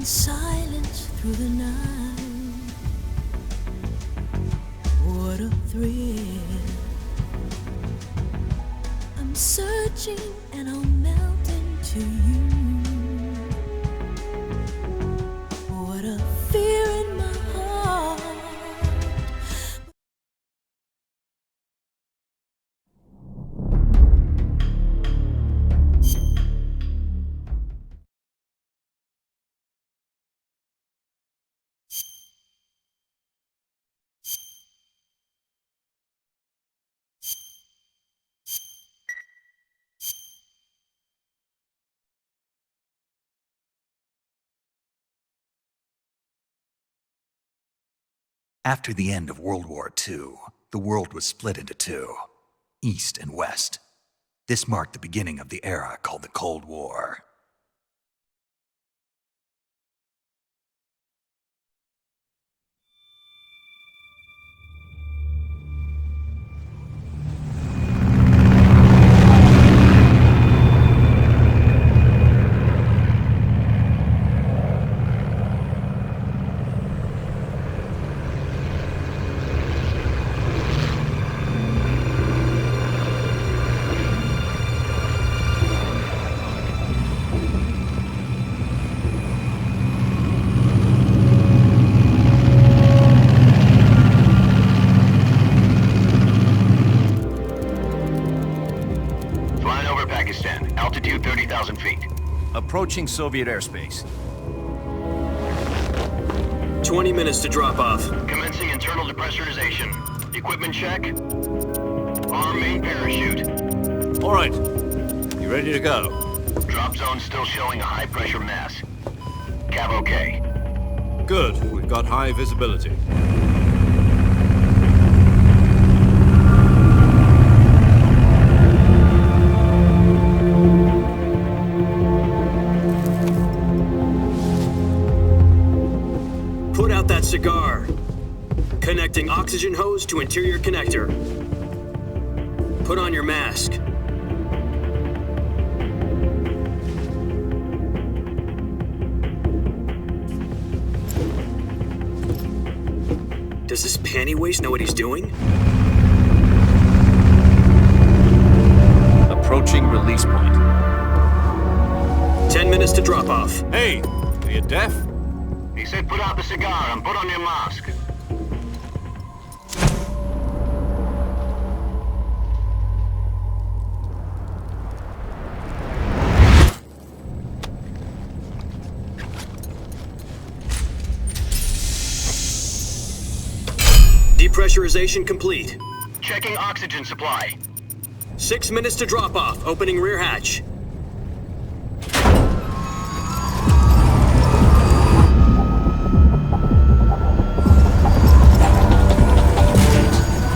silence through the night. What a thrill. I'm searching and I'll melt into you. What a fear in my heart. After the end of World War II, the world was split into two, East and West. This marked the beginning of the era called the Cold War. Altitude 30,000 feet. Approaching Soviet airspace. 20 minutes to drop off. Commencing internal depressurization. Equipment check. Arm main parachute. All right. You ready to go? Drop zone still showing a high pressure mass. Cav okay. Good. We've got high visibility. Put out that cigar. Connecting oxygen hose to interior connector. Put on your mask. Does this panty waste know what he's doing? Approaching release point. 10 minutes to drop off. Hey, are you deaf? He said put out the cigar and put on your mask. Depressurization complete. Checking oxygen supply. 6 minutes to drop off. Opening rear hatch.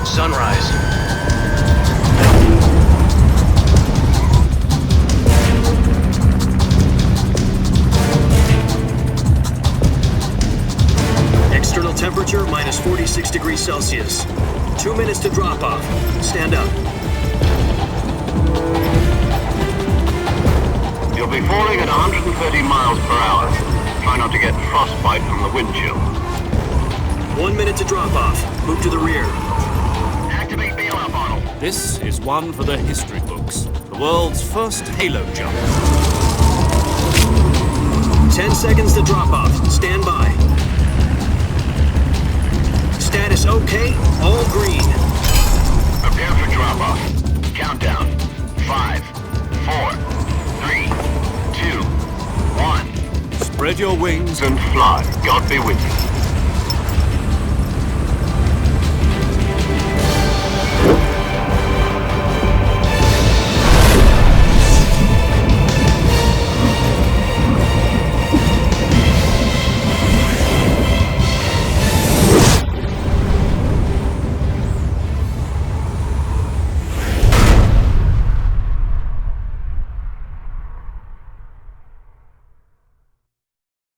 Sunrise. External temperature minus 46 degrees Celsius. 2 minutes to drop off. Stand up. You'll be falling at 130 miles per hour. Try not to get frostbite from the wind chill. 1 minute to drop off. Move to the rear. Activate bailout bottle. This is one for the history books. The world's first halo jump. 10 seconds to drop off. Stand by. Status okay. All green. Prepare for drop-off. Countdown. 5, 4, 3, 2, 1. Spread your wings And fly. God be with you.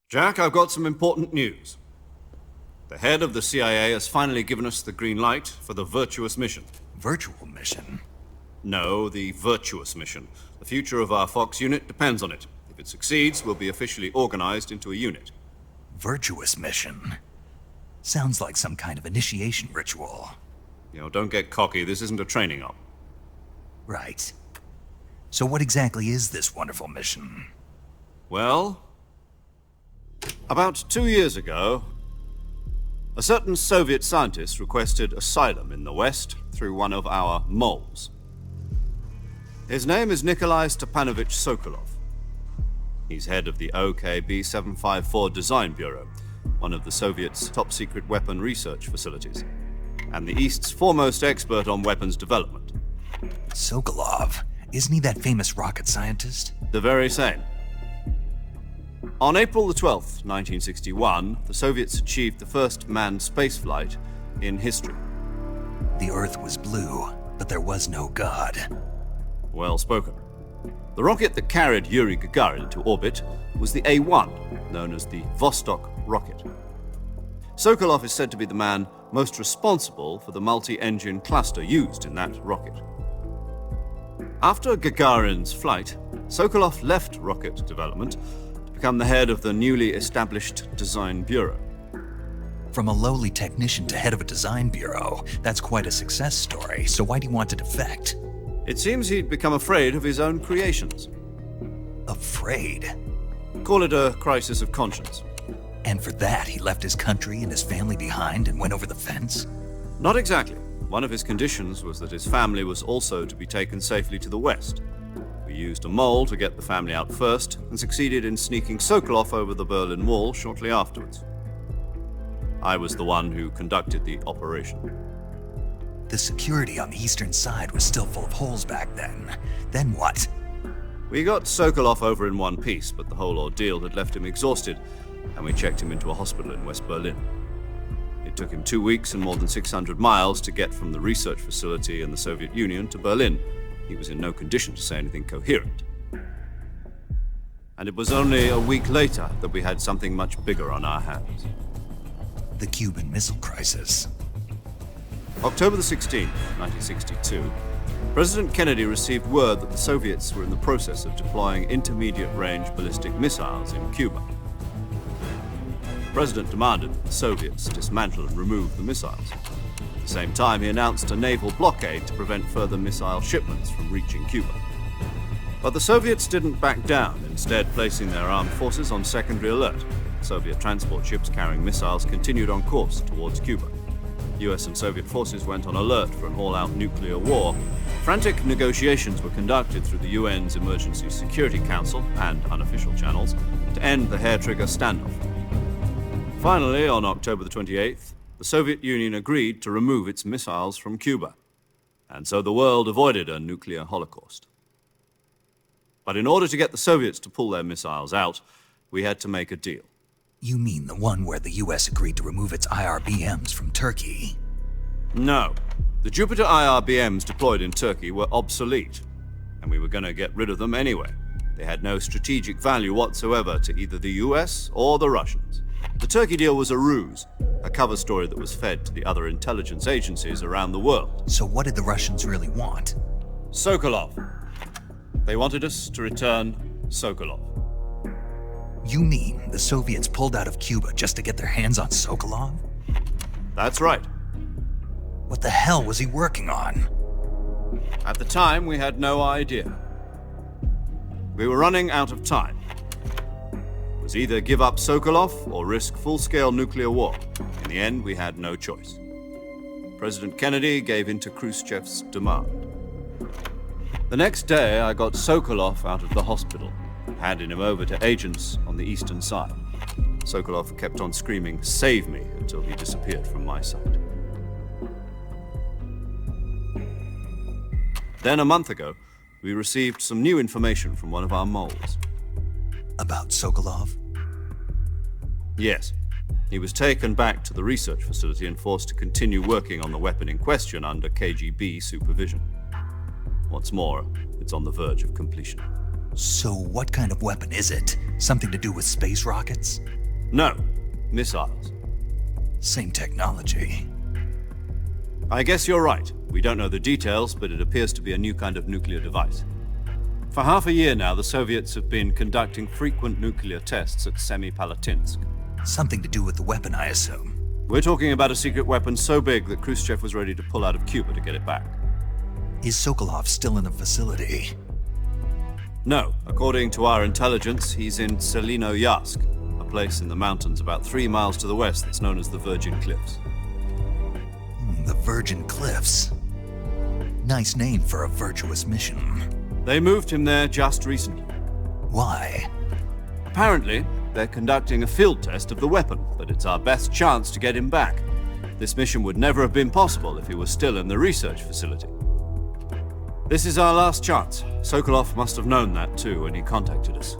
Jack, I've got some important news. The head of the CIA has finally given us the green light for the virtuous mission. Virtual mission? No, the virtuous mission. The future of our Fox unit depends on it. If it succeeds, we'll be officially organized into a unit. Virtuous mission. Sounds like some kind of initiation ritual. Don't get cocky. This isn't a training op. Right. So what exactly is this wonderful mission? Well, about 2 years ago, a certain Soviet scientist requested asylum in the West through one of our moles. His name is Nikolai Stepanovich Sokolov. He's head of the OKB 754 Design Bureau, one of the Soviets' top-secret weapon research facilities, and the East's foremost expert on weapons development. Sokolov? Isn't he that famous rocket scientist? The very same. On April the 12th, 1961, the Soviets achieved the first manned spaceflight in history. The Earth was blue, but there was no God. Well spoken. The rocket that carried Yuri Gagarin into orbit was the A-1, known as the Vostok rocket. Sokolov is said to be the man most responsible for the multi-engine cluster used in that rocket. After Gagarin's flight, Sokolov left rocket development to become the head of the newly established Design Bureau. From a lowly technician to head of a design bureau, that's quite a success story, so why'd he want to defect? It seems he'd become afraid of his own creations. Afraid? Call it a crisis of conscience. And for that, he left his country and his family behind and went over the fence? Not exactly. One of his conditions was that his family was also to be taken safely to the West. We used a mole to get the family out first and succeeded in sneaking Sokolov over the Berlin Wall shortly afterwards. I was the one who conducted the operation. The security on the eastern side was still full of holes back then. Then what? We got Sokolov over in one piece, but the whole ordeal had left him exhausted, and we checked him into a hospital in West Berlin. It took him 2 weeks and more than 600 miles to get from the research facility in the Soviet Union to Berlin. He was in no condition to say anything coherent. And it was only a week later that we had something much bigger on our hands. The Cuban Missile Crisis. October the 16th, 1962, President Kennedy received word that the Soviets were in the process of deploying intermediate-range ballistic missiles in Cuba. The President demanded that the Soviets dismantle and remove the missiles. At the same time, he announced a naval blockade to prevent further missile shipments from reaching Cuba. But the Soviets didn't back down, instead placing their armed forces on secondary alert. Soviet transport ships carrying missiles continued on course towards Cuba. US and Soviet forces went on alert for an all-out nuclear war. Frantic negotiations were conducted through the UN's Emergency Security Council and unofficial channels to end the hair-trigger standoff. Finally, on October the 28th, the Soviet Union agreed to remove its missiles from Cuba, and so the world avoided a nuclear holocaust. But in order to get the Soviets to pull their missiles out, we had to make a deal. You mean the one where the US agreed to remove its IRBMs from Turkey? No. The Jupiter IRBMs deployed in Turkey were obsolete, and we were going to get rid of them anyway. They had no strategic value whatsoever to either the US or the Russians. The Turkey deal was a ruse, a cover story that was fed to the other intelligence agencies around the world. So what did the Russians really want? Sokolov. They wanted us to return Sokolov. You mean the Soviets pulled out of Cuba just to get their hands on Sokolov? That's right. What the hell was he working on? At the time, we had no idea. We were running out of time. It was either give up Sokolov or risk full-scale nuclear war. In the end, we had no choice. President Kennedy gave in to Khrushchev's demand. The next day, I got Sokolov out of the hospital, handing him over to agents on the eastern side. Sokolov kept on screaming, "Save me," until he disappeared from my sight. Then, a month ago, we received some new information from one of our moles. About Sokolov? Yes. He was taken back to the research facility and forced to continue working on the weapon in question under KGB supervision. What's more, it's on the verge of completion. So what kind of weapon is it? Something to do with space rockets? No, missiles. Same technology. I guess you're right. We don't know the details, but it appears to be a new kind of nuclear device. For half a year now, the Soviets have been conducting frequent nuclear tests at Semipalatinsk. Something to do with the weapon, I assume. We're talking about a secret weapon so big that Khrushchev was ready to pull out of Cuba to get it back. Is Sokolov still in the facility? No. According to our intelligence, he's in Selino-Yarsk, a place in the mountains about 3 miles to the west that's known as the Virgin Cliffs. The Virgin Cliffs. Nice name for a virtuous mission. They moved him there just recently. Why? Apparently, they're conducting a field test of the weapon, but it's our best chance to get him back. This mission would never have been possible if he was still in the research facility. This is our last chance. Sokolov must have known that too when he contacted us.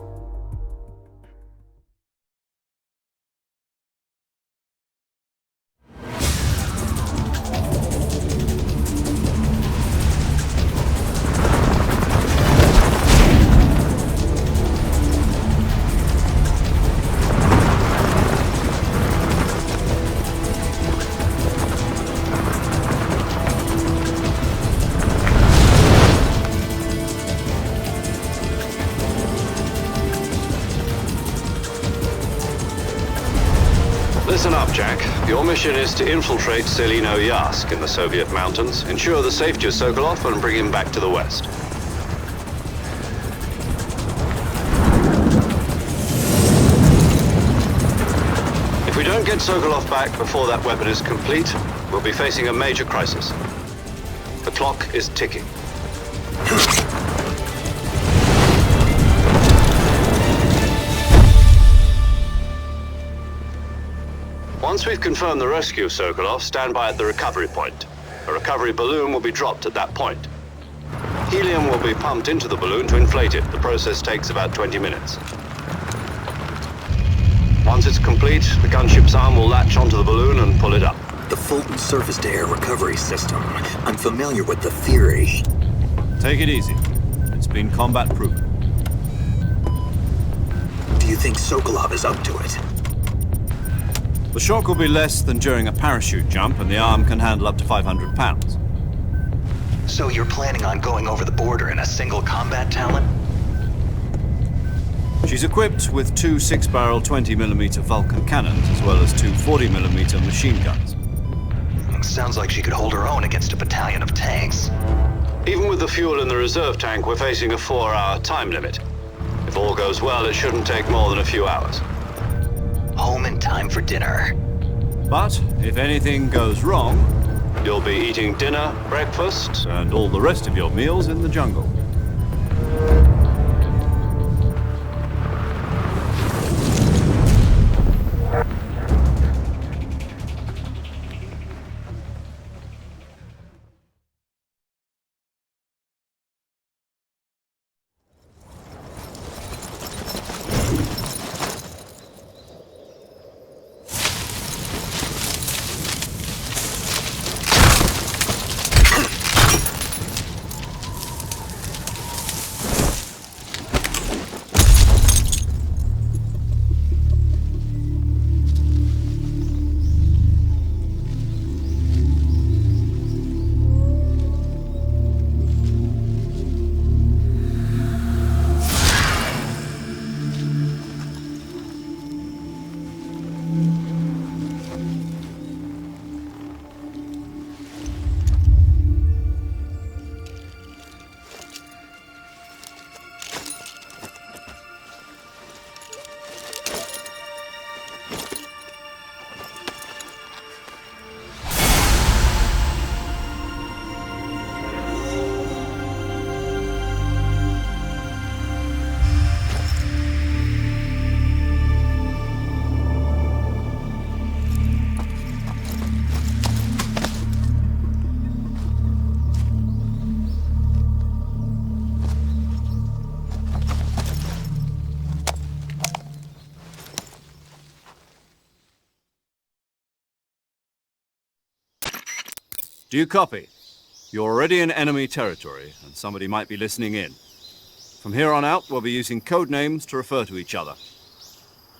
Listen up, Jack. Your mission is to infiltrate Selino-Yarsk in the Soviet mountains, ensure the safety of Sokolov, and bring him back to the West. If we don't get Sokolov back before that weapon is complete, we'll be facing a major crisis. The clock is ticking. Once we've confirmed the rescue of Sokolov, stand by at the recovery point. A recovery balloon will be dropped at that point. Helium will be pumped into the balloon to inflate it. The process takes about 20 minutes. Once it's complete, the gunship's arm will latch onto the balloon and pull it up. The Fulton surface-to-air recovery system. I'm familiar with the theory. Take it easy. It's been combat-proven. Do you think Sokolov is up to it? The shock will be less than during a parachute jump, and the arm can handle up to 500 pounds. So you're planning on going over the border in a single combat talent? She's equipped with 2 6-barrel 20mm Vulcan cannons, as well as 2 40mm machine guns. Sounds like she could hold her own against a battalion of tanks. Even with the fuel in the reserve tank, we're facing a 4-hour time limit. If all goes well, it shouldn't take more than a few hours. Home in time for dinner. But if anything goes wrong, You'll be eating dinner, breakfast, and all the rest of your meals in the jungle. Do you copy? You're already in enemy territory, and somebody might be listening in. From here on out, we'll be using code names to refer to each other.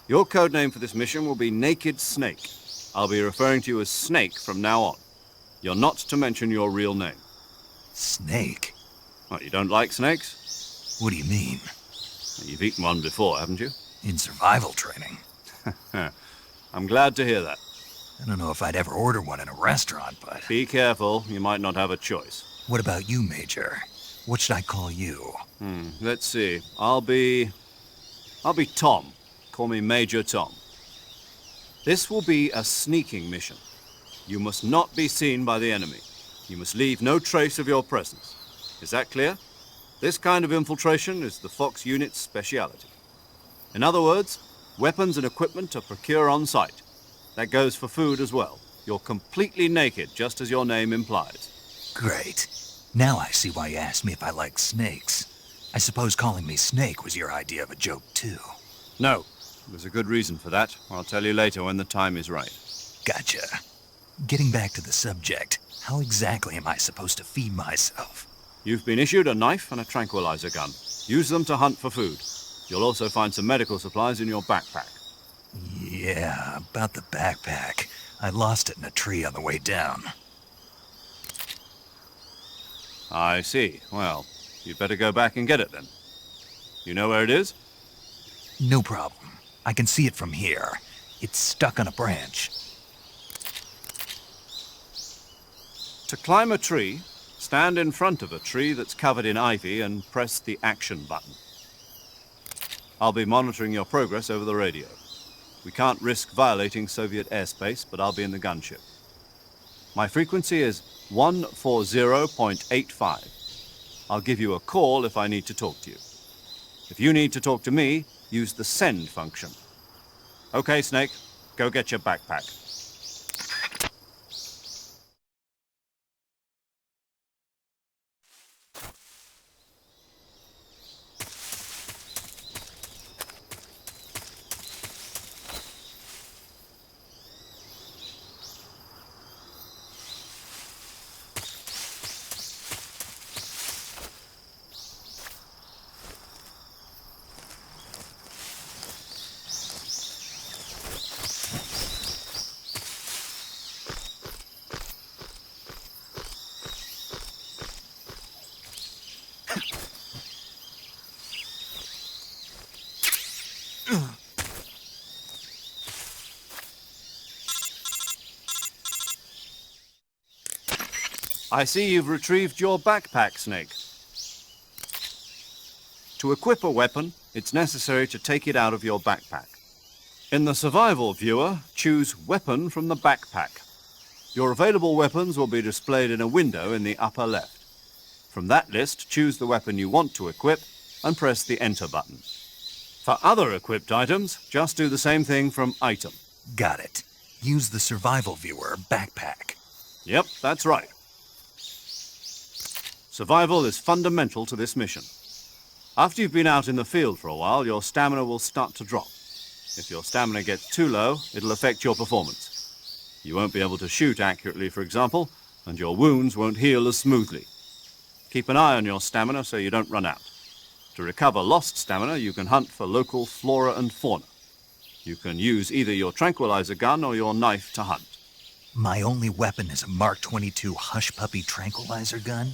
Your code name for this mission will be Naked Snake. I'll be referring to you as Snake from now on. You're not to mention your real name. Snake? What, you don't like snakes? What do you mean? You've eaten one before, haven't you? In survival training. I'm glad to hear that. I don't know if I'd ever order one in a restaurant, but... Be careful, you might not have a choice. What about you, Major? What should I call you? Let's see. I'll be Tom. Call me Major Tom. This will be a sneaking mission. You must not be seen by the enemy. You must leave no trace of your presence. Is that clear? This kind of infiltration is the Fox unit's speciality. In other words, weapons and equipment are procured on site. That goes for food as well. You're completely naked, just as your name implies. Great. Now I see why you asked me if I like snakes. I suppose calling me Snake was your idea of a joke, too. No, there's a good reason for that. I'll tell you later when the time is right. Gotcha. Getting back to the subject, how exactly am I supposed to feed myself? You've been issued a knife and a tranquilizer gun. Use them to hunt for food. You'll also find some medical supplies in your backpack. Yeah, about the backpack. I lost it in a tree on the way down. I see. Well, you'd better go back and get it then. You know where it is? No problem. I can see it from here. It's stuck on a branch. To climb a tree, stand in front of a tree that's covered in ivy and press the action button. I'll be monitoring your progress over the radio. We can't risk violating Soviet airspace, but I'll be in the gunship. My frequency is 140.85. I'll give you a call if I need to talk to you. If you need to talk to me, use the send function. Okay, Snake, go get your backpack. I see you've retrieved your backpack, Snake. To equip a weapon, it's necessary to take it out of your backpack. In the survival viewer, choose Weapon from the backpack. Your available weapons will be displayed in a window in the upper left. From that list, choose the weapon you want to equip and press the Enter button. For other equipped items, just do the same thing from Item. Got it. Use the survival viewer backpack. Yep, that's right. Survival is fundamental to this mission. After you've been out in the field for a while, your stamina will start to drop. If your stamina gets too low, it'll affect your performance. You won't be able to shoot accurately, for example, and your wounds won't heal as smoothly. Keep an eye on your stamina so you don't run out. To recover lost stamina, you can hunt for local flora and fauna. You can use either your tranquilizer gun or your knife to hunt. My only weapon is a Mark 22 Hush Puppy tranquilizer gun?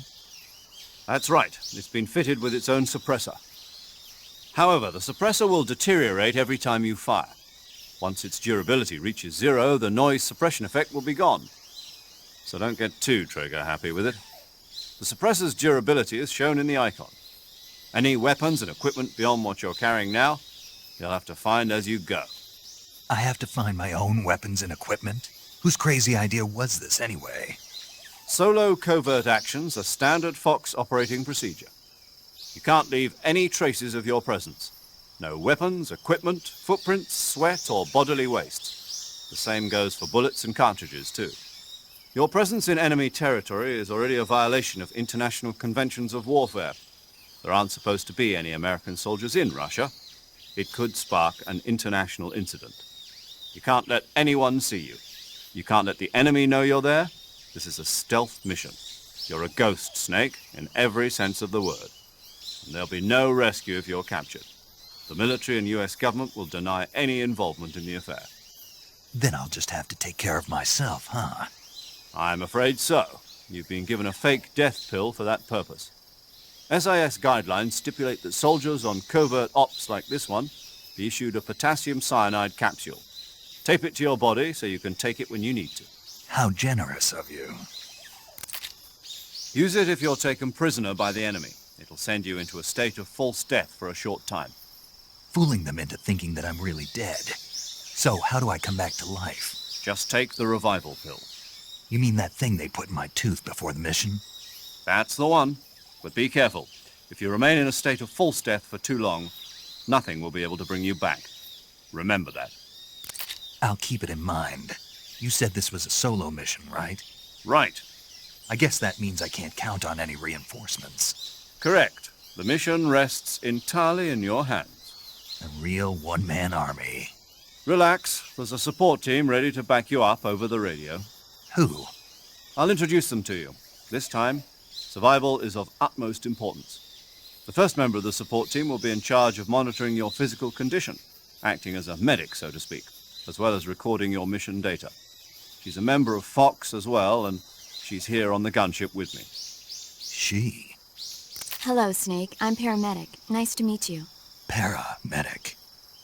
That's right. It's been fitted with its own suppressor. However, the suppressor will deteriorate every time you fire. Once its durability reaches 0, the noise suppression effect will be gone. So don't get too trigger-happy with it. The suppressor's durability is shown in the icon. Any weapons and equipment beyond what you're carrying now, you'll have to find as you go. I have to find my own weapons and equipment? Whose crazy idea was this, anyway? Solo covert actions are standard Fox operating procedure. You can't leave any traces of your presence. No weapons, equipment, footprints, sweat, or bodily waste. The same goes for bullets and cartridges, too. Your presence in enemy territory is already a violation of international conventions of warfare. There aren't supposed to be any American soldiers in Russia. It could spark an international incident. You can't let anyone see you. You can't let the enemy know you're there. This is a stealth mission. You're a ghost, Snake, in every sense of the word. And there'll be no rescue if you're captured. The military and US government will deny any involvement in the affair. Then I'll just have to take care of myself, huh? I'm afraid so. You've been given a fake death pill for that purpose. SIS guidelines stipulate that soldiers on covert ops like this one be issued a potassium cyanide capsule. Tape it to your body so you can take it when you need to. How generous of you. Use it if you're taken prisoner by the enemy. It'll send you into a state of false death for a short time. Fooling them into thinking that I'm really dead. So, how do I come back to life? Just take the revival pill. You mean that thing they put in my tooth before the mission? That's the one. But be careful. If you remain in a state of false death for too long, nothing will be able to bring you back. Remember that. I'll keep it in mind. You said this was a solo mission, right? Right. I guess that means I can't count on any reinforcements. Correct. The mission rests entirely in your hands. A real one-man army. Relax. There's a support team ready to back you up over the radio. Who? I'll introduce them to you. This time, survival is of utmost importance. The first member of the support team will be in charge of monitoring your physical condition, acting as a medic, so to speak, as well as recording your mission data. She's a member of Fox as well, and she's here on the gunship with me. She? Hello, Snake. I'm paramedic. Nice to meet you. Paramedic.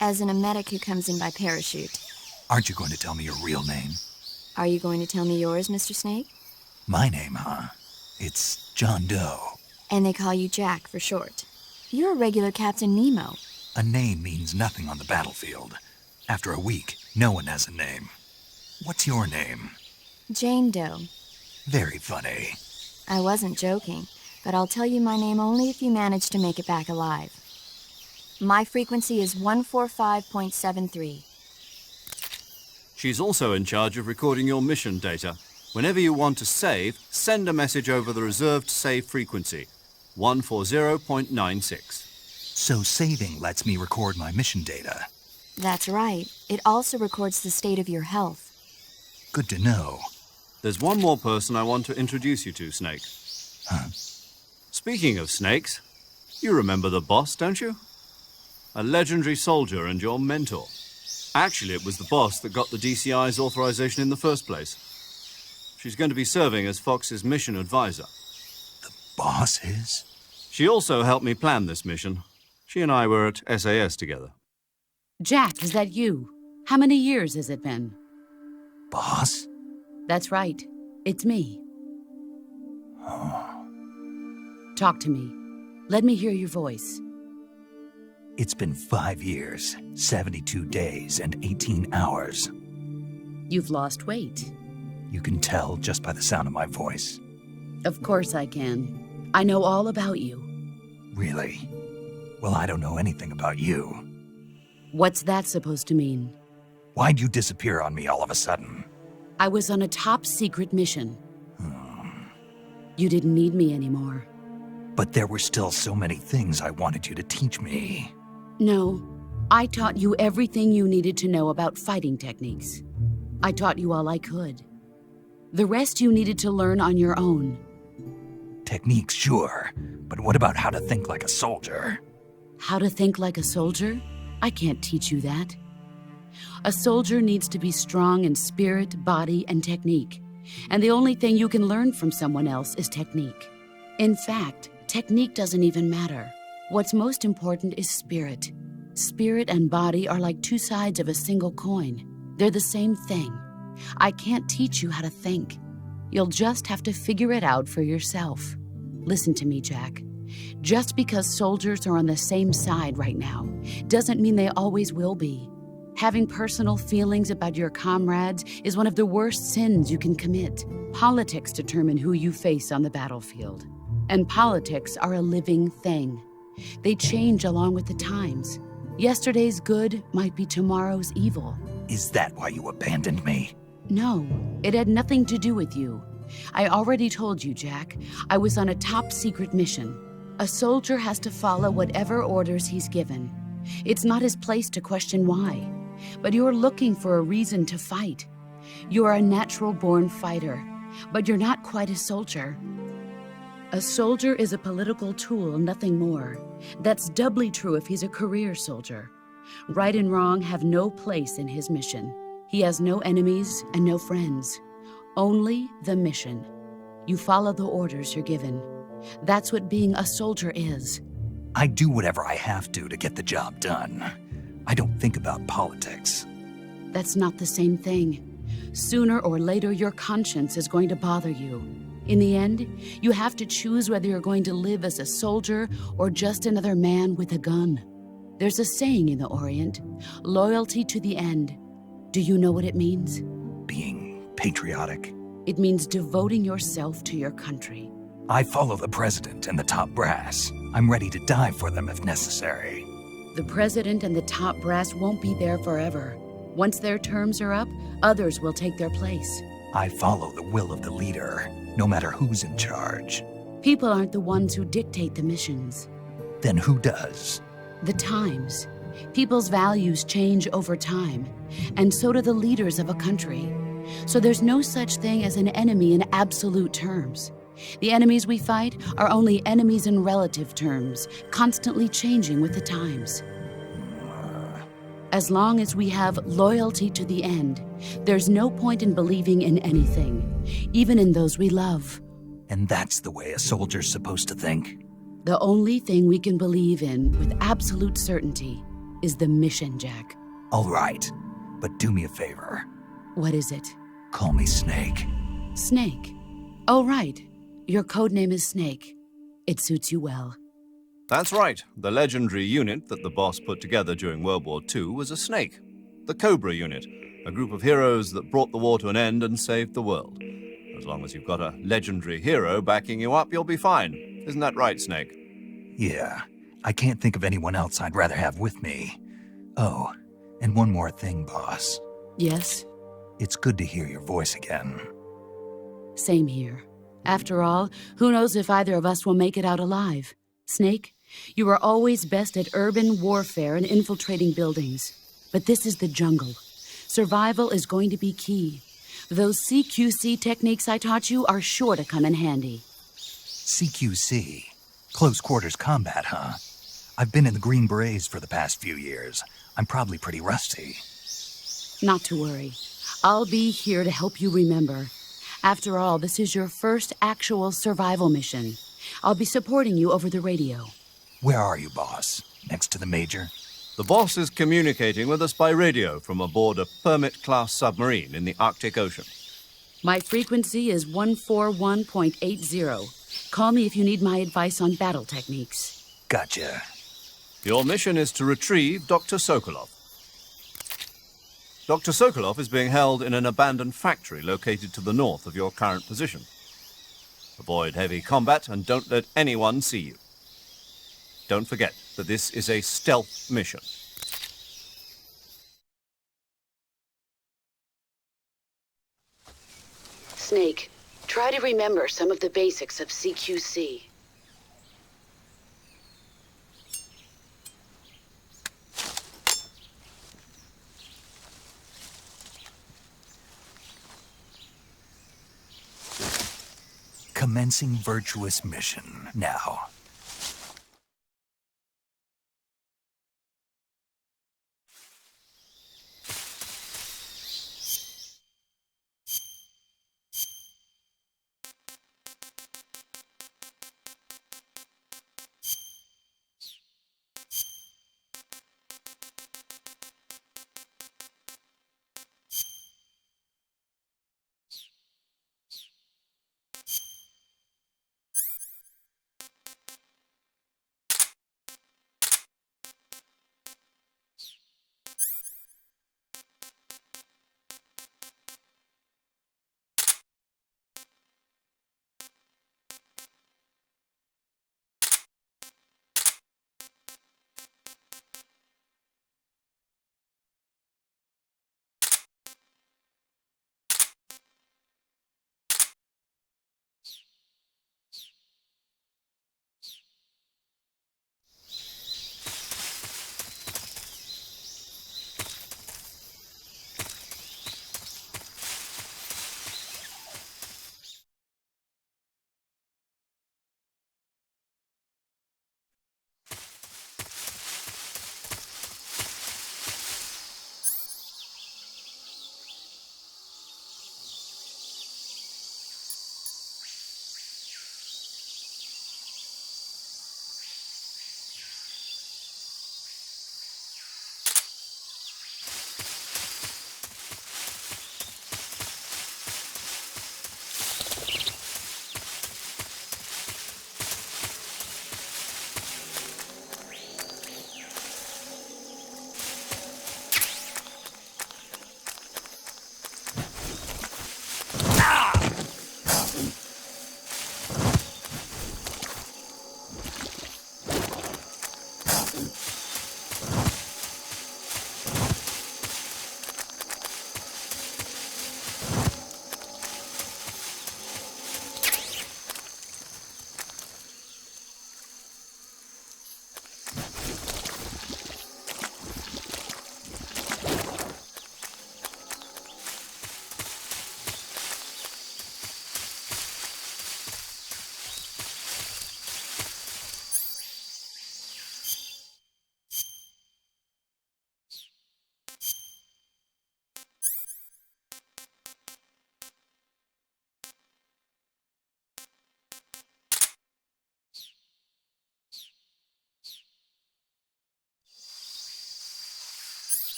As in a medic who comes in by parachute. Aren't you going to tell me your real name? Are you going to tell me yours, Mr. Snake? My name, huh? It's John Doe. And they call you Jack for short. You're a regular Captain Nemo. A name means nothing on the battlefield. After a week, no one has a name. What's your name? Jane Doe. Very funny. I wasn't joking, but I'll tell you my name only if you manage to make it back alive. My frequency is 145.73. She's also in charge of recording your mission data. Whenever you want to save, send a message over the reserved save frequency, 140.96. So saving lets me record my mission data. That's right. It also records the state of your health. Good to know. There's one more person I want to introduce you to, Snake. Huh? Speaking of snakes, you remember the boss, don't you? A legendary soldier and your mentor. Actually, it was the boss that got the DCI's authorization in the first place. She's going to be serving as Fox's mission advisor. The boss is? She also helped me plan this mission. She and I were at SAS together. Jack, is that you? How many years has it been? Boss? That's right. It's me. Talk to me. Let me hear your voice. It's been 5 years, 72 days, and 18 hours. You've lost weight. You can tell just by the sound of my voice. Of course I can. I know all about you. Really? Well, I don't know anything about you. What's that supposed to mean? Why'd you disappear on me all of a sudden? I was on a top-secret mission. You didn't need me anymore. But there were still so many things I wanted you to teach me. No, I taught you everything you needed to know about fighting techniques. I taught you all I could. The rest you needed to learn on your own. Techniques, sure. But what about how to think like a soldier? How to think like a soldier? I can't teach you that. A soldier needs to be strong in spirit, body, and technique. And the only thing you can learn from someone else is technique. In fact, technique doesn't even matter. What's most important is spirit. Spirit and body are like two sides of a single coin. They're the same thing. I can't teach you how to think. You'll just have to figure it out for yourself. Listen to me, Jack. Just because soldiers are on the same side right now doesn't mean they always will be. Having personal feelings about your comrades is one of the worst sins you can commit. Politics determine who you face on the battlefield. And politics are a living thing. They change along with the times. Yesterday's good might be tomorrow's evil. Is that why you abandoned me? No, it had nothing to do with you. I already told you, Jack. I was on a top-secret mission. A soldier has to follow whatever orders he's given. It's not his place to question why. But you're looking for a reason to fight. You're a natural-born fighter, but you're not quite a soldier. A soldier is a political tool, nothing more. That's doubly true if he's a career soldier. Right and wrong have no place in his mission. He has no enemies and no friends. Only the mission. You follow the orders you're given. That's what being a soldier is. I do whatever I have to get the job done. I don't think about politics. That's not the same thing. Sooner or later, your conscience is going to bother you. In the end, you have to choose whether you're going to live as a soldier or just another man with a gun. There's a saying in the Orient, loyalty to the end. Do you know what it means? Being patriotic. It means devoting yourself to your country. I follow the president and the top brass. I'm ready to die for them if necessary. The president and the top brass won't be there forever. Once their terms are up, others will take their place. I follow the will of the leader, no matter who's in charge. People aren't the ones who dictate the missions. Then who does? The times. People's values change over time, and so do the leaders of a country. So there's no such thing as an enemy in absolute terms. The enemies we fight are only enemies in relative terms, constantly changing with the times. As long as we have loyalty to the end, there's no point in believing in anything, even in those we love. And that's the way a soldier's supposed to think? The only thing we can believe in with absolute certainty is the mission, Jack. All right, but do me a favor. What is it? Call me Snake. Snake. Oh, right. Your code name is Snake. It suits you well. That's right. The legendary unit that the boss put together during World War II was a snake. The Cobra unit, a group of heroes that brought the war to an end and saved the world. As long as you've got a legendary hero backing you up, you'll be fine. Isn't that right, Snake? Yeah, I can't think of anyone else I'd rather have with me. Oh, and one more thing, boss. Yes? It's good to hear your voice again. Same here. After all, who knows if either of us will make it out alive? Snake, you are always best at urban warfare and infiltrating buildings. But this is the jungle. Survival is going to be key. Those CQC techniques I taught you are sure to come in handy. CQC? Close quarters combat, huh? I've been in the Green Berets for the past few years. I'm probably pretty rusty. Not to worry. I'll be here to help you remember. After all, this is your first actual survival mission. I'll be supporting you over the radio. Where are you, boss? Next to the Major? The boss is communicating with us by radio from aboard a Permit-class submarine in the Arctic Ocean. My frequency is 141.80. Call me if you need my advice on battle techniques. Gotcha. Your mission is to retrieve Dr. Sokolov. Dr. Sokolov is being held in an abandoned factory located to the north of your current position. Avoid heavy combat and don't let anyone see you. Don't forget that this is a stealth mission. Snake, try to remember some of the basics of CQC. Commencing virtuous mission now.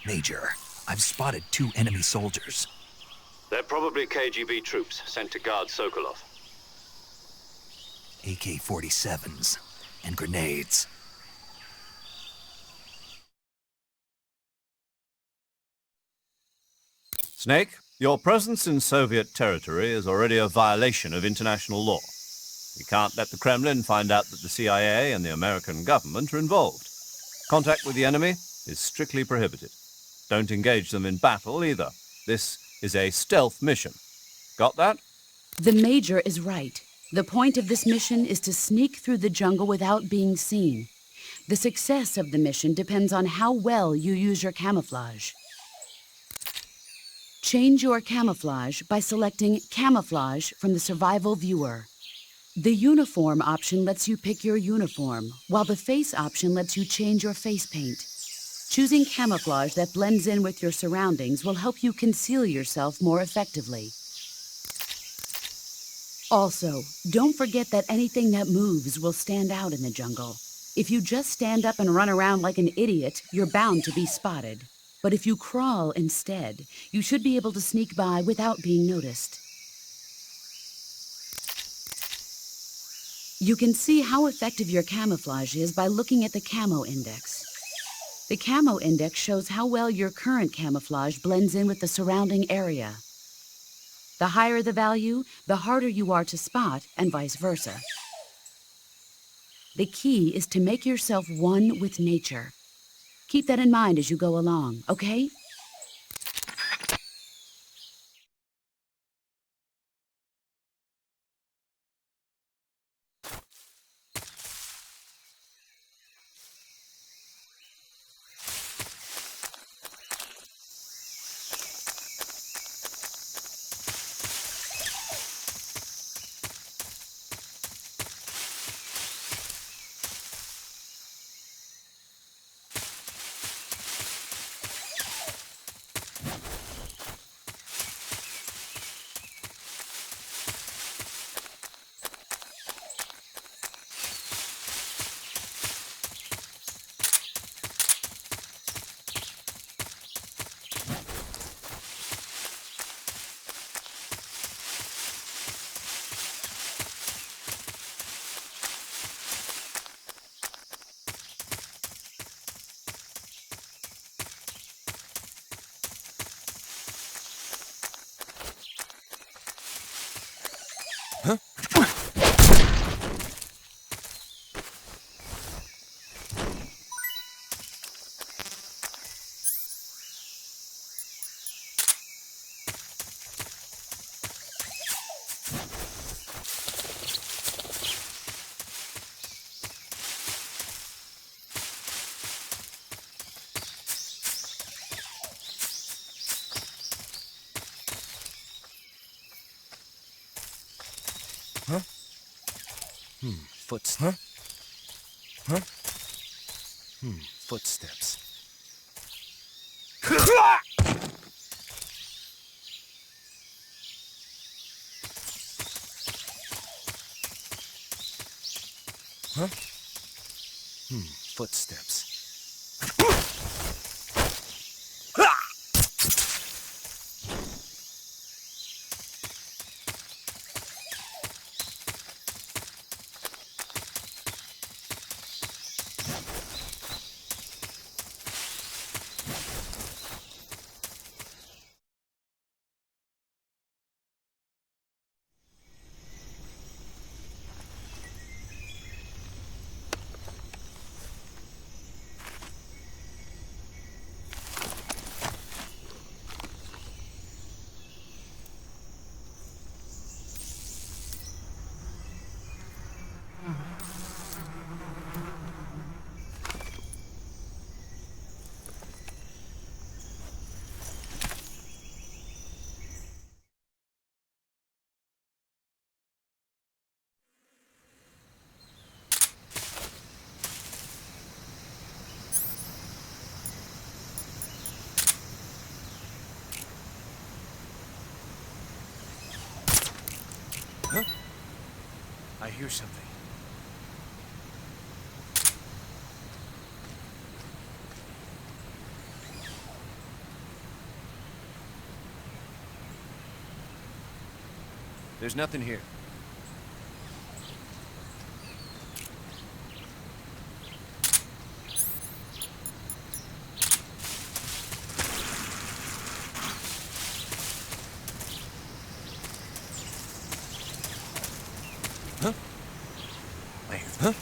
Major, I've spotted 2 enemy soldiers. They're probably KGB troops sent to guard Sokolov. AK-47s and grenades. Snake, your presence in Soviet territory is already a violation of international law. We can't let the Kremlin find out that the CIA and the American government are involved. Contact with the enemy is strictly prohibited. Don't engage them in battle either. This is a stealth mission. Got that? The Major is right. The point of this mission is to sneak through the jungle without being seen. The success of the mission depends on how well you use your camouflage. Change your camouflage by selecting Camouflage from the Survival Viewer. The Uniform option lets you pick your uniform, while the Face option lets you change your face paint. Choosing camouflage that blends in with your surroundings will help you conceal yourself more effectively. Also, don't forget that anything that moves will stand out in the jungle. If you just stand up and run around like an idiot, you're bound to be spotted. But if you crawl instead, you should be able to sneak by without being noticed. You can see how effective your camouflage is by looking at the Camo Index. The Camo Index shows how well your current camouflage blends in with the surrounding area. The higher the value, the harder you are to spot, and vice versa. The key is to make yourself one with nature. Keep that in mind as you go along, okay? Footsteps. Footsteps. Footsteps. I hear something. There's nothing here. Huh? Wait, huh?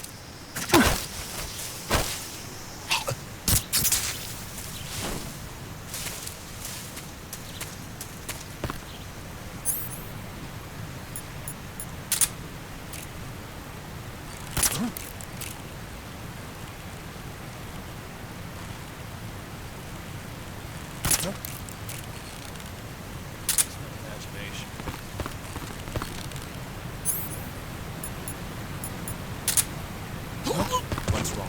Imagination. What's wrong?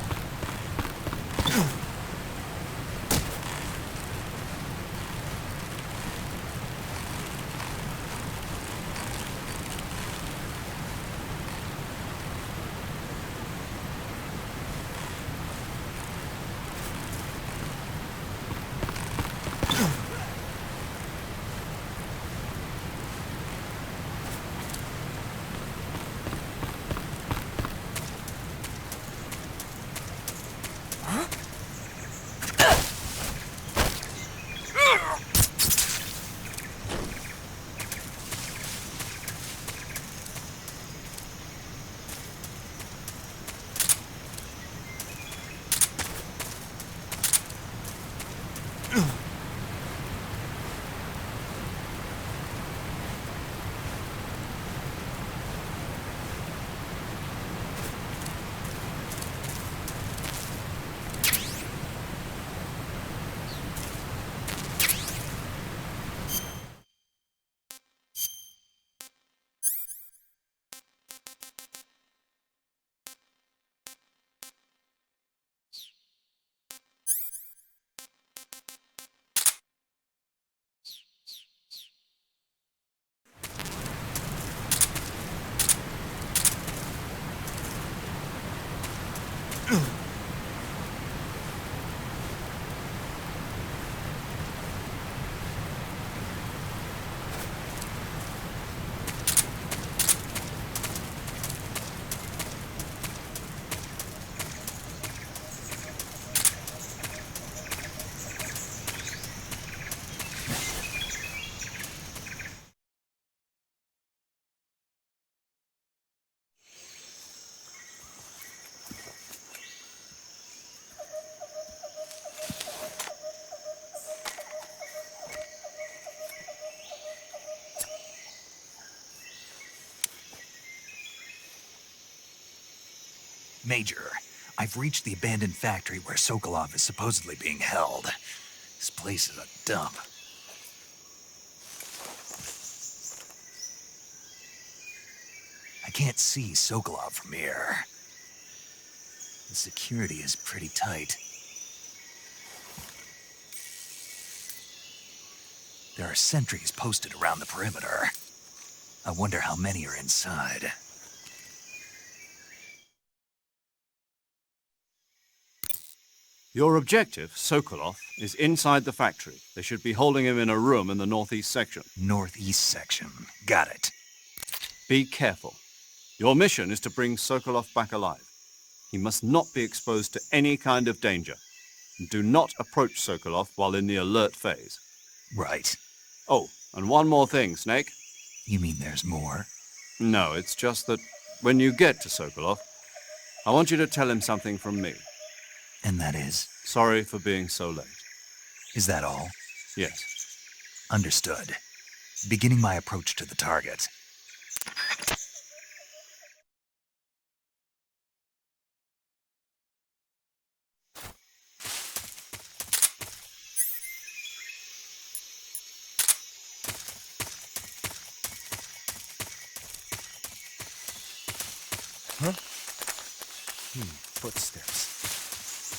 Major, I've reached the abandoned factory where Sokolov is supposedly being held. This place is a dump. I can't see Sokolov from here. The security is pretty tight. There are sentries posted around the perimeter. I wonder how many are inside. Your objective, Sokolov, is inside the factory. They should be holding him in a room in the northeast section. Northeast section. Got it. Be careful. Your mission is to bring Sokolov back alive. He must not be exposed to any kind of danger. And do not approach Sokolov while in the alert phase. Right. Oh, and one more thing, Snake. You mean there's more? No, it's just that when you get to Sokolov, I want you to tell him something from me. And that is? Sorry for being so late. Is that all? Yes. Understood. Beginning my approach to the target. Huh? Footsteps.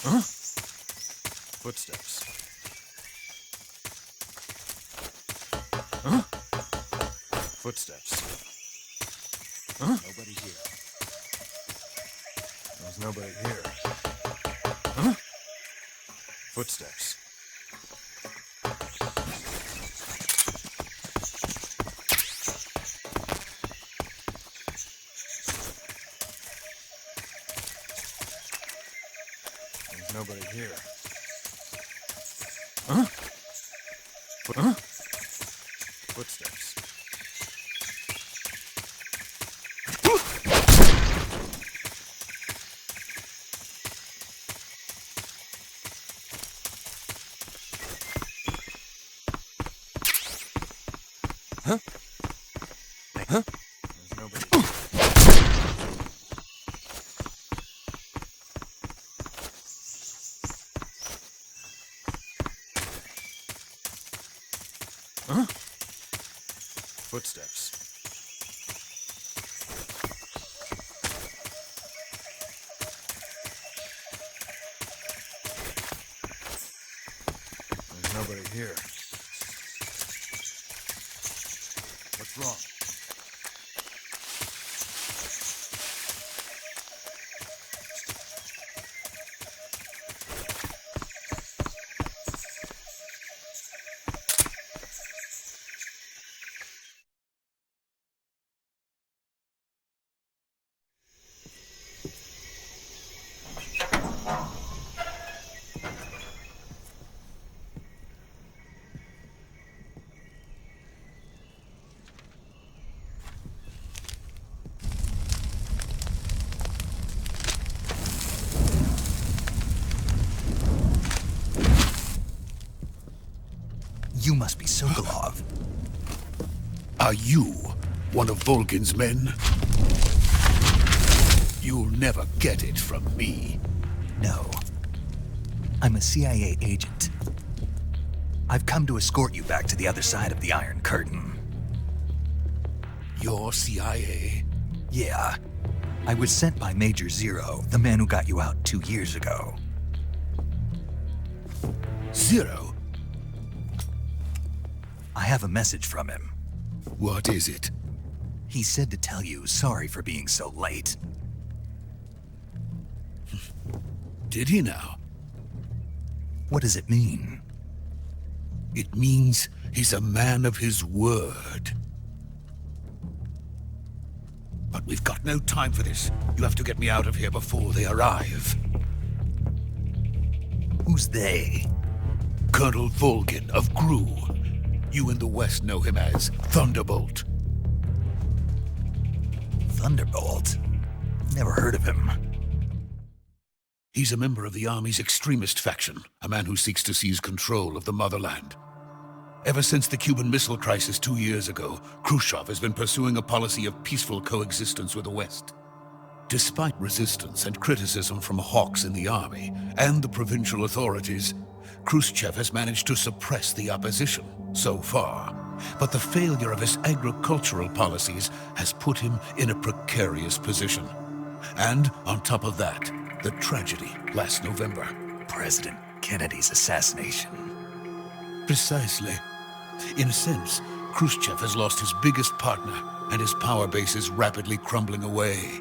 Huh? Footsteps. Huh? Footsteps. Huh? Nobody here. There's nobody here. Huh? Footsteps. Footsteps. Huh? Huh? There's nobody. Huh? Footsteps. There's nobody here. What's wrong? You must be Sokolov. Are you one of Volgin's men? You'll never get it from me. No. I'm a CIA agent. I've come to escort you back to the other side of the Iron Curtain. You're CIA? Yeah. I was sent by Major Zero, the man who got you out 2 years ago. Zero? I have a message from him. What is it? He said to tell you sorry for being so late. Did he now? What does it mean? It means he's a man of his word. But we've got no time for this. You have to get me out of here before they arrive. Who's they? Colonel Volgin of Gru. You in the West know him as Thunderbolt. Thunderbolt? Never heard of him. He's a member of the Army's extremist faction, a man who seeks to seize control of the motherland. Ever since the Cuban Missile Crisis 2 years ago, Khrushchev has been pursuing a policy of peaceful coexistence with the West. Despite resistance and criticism from hawks in the army and the provincial authorities, Khrushchev has managed to suppress the opposition so far. But the failure of his agricultural policies has put him in a precarious position. And on top of that, the tragedy last November. President Kennedy's assassination. Precisely. In a sense, Khrushchev has lost his biggest partner, and his power base is rapidly crumbling away.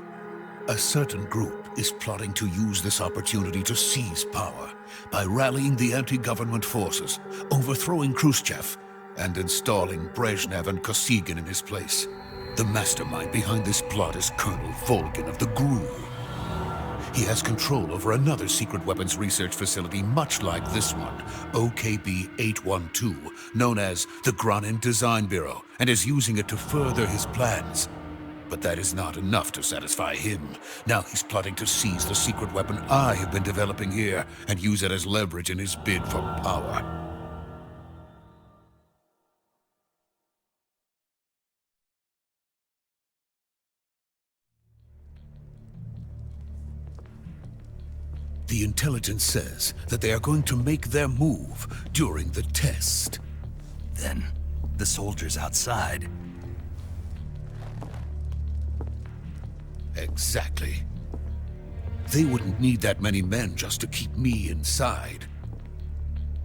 A certain group is plotting to use this opportunity to seize power by rallying the anti-government forces, overthrowing Khrushchev, and installing Brezhnev and Kosygin in his place. The mastermind behind this plot is Colonel Volgin of the GRU. He has control over another secret weapons research facility much like this one, OKB-812, known as the Granin Design Bureau, and is using it to further his plans. But that is not enough to satisfy him. Now he's plotting to seize the secret weapon I have been developing here and use it as leverage in his bid for power. The intelligence says that they are going to make their move during the test. Then, the soldiers outside. Exactly. They wouldn't need that many men just to keep me inside.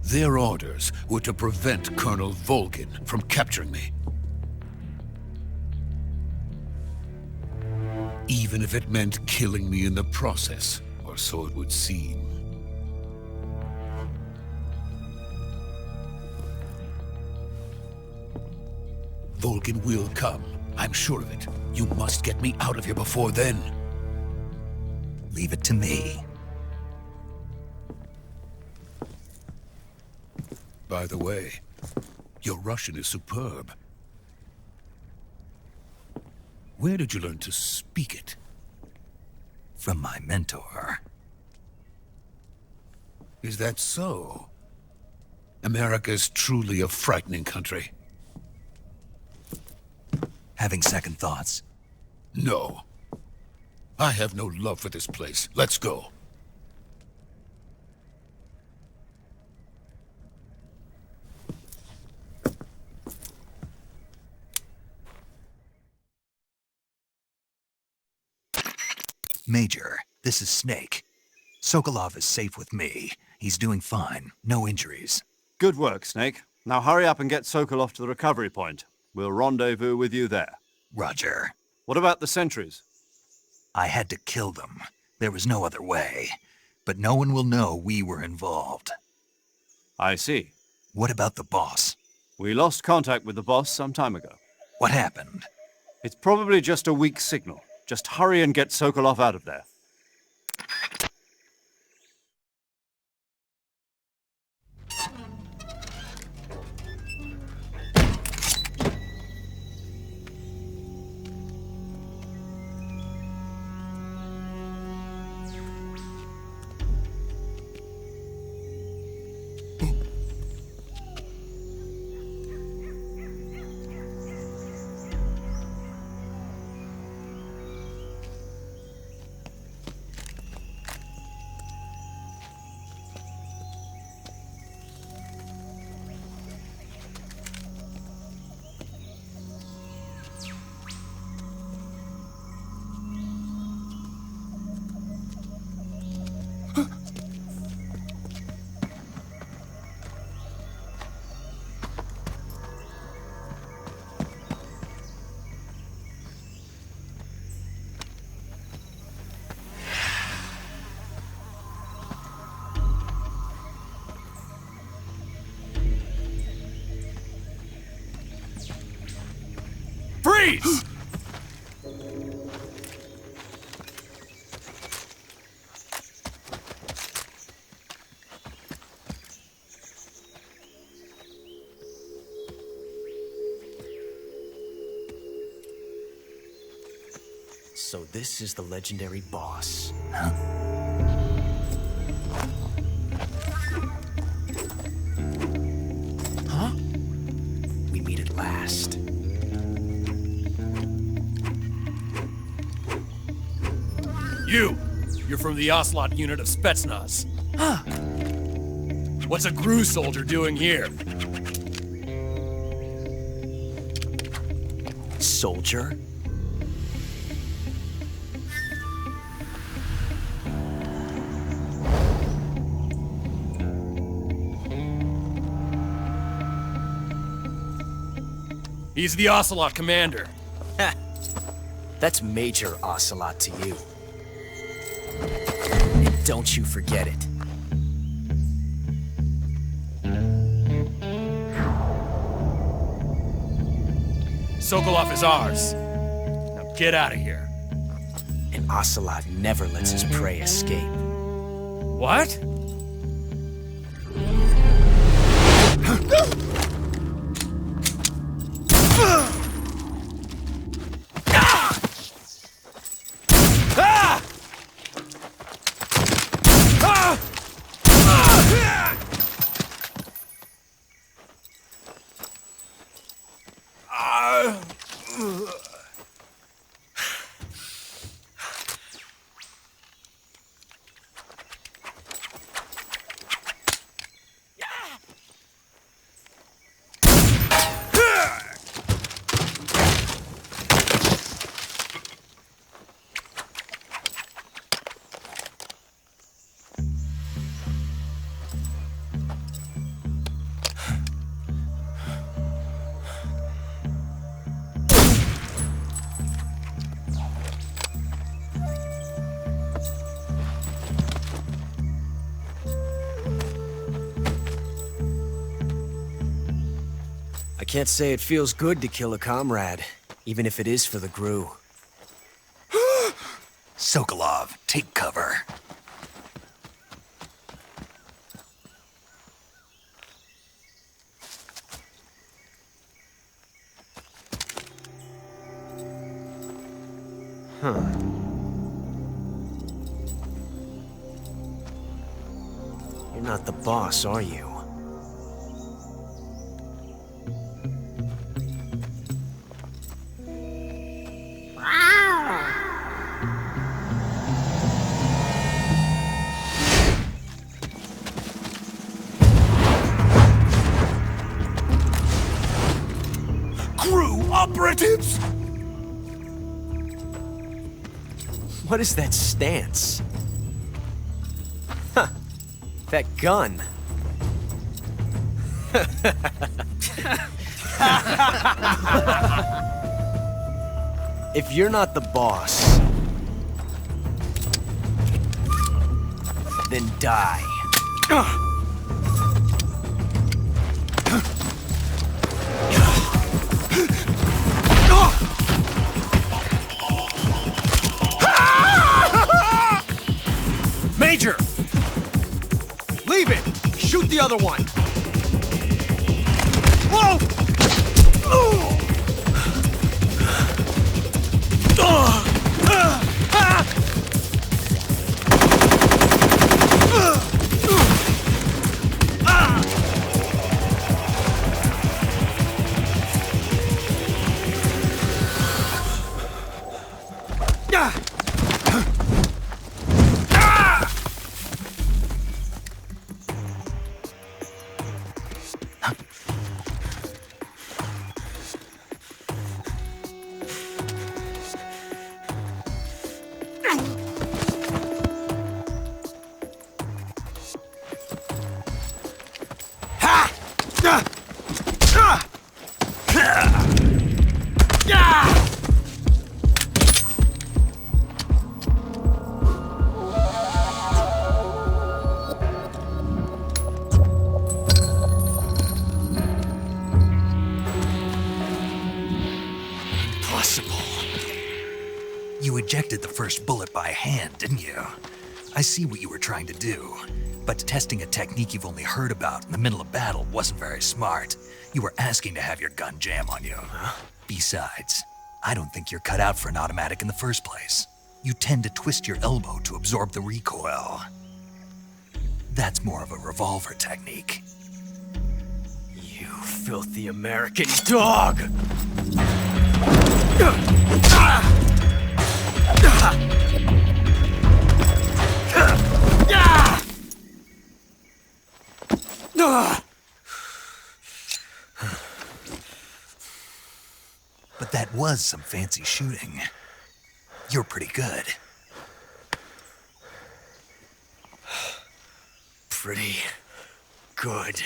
Their orders were to prevent Colonel Volgin from capturing me. Even if it meant killing me in the process, or so it would seem. Volgin will come. I'm sure of it. You must get me out of here before then. Leave it to me. By the way, your Russian is superb. Where did you learn to speak it? From my mentor. Is that so? America is truly a frightening country. Having second thoughts? No. I have no love for this place. Let's go. Major, this is Snake. Sokolov is safe with me. He's doing fine. No injuries. Good work, Snake. Now hurry up and get Sokolov to the recovery point. We'll rendezvous with you there. Roger. What about the sentries? I had to kill them. There was no other way. But no one will know we were involved. I see. What about the boss? We lost contact with the boss some time ago. What happened? It's probably just a weak signal. Just hurry and get Sokolov out of there. Freeze! So this is the legendary boss. Huh? We meet at last. You're from the Ocelot unit of Spetsnaz. Huh. What's a GRU soldier doing here? Soldier? He's the Ocelot commander. Ha! That's Major Ocelot to you. And don't you forget it. Sokolov is ours. Now get out of here. And Ocelot never lets his prey escape. What? I can't say it feels good to kill a comrade, even if it is for the GRU. Sokolov, take cover. You're not the boss, are you? Crew operatives! What is that stance? Huh. That gun. If you're not the boss, then die. Major! Leave it! Shoot the other one! Whoa! You ejected the first bullet by hand, didn't you? I see what you were trying to do, but testing a technique you've only heard about in the middle of battle wasn't very smart. You were asking to have your gun jam on you. Besides, I don't think you're cut out for an automatic in the first place. You tend to twist your elbow to absorb the recoil. That's more of a revolver technique. You filthy American dog! But that was some fancy shooting. You're pretty good. Pretty good.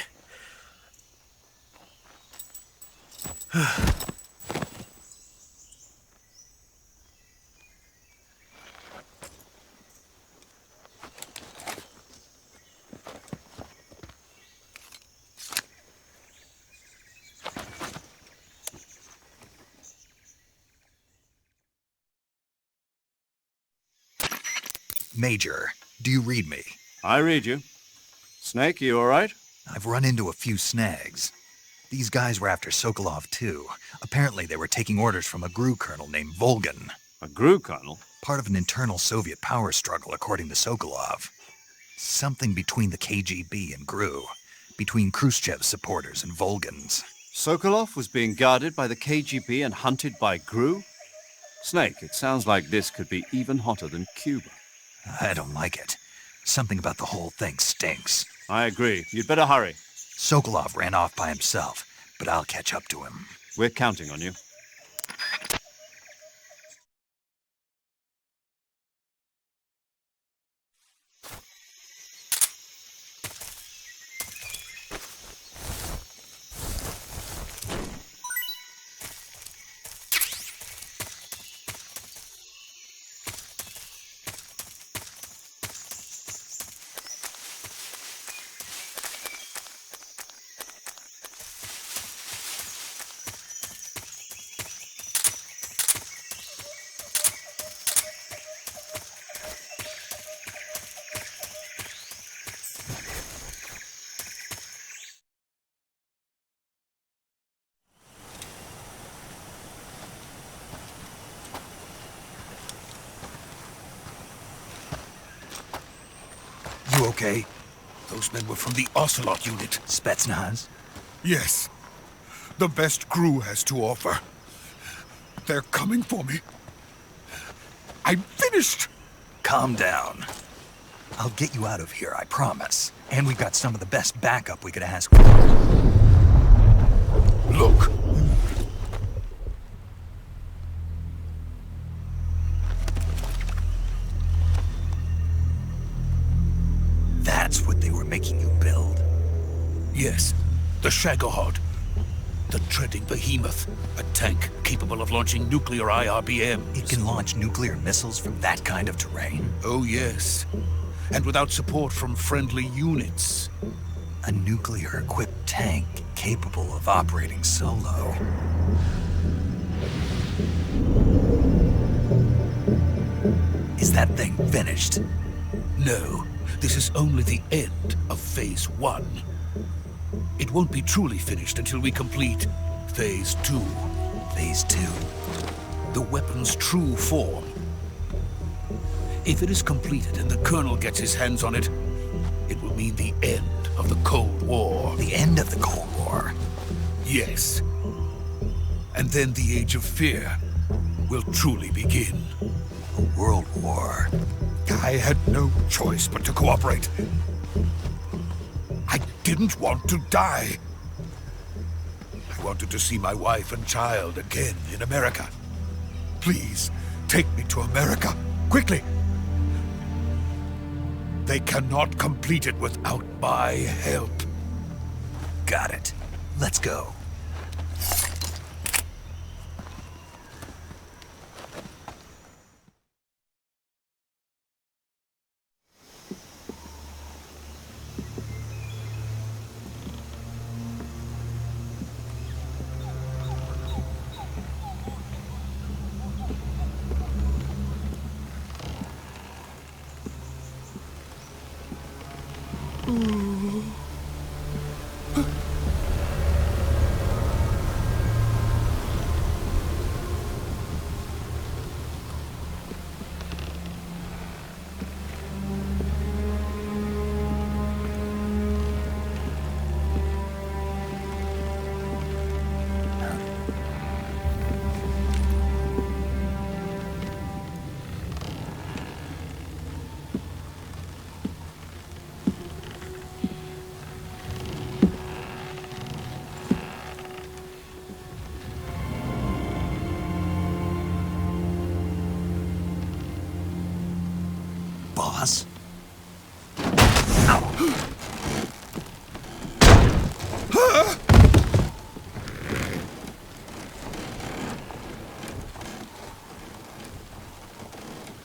Major, do you read me? I read you. Snake, you all right? I've run into a few snags. These guys were after Sokolov too. Apparently they were taking orders from a GRU colonel named Volgan. A GRU colonel? Part of an internal Soviet power struggle, according to Sokolov. Something between the KGB and GRU. Between Khrushchev's supporters and Volgan's. Sokolov was being guarded by the KGB and hunted by GRU? Snake, it sounds like this could be even hotter than Cuba. I don't like it. Something about the whole thing stinks. I agree. You'd better hurry. Sokolov ran off by himself, but I'll catch up to him. We're counting on you. okay? Those men were from the Ocelot unit. Spetsnaz? Yes. The best crew has to offer. They're coming for me. I'm finished! Calm down. I'll get you out of here, I promise. And we've got some of the best backup we could ask for. Look. That's what they were making you build. Yes, the Shagohod. The treading behemoth. A tank capable of launching nuclear IRBMs. It can launch nuclear missiles from that kind of terrain? Oh, yes. And without support from friendly units. A nuclear-equipped tank capable of operating solo. Is that thing finished? No, this is only the end of Phase 1. It won't be truly finished until we complete Phase 2. Phase 2? The weapon's true form. If it is completed and the Colonel gets his hands on it, it will mean the end of the Cold War. The end of the Cold War? Yes. And then the Age of Fear will truly begin. A world war. I had no choice but to cooperate. I didn't want to die. I wanted to see my wife and child again in America. Please, take me to America, quickly. They cannot complete it without my help. Got it. Let's go. Boss?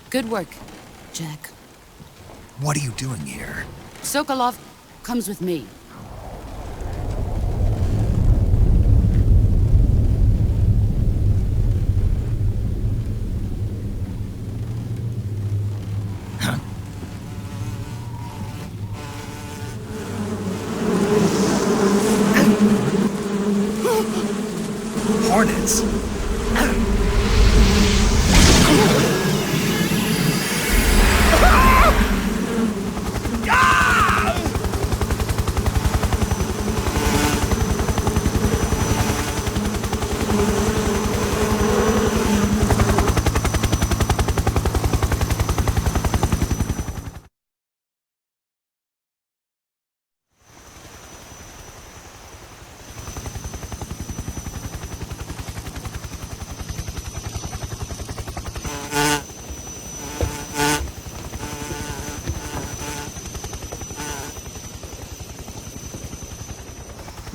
Good work, Jack. What are you doing here? Sokolov comes with me. Hornets?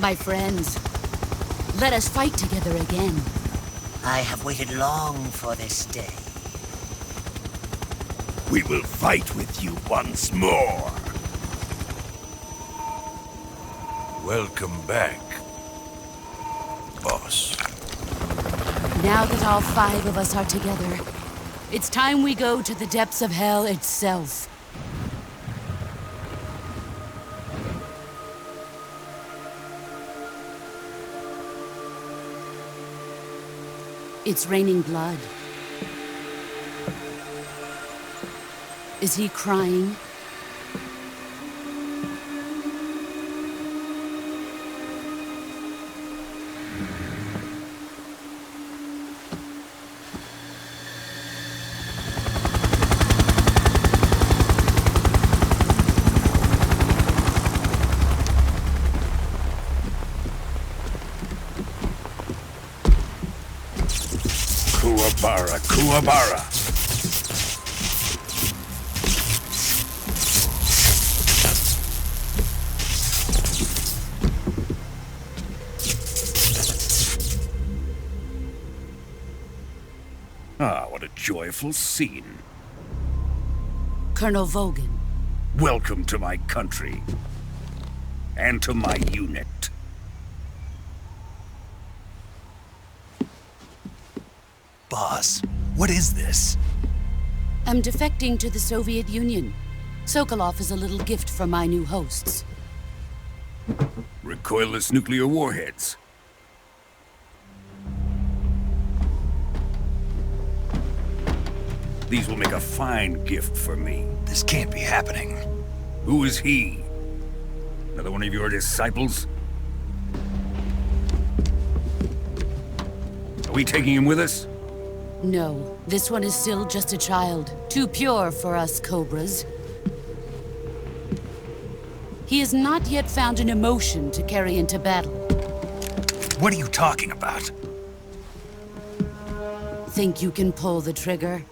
My friends, let us fight together again. I have waited long for this day. We will fight with you once more. Welcome back, boss. Now that all 5 of us are together, it's time we go to the depths of hell itself. It's raining blood. Is he crying? Kuwabara, Kuwabara. Ah, what a joyful scene. Colonel Vogan. Welcome to my country. And to my unit. Boss, what is this? I'm defecting to the Soviet Union. Sokolov is a little gift from my new hosts. Recoilless nuclear warheads. These will make a fine gift for me. This can't be happening. Who is he? Another one of your disciples? Are we taking him with us? No, this one is still just a child. Too pure for us Cobras. He has not yet found an emotion to carry into battle. What are you talking about? Think you can pull the trigger?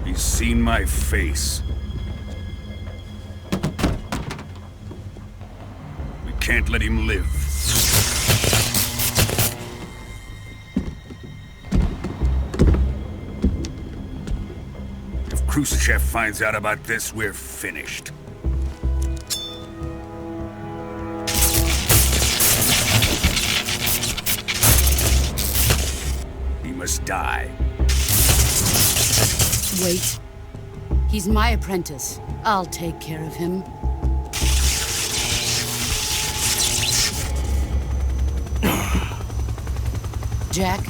He's seen my face. We can't let him live. If Khrushchev finds out about this, we're finished. He must die. Wait. He's my apprentice. I'll take care of him. Jack,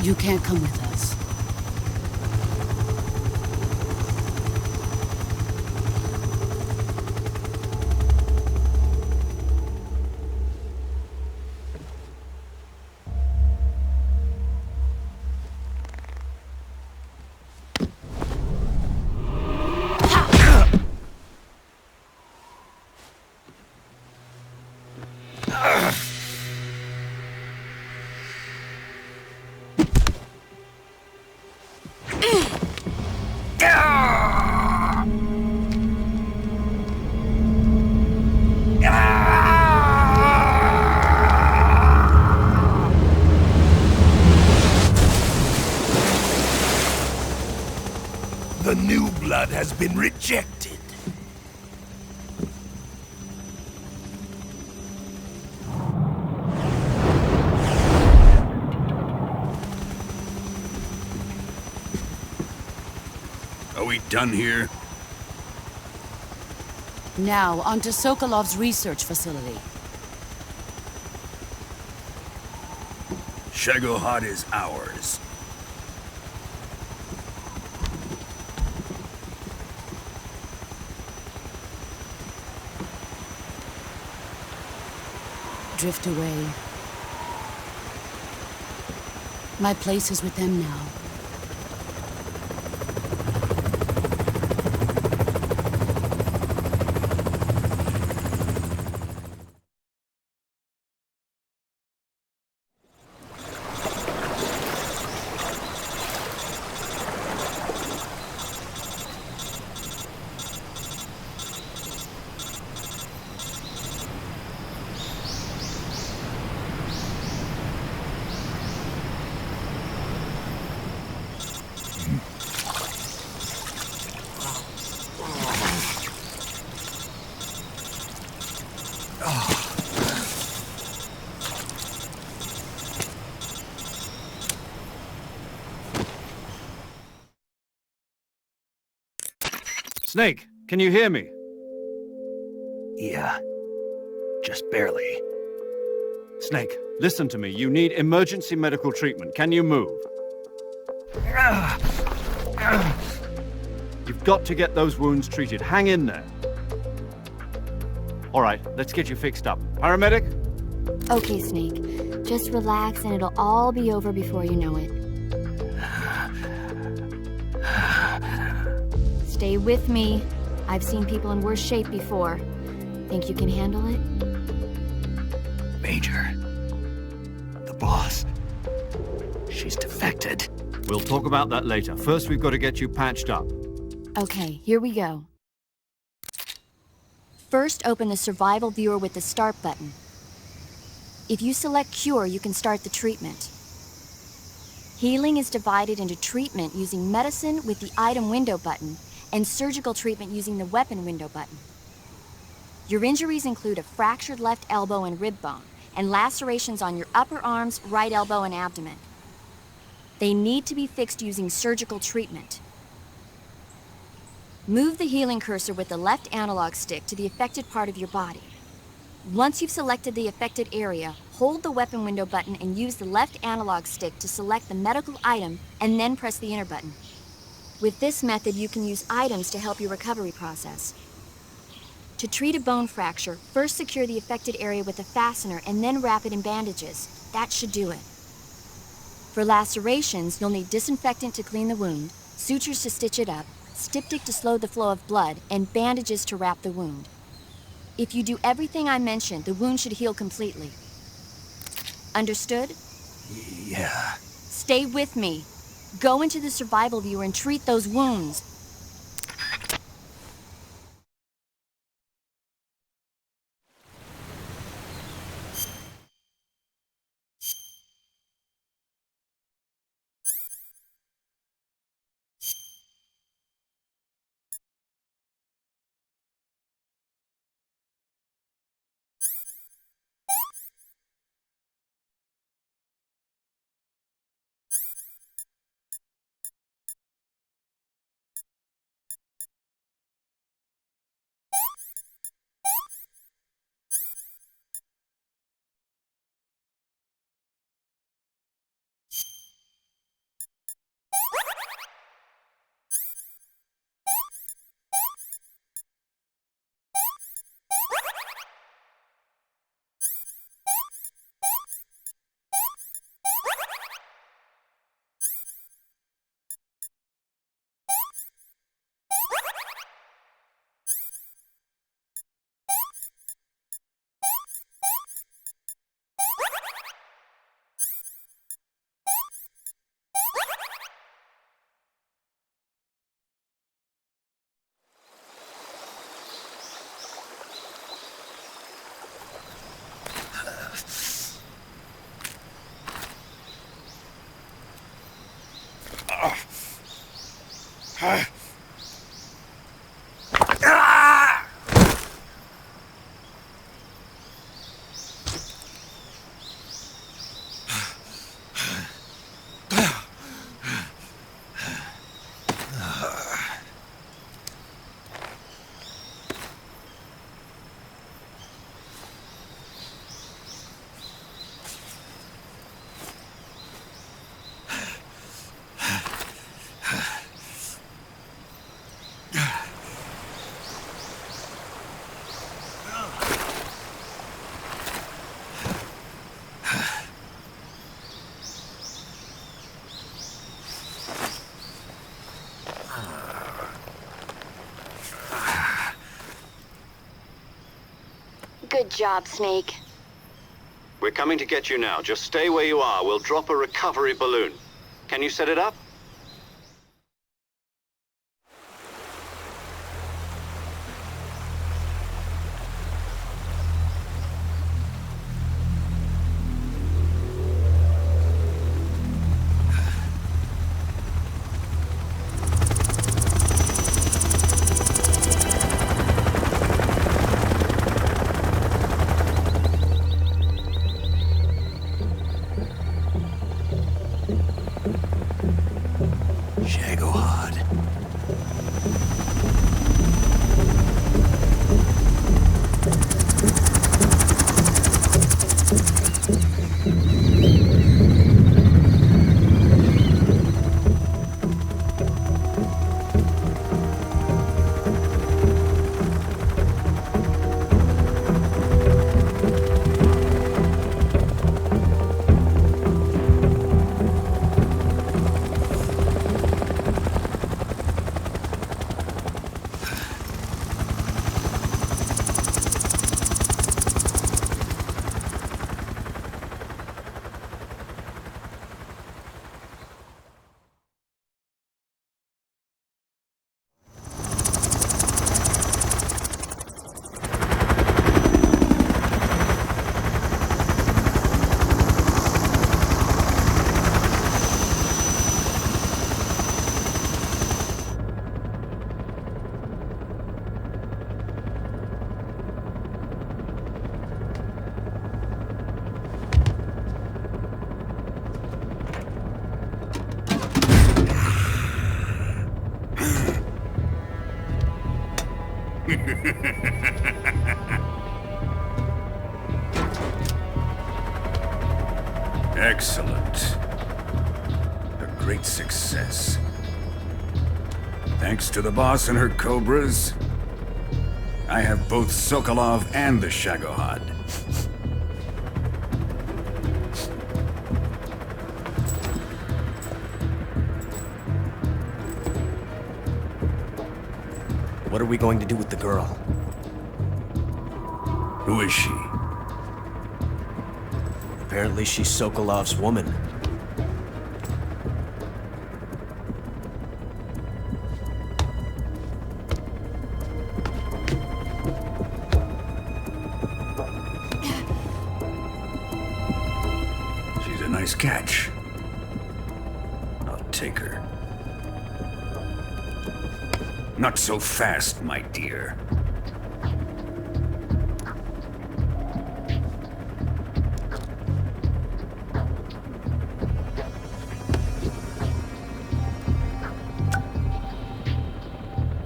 you can't come with us. The new blood has been rejected. Are we done here? Now, onto Sokolov's research facility. Shagohod is ours. Drift away. My place is with them now. Snake, can you hear me? Yeah. Just barely. Snake, listen to me. You need emergency medical treatment. Can you move? You've got to get those wounds treated. Hang in there. All right, let's get you fixed up. Paramedic? Okay, Snake. Just relax and it'll all be over before you know it. Stay with me. I've seen people in worse shape before. Think you can handle it? Major. The boss. She's defected. We'll talk about that later. First, we've got to get you patched up. Okay, here we go. First, open the survival viewer with the start button. If you select cure, you can start the treatment. Healing is divided into treatment using medicine with the item window button and surgical treatment using the weapon window button. Your injuries include a fractured left elbow and rib bone and lacerations on your upper arms, right elbow, and abdomen. They need to be fixed using surgical treatment. Move the healing cursor with the left analog stick to the affected part of your body. Once you've selected the affected area, hold the weapon window button and use the left analog stick to select the medical item and then press the enter button. With this method, you can use items to help your recovery process. To treat a bone fracture, first secure the affected area with a fastener and then wrap it in bandages. That should do it. For lacerations, you'll need disinfectant to clean the wound, sutures to stitch it up, styptic to slow the flow of blood, and bandages to wrap the wound. If you do everything I mentioned, the wound should heal completely. Understood? Yeah. Stay with me. Go into the survival viewer and treat those wounds. Good job, Snake. We're coming to get you now. Just stay where you are. We'll drop a recovery balloon. Can you set it up? Excellent. A great success. Thanks to the boss and her cobras, I have both Sokolov and the Shagohod. What are we going to do with the girl? Who is she? Apparently she's Sokolov's woman. She's a nice catch. I'll take her. Not so fast, my dear.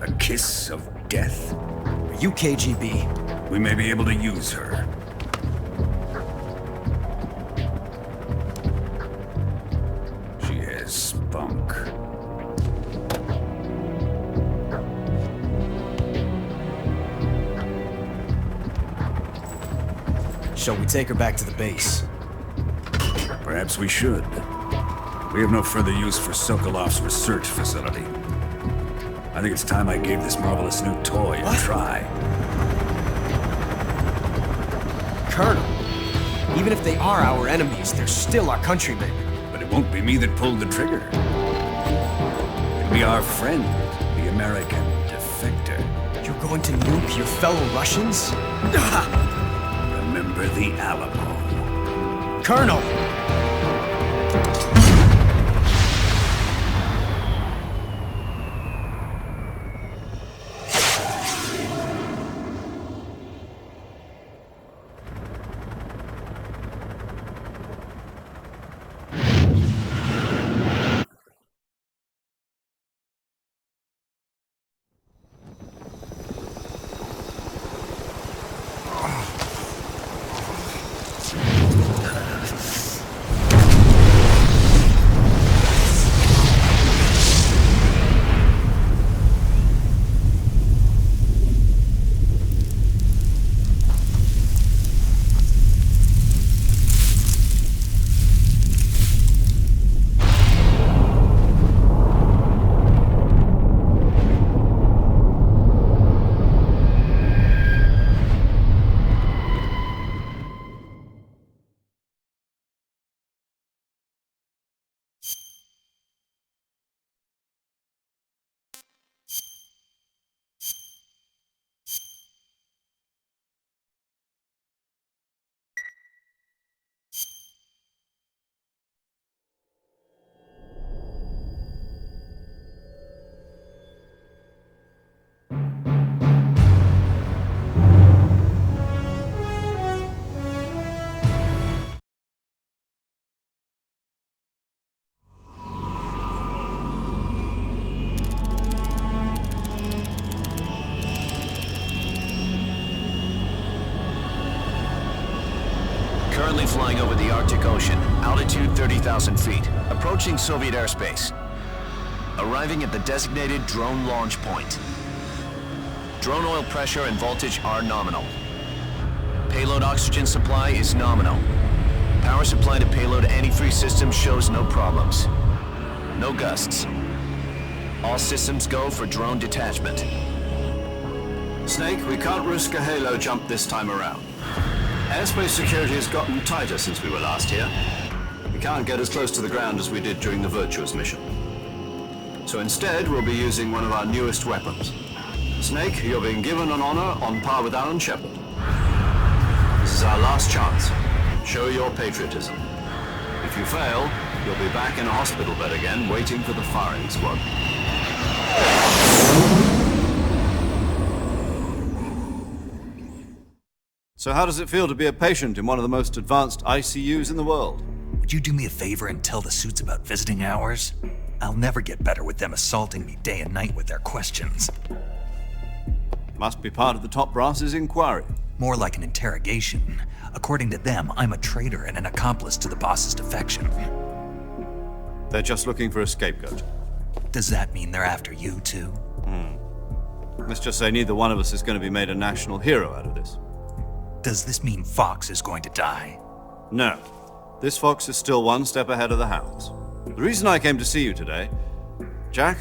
A kiss of death? Are you KGB? We may be able to use her. She has spunk. Shall we take her back to the base? Perhaps we should. We have no further use for Sokolov's research facility. I think it's time I gave this marvelous new toy a try. Colonel, even if they are our enemies, they're still our countrymen. But it won't be me that pulled the trigger. It'll be our friend, the American defector. You're going to nuke your fellow Russians? Remember the Alamo. Colonel! Currently flying over the Arctic Ocean, altitude 30,000 feet, approaching Soviet airspace. Arriving at the designated drone launch point. Drone oil pressure and voltage are nominal. Payload oxygen supply is nominal. Power supply to payload antifreeze system shows no problems. No gusts. All systems go for drone detachment. Snake, we can't risk a halo jump this time around. Airspace security has gotten tighter since we were last here. We can't get as close to the ground as we did during the Virtuous mission. So instead, we'll be using one of our newest weapons. Snake, you're being given an honor on par with Alan Shepard. This is our last chance. Show your patriotism. If you fail, you'll be back in a hospital bed again, waiting for the firing squad. So how does it feel to be a patient in one of the most advanced ICUs in the world? Would you do me a favor and tell the suits about visiting hours? I'll never get better with them assaulting me day and night with their questions. Must be part of the top brass's inquiry. More like an interrogation. According to them, I'm a traitor and an accomplice to the boss's defection. They're just looking for a scapegoat. Does that mean they're after you, too? Let's just say neither one of us is going to be made a national hero out of this. Does this mean Fox is going to die? No. This fox is still one step ahead of the hounds. The reason I came to see you today, Jack,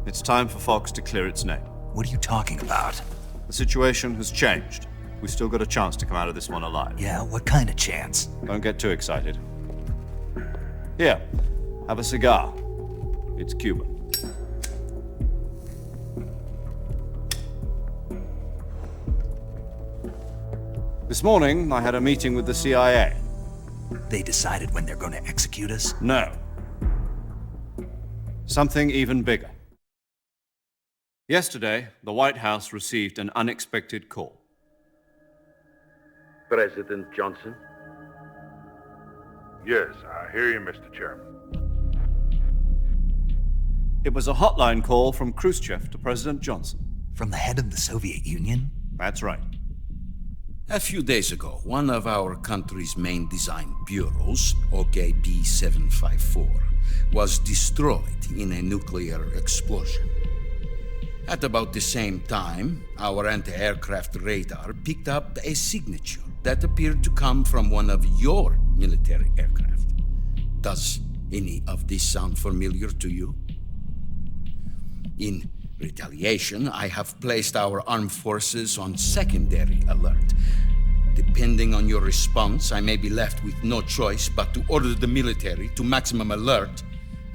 it's time for Fox to clear its name. What are you talking about? The situation has changed. We've still got a chance to come out of this one alive. Yeah, what kind of chance? Don't get too excited. Here, have a cigar. It's Cuban. This morning, I had a meeting with the CIA. They decided when they're going to execute us? No. Something even bigger. Yesterday, the White House received an unexpected call. President Johnson? Yes, I hear you, Mr. Chairman. It was a hotline call from Khrushchev to President Johnson. From the head of the Soviet Union? That's right. A few days ago, one of our country's main design bureaus, OKB 754, was destroyed in a nuclear explosion. At about the same time, our anti-aircraft radar picked up a signature that appeared to come from one of your military aircraft. Does any of this sound familiar to you? In retaliation, I have placed our armed forces on secondary alert. Depending on your response, I may be left with no choice but to order the military to maximum alert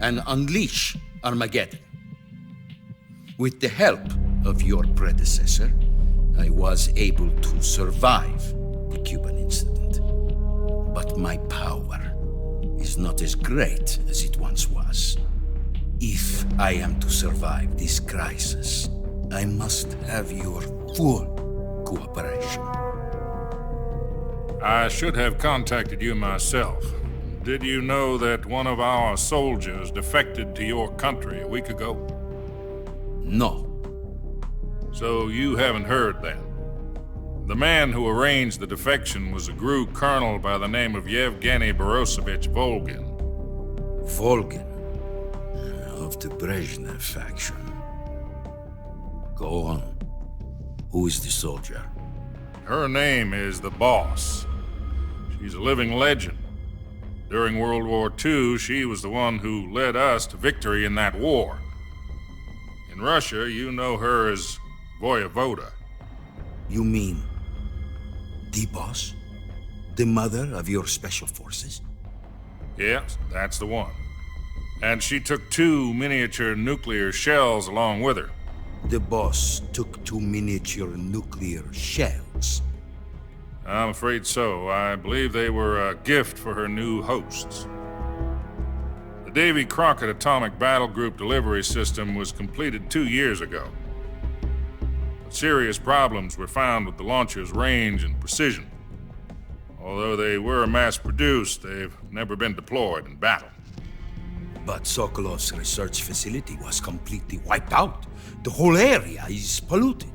and unleash Armageddon. With the help of your predecessor, I was able to survive the Cuban incident. But my power is not as great as it once was. If I am to survive this crisis, I must have your full cooperation. I should have contacted you myself. Did you know that one of our soldiers defected to your country a week ago? No. So you haven't heard then? The man who arranged the defection was a GRU colonel by the name of Yevgeny Borosovich Volgin. Volgin? Of the Brezhnev faction. Go on. Who is the soldier? Her name is the Boss. She's a living legend. During World War II, she was the one who led us to victory in that war. In Russia, you know her as Voyevoda. You mean the Boss? The mother of your special forces? Yes, that's the one. And she took 2 miniature nuclear shells along with her. The Boss took 2 miniature nuclear shells? I'm afraid so. I believe they were a gift for her new hosts. The Davy Crockett Atomic Battle Group delivery system was completed 2 years ago. But serious problems were found with the launcher's range and precision. Although they were mass-produced, they've never been deployed in battle. But Sokolov's research facility was completely wiped out. The whole area is polluted.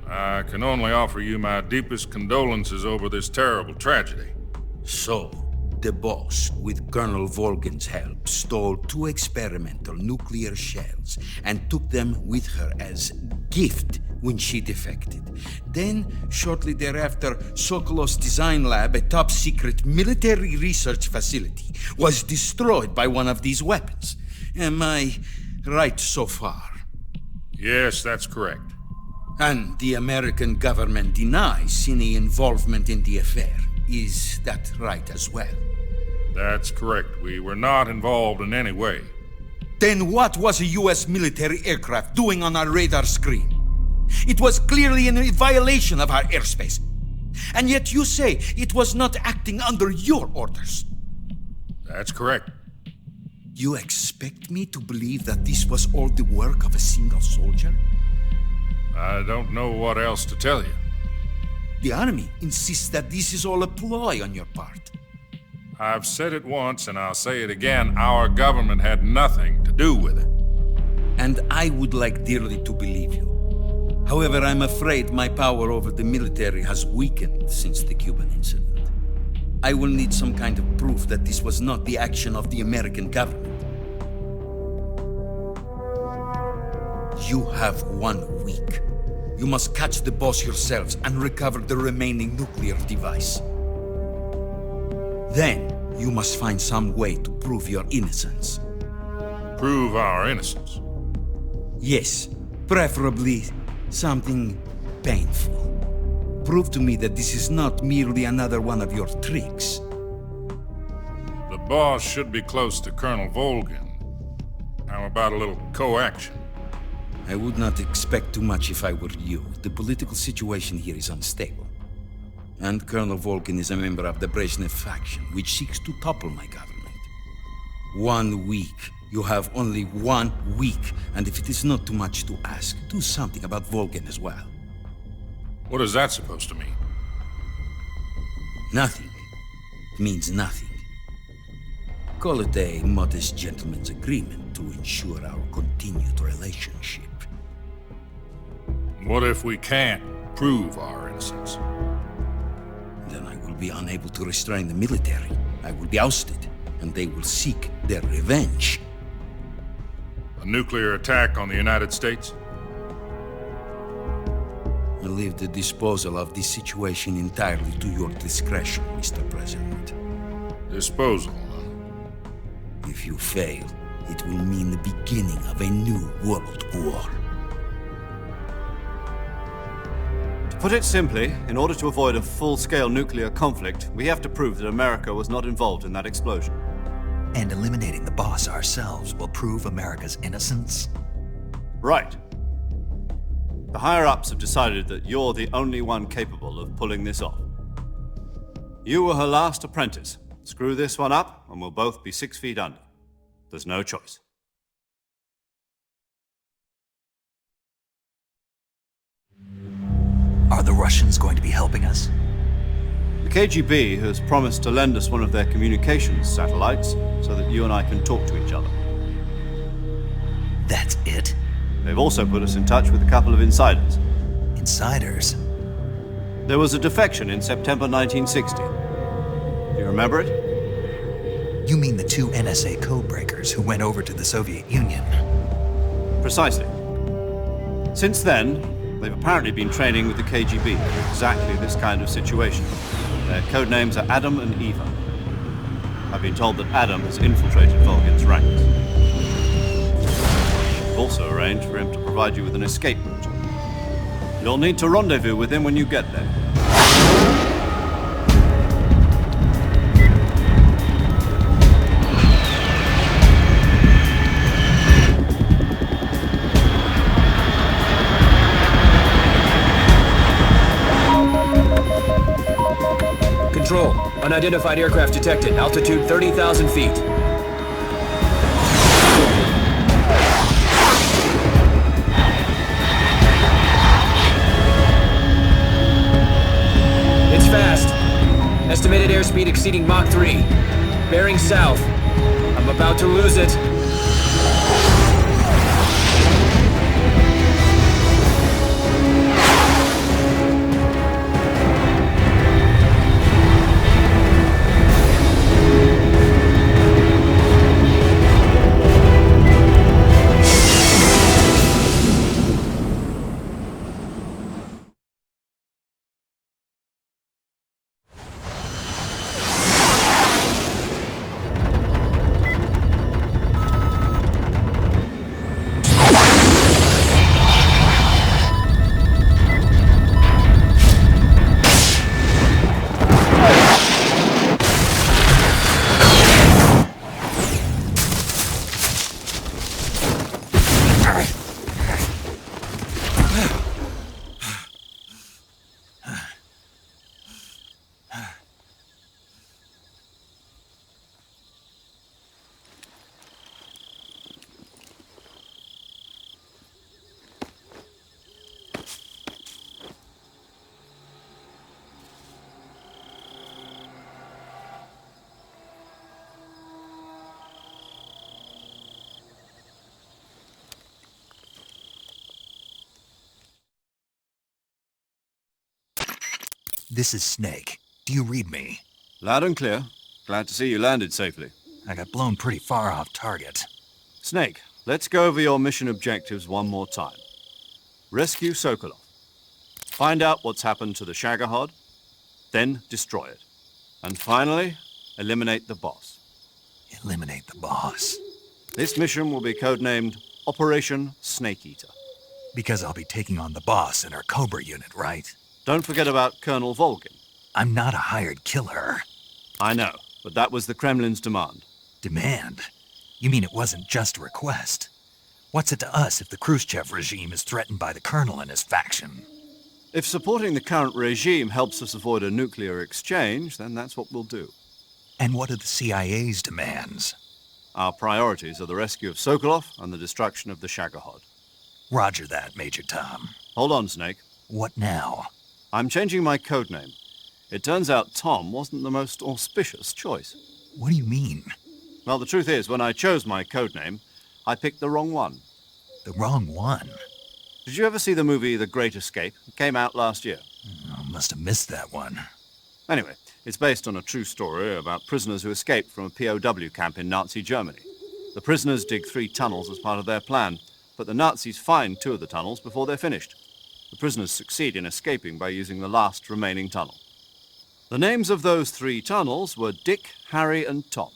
I can only offer you my deepest condolences over this terrible tragedy. So, the Boss, with Colonel Volgin's help, stole 2 experimental nuclear shells and took them with her as gift when she defected. Then, shortly thereafter, Sokolov's design lab, a top-secret military research facility, was destroyed by one of these weapons. Am I right so far? Yes, that's correct. And the American government denies any involvement in the affair. Is that right as well? That's correct. We were not involved in any way. Then what was a U.S. military aircraft doing on our radar screen? It was clearly in violation of our airspace. And yet you say it was not acting under your orders. That's correct. You expect me to believe that this was all the work of a single soldier? I don't know what else to tell you. The Army insists that this is all a ploy on your part. I've said it once and I'll say it again. Our government had nothing to do with it. And I would like dearly to believe you. However, I'm afraid my power over the military has weakened since the Cuban incident. I will need some kind of proof that this was not the action of the American government. You have 1 week. You must catch the boss yourselves and recover the remaining nuclear device. Then, you must find some way to prove your innocence. Prove our innocence? Yes, preferably something painful. Prove to me that this is not merely another one of your tricks. The boss should be close to Colonel Volgin. How about a little co-action? I would not expect too much if I were you. The political situation here is unstable. And Colonel Volgin is a member of the Brezhnev faction, which seeks to topple my government. 1 week. You have only 1 week, and if it is not too much to ask, do something about Volgin as well. What is that supposed to mean? Nothing. It means nothing. Call it a modest gentleman's agreement to ensure our continued relationship. What if we can't prove our innocence? Then I will be unable to restrain the military. I will be ousted, and they will seek their revenge. A nuclear attack on the United States? I leave the disposal of this situation entirely to your discretion, Mr. President. Disposal, huh? If you fail, it will mean the beginning of a new world war. To put it simply, in order to avoid a full-scale nuclear conflict, we have to prove that America was not involved in that explosion. And eliminating the boss ourselves will prove America's innocence? Right. The higher-ups have decided that you're the only one capable of pulling this off. You were her last apprentice. Screw this one up, and we'll both be 6 feet under. There's no choice. Are the Russians going to be helping us? The KGB has promised to lend us one of their communications satellites so that you and I can talk to each other. That's it? They've also put us in touch with a couple of insiders. Insiders? There was a defection in September 1960. Do you remember it? You mean the 2 NSA codebreakers who went over to the Soviet Union? Precisely. Since then, they've apparently been training with the KGB for exactly this kind of situation. Their codenames are Adam and Eva. I've been told that Adam has infiltrated Volgin's ranks. We've also arranged for him to provide you with an escape route. You'll need to rendezvous with him when you get there. Control. Unidentified aircraft detected. Altitude 30,000 feet. It's fast. Estimated airspeed exceeding Mach 3. Bearing south. I'm about to lose it. This is Snake. Do you read me? Loud and clear. Glad to see you landed safely. I got blown pretty far off target. Snake, let's go over your mission objectives one more time. Rescue Sokolov. Find out what's happened to the Shagohod, then destroy it. And finally, eliminate the boss. Eliminate the boss. This mission will be codenamed Operation Snake Eater. Because I'll be taking on the boss in our Cobra unit, right? Don't forget about Colonel Volgin. I'm not a hired killer. I know, but that was the Kremlin's demand. Demand? You mean it wasn't just a request? What's it to us if the Khrushchev regime is threatened by the Colonel and his faction? If supporting the current regime helps us avoid a nuclear exchange, then that's what we'll do. And what are the CIA's demands? Our priorities are the rescue of Sokolov and the destruction of the Shagohod. Roger that, Major Tom. Hold on, Snake. What now? I'm changing my codename. It turns out Tom wasn't the most auspicious choice. What do you mean? Well, the truth is, when I chose my codename, I picked the wrong one. The wrong one? Did you ever see the movie The Great Escape? It came out last year. I must have missed that one. Anyway, it's based on a true story about prisoners who escaped from a POW camp in Nazi Germany. The prisoners dig 3 tunnels as part of their plan, but the Nazis find 2 of the tunnels before they're finished. The prisoners succeed in escaping by using the last remaining tunnel. The names of those 3 tunnels were Dick, Harry, and Tom.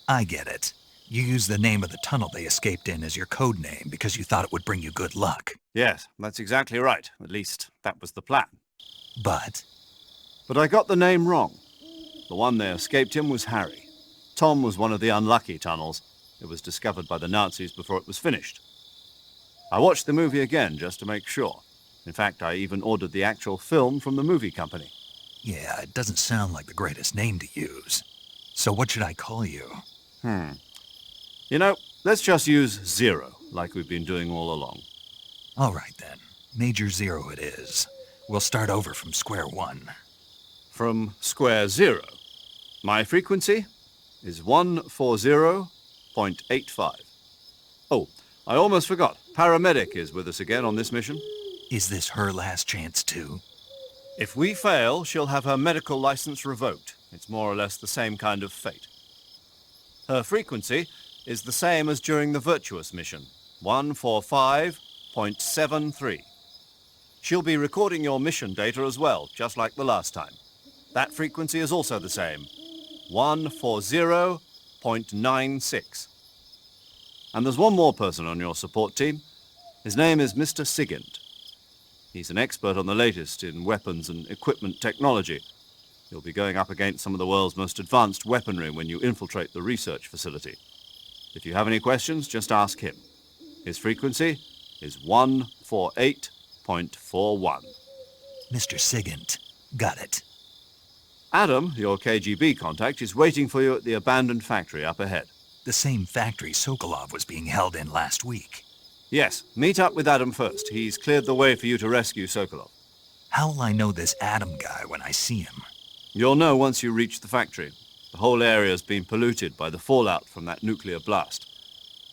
I get it. You used the name of the tunnel they escaped in as your code name because you thought it would bring you good luck. Yes, that's exactly right. At least, that was the plan. But I got the name wrong. The one they escaped in was Harry. Tom was one of the unlucky tunnels. It was discovered by the Nazis before it was finished. I watched the movie again just to make sure. In fact, I even ordered the actual film from the movie company. yeah, it doesn't sound like the greatest name to use. So what should I call you? You know, let's just use Zero, like we've been doing all along. All right, then. Major Zero it is. We'll start over from square one. From square zero. My frequency is 140.85. Oh, I almost forgot. Paramedic is with us again on this mission. Is this her last chance, too? If we fail, she'll have her medical license revoked. It's more or less the same kind of fate. Her frequency is the same as during the Virtuous mission, 145.73. She'll be recording your mission data as well, just like the last time. That frequency is also the same, 140.96. And there's one more person on your support team. His name is Mr. Sigint. He's an expert on the latest in weapons and equipment technology. You'll be going up against some of the world's most advanced weaponry when you infiltrate the research facility. If you have any questions, just ask him. His frequency is 148.41. Mr. Sigint. Got it. Adam, your KGB contact, is waiting for you at the abandoned factory up ahead. The same factory Sokolov was being held in last week. Yes, meet up with Adam first. He's cleared the way for you to rescue Sokolov. How will I know this Adam guy when I see him? You'll know once you reach the factory. The whole area's been polluted by the fallout from that nuclear blast.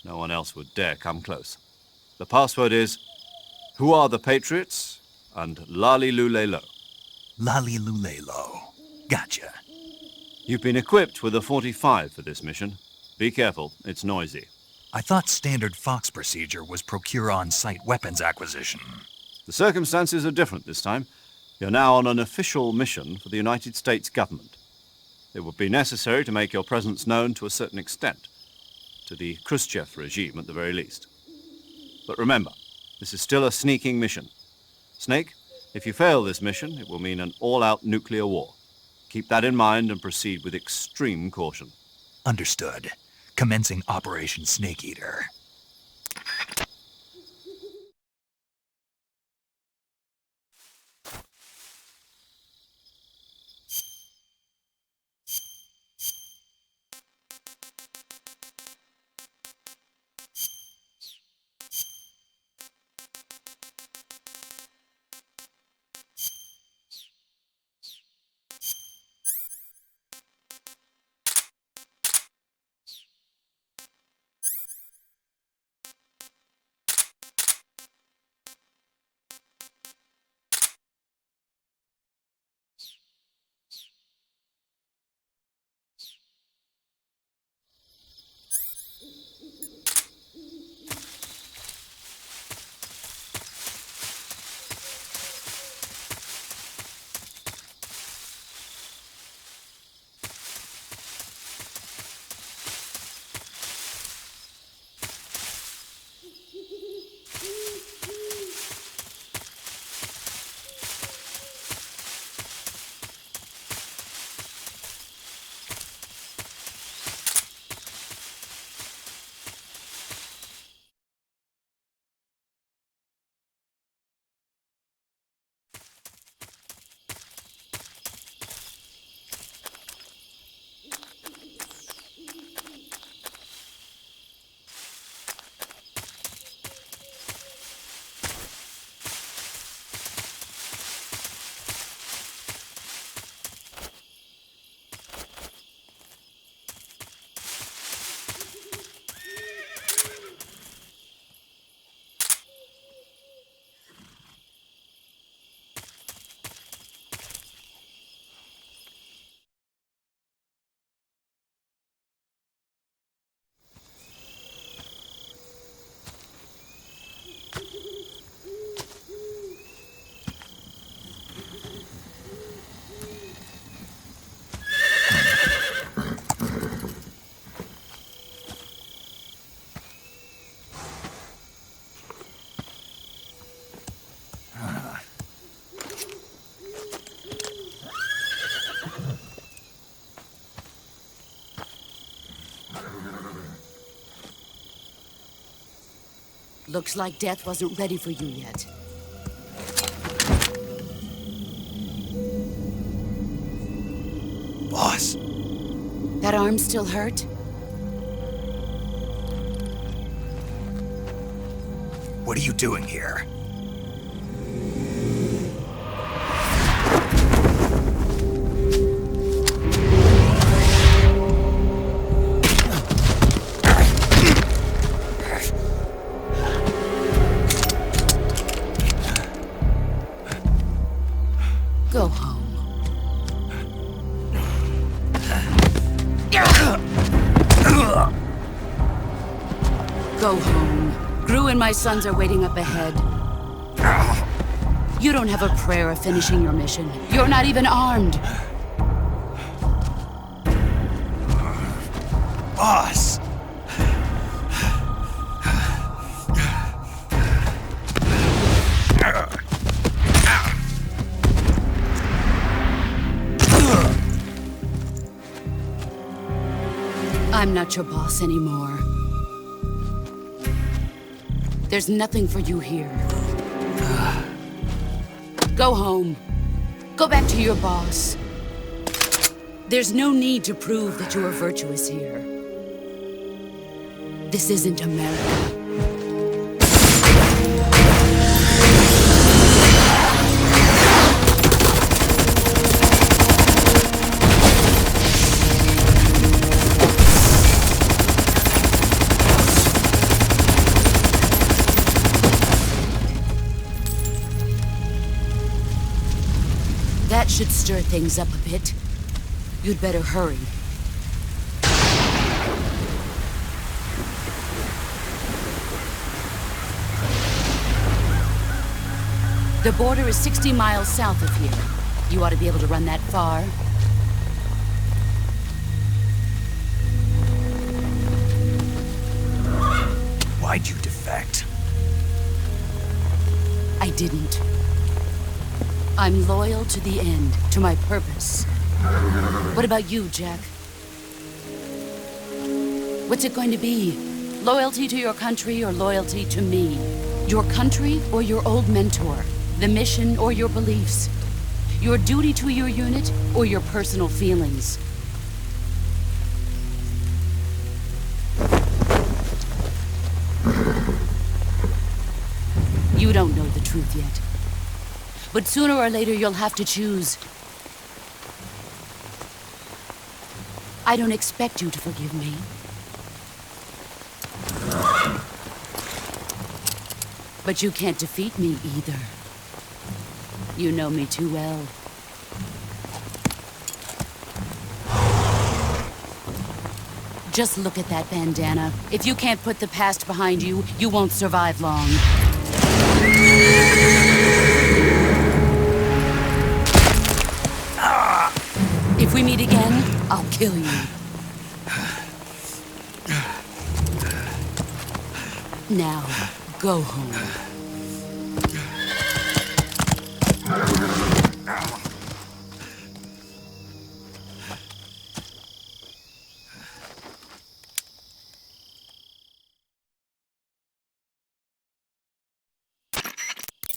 No one else would dare come close. The password is, "Who are the Patriots?" and Lali Lule Lo. Lali Lule Lo. Gotcha. You've been equipped with a 45 for this mission. Be careful, it's noisy. I thought standard Fox procedure was procure on-site weapons acquisition. The circumstances are different this time. You're now on an official mission for the United States government. It would be necessary to make your presence known to a certain extent, to the Khrushchev regime at the very least. But remember, this is still a sneaking mission. Snake, if you fail this mission, it will mean an all-out nuclear war. Keep that in mind and proceed with extreme caution. Understood. Commencing Operation Snake Eater. Looks like death wasn't ready for you yet. Boss. That arm still hurt? What are you doing here? Go home. Go home. Gru and my sons are waiting up ahead. You don't have a prayer of finishing your mission. You're not even armed. Boss! I'm not your boss anymore. There's nothing for you here. Go home. Go back to your boss. There's no need to prove that you are virtuous here. This isn't America. That should stir things up a bit. You'd better hurry. The border is 60 miles south of here. You ought to be able to run that far. Why'd you defect? I didn't. I'm loyal to the end, to my purpose. What about you, Jack? What's it going to be? Loyalty to your country or loyalty to me? Your country or your old mentor? The mission or your beliefs? Your duty to your unit or your personal feelings? You don't know the truth yet. But sooner or later, you'll have to choose. I don't expect you to forgive me. But you can't defeat me either. You know me too well. Just look at that bandana. If you can't put the past behind you, you won't survive long. If we meet again, I'll kill you. Now, go home.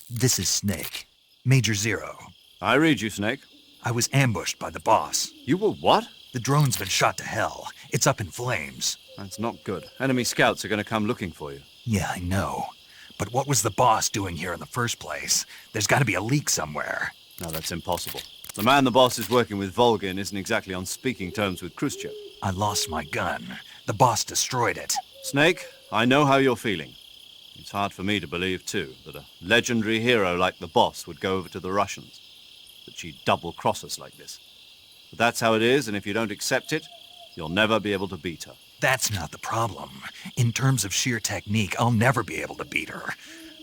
This is Snake. Major Zero. I read you, Snake. I was ambushed by the boss. You were what? The drone's been shot to hell. It's up in flames. That's not good. Enemy scouts are going to come looking for you. Yeah, I know. But what was the boss doing here in the first place? There's got to be a leak somewhere. No, that's impossible. The man the boss is working with, Volgin, isn't exactly on speaking terms with Khrushchev. I lost my gun. The boss destroyed it. Snake, I know how you're feeling. It's hard for me to believe, too, that a legendary hero like the boss would go over to the Russians. That she'd double-cross us like this. But that's how it is, and if you don't accept it, you'll never be able to beat her. That's not the problem. In terms of sheer technique, I'll never be able to beat her.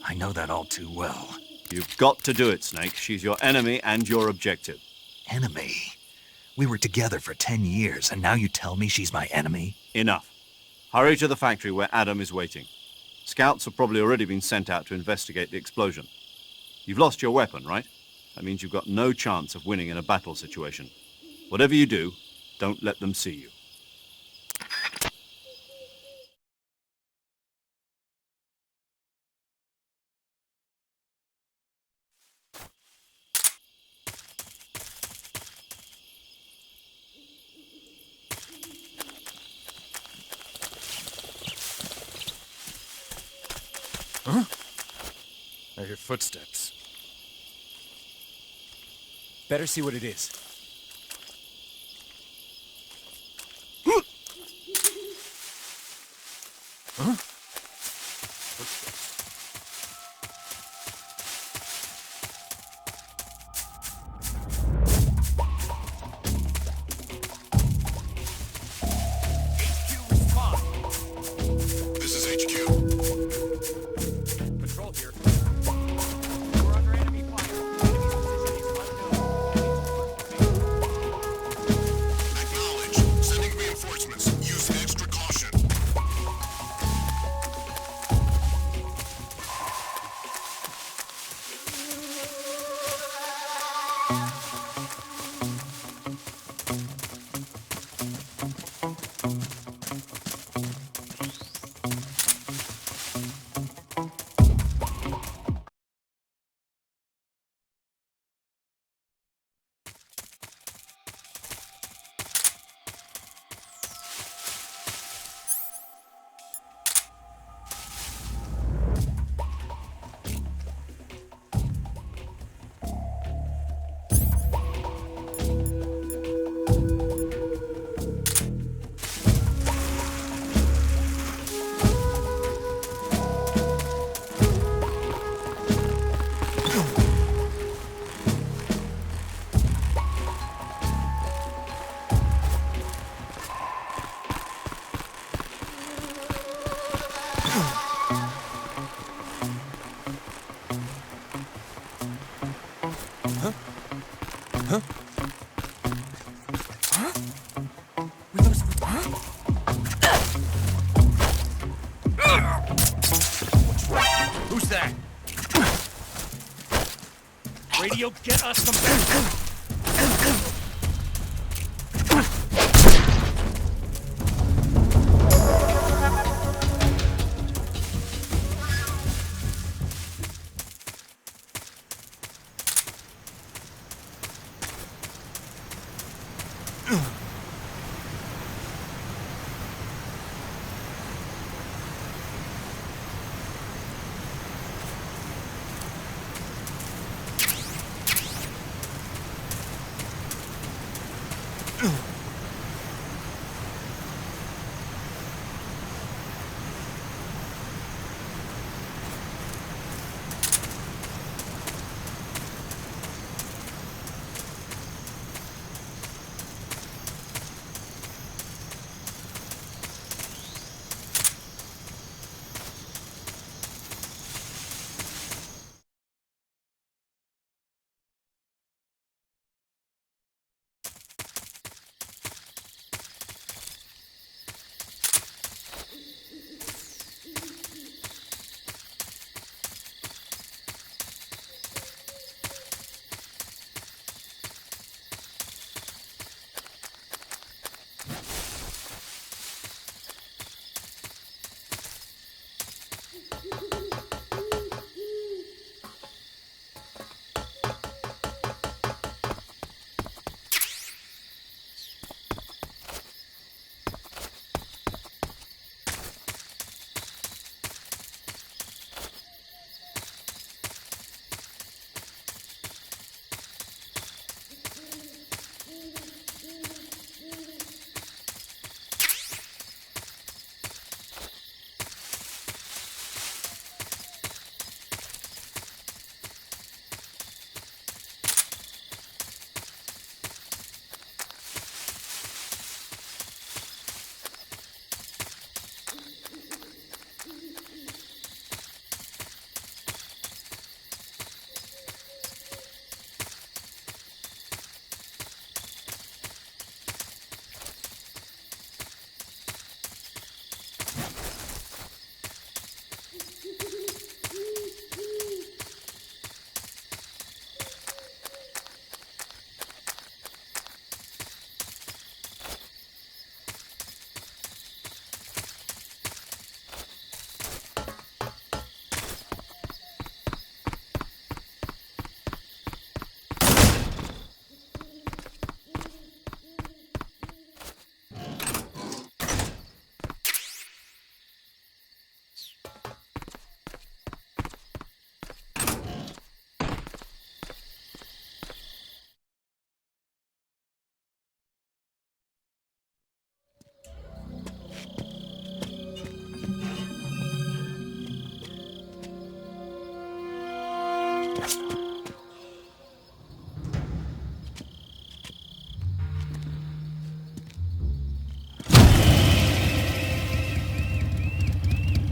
I know that all too well. You've got to do it, Snake. She's your enemy and your objective. Enemy? We were together for 10 years, and now you tell me she's my enemy? Enough. Hurry to the factory where Adam is waiting. Scouts have probably already been sent out to investigate the explosion. You've lost your weapon, right? That means you've got no chance of winning in a battle situation. Whatever you do, don't let them see you. Huh? I hear footsteps. Better see what it is. Huh? This is HQ. Patrol here. We're under enemy fire. Enemy position is unknown. Acknowledge. Sending reinforcements. Use extra caution. Who's that? Radio, get us some backup!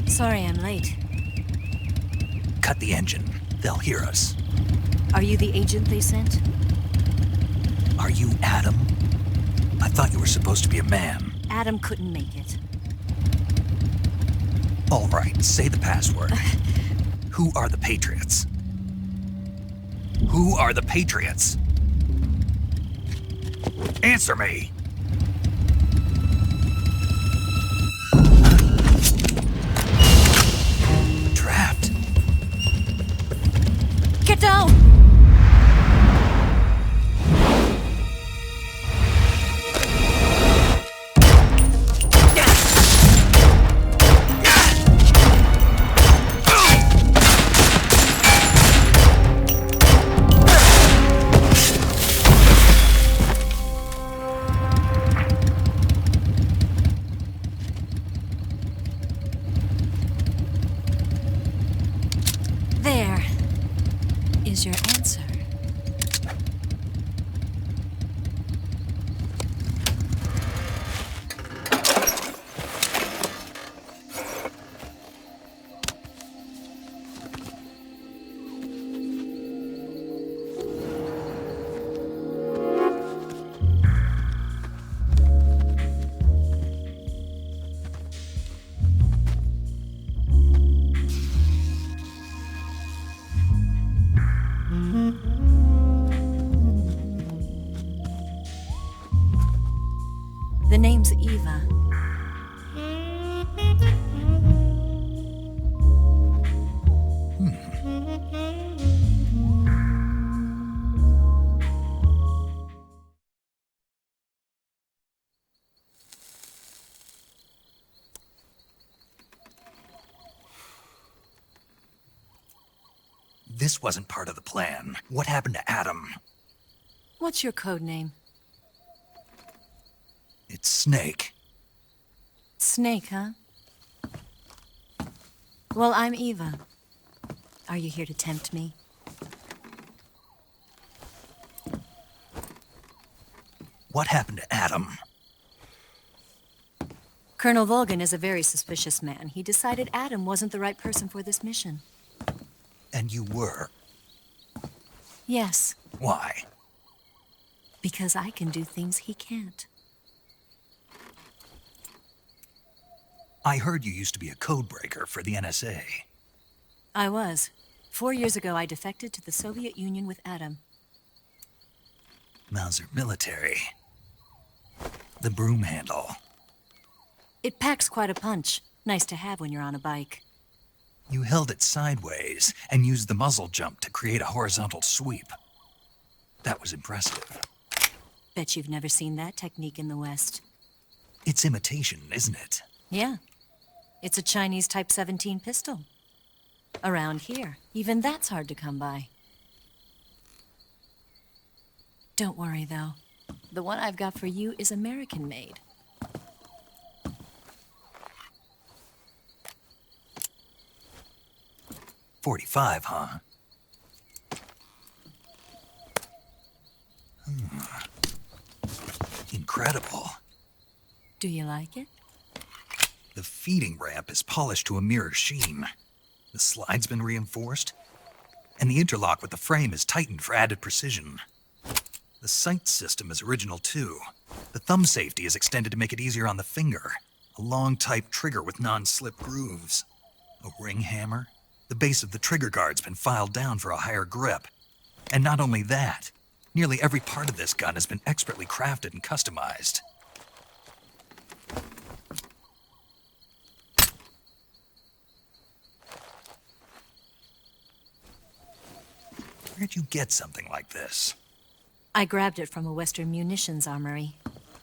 Sorry I'm late. Cut the engine. They'll hear us. Are you the agent they sent? Are you Adam? I thought you were supposed to be a man. Adam couldn't make it. All right, say the password. Who are the Patriots? Who are the Patriots? Answer me! Trapped. Get down! There is your answer. The name's Eva. This wasn't part of the plan. What happened to Adam? What's your code name? It's Snake. Snake, huh? Well, I'm Eva. Are you here to tempt me? What happened to Adam? Colonel Volgan is a very suspicious man. He decided Adam wasn't the right person for this mission. And you were? Yes, Why? because I can do things he can't. I heard you used to be a codebreaker for the NSA. I was. 4 years ago, I defected to the Soviet Union with Adam. Mauser military. The broom handle. It packs quite a punch. Nice to have when you're on a bike. You held it sideways and used the muzzle jump to create a horizontal sweep. That was impressive. Bet you've never seen that technique in the West. It's imitation, isn't it? Yeah. It's a Chinese Type 17 pistol. Around here, even that's hard to come by. Don't worry, though. The one I've got for you is American-made. .45, huh? Incredible. Do you like it? The feeding ramp is polished to a mirror sheen. The slide's been reinforced, and the interlock with the frame is tightened for added precision. The sight system is original too. The thumb safety is extended to make it easier on the finger. A long type trigger with non-slip grooves. A ring hammer. The base of the trigger guard's been filed down for a higher grip. And not only that, nearly every part of this gun has been expertly crafted and customized. Where'd you get something like this? I grabbed it from a Western munitions armory.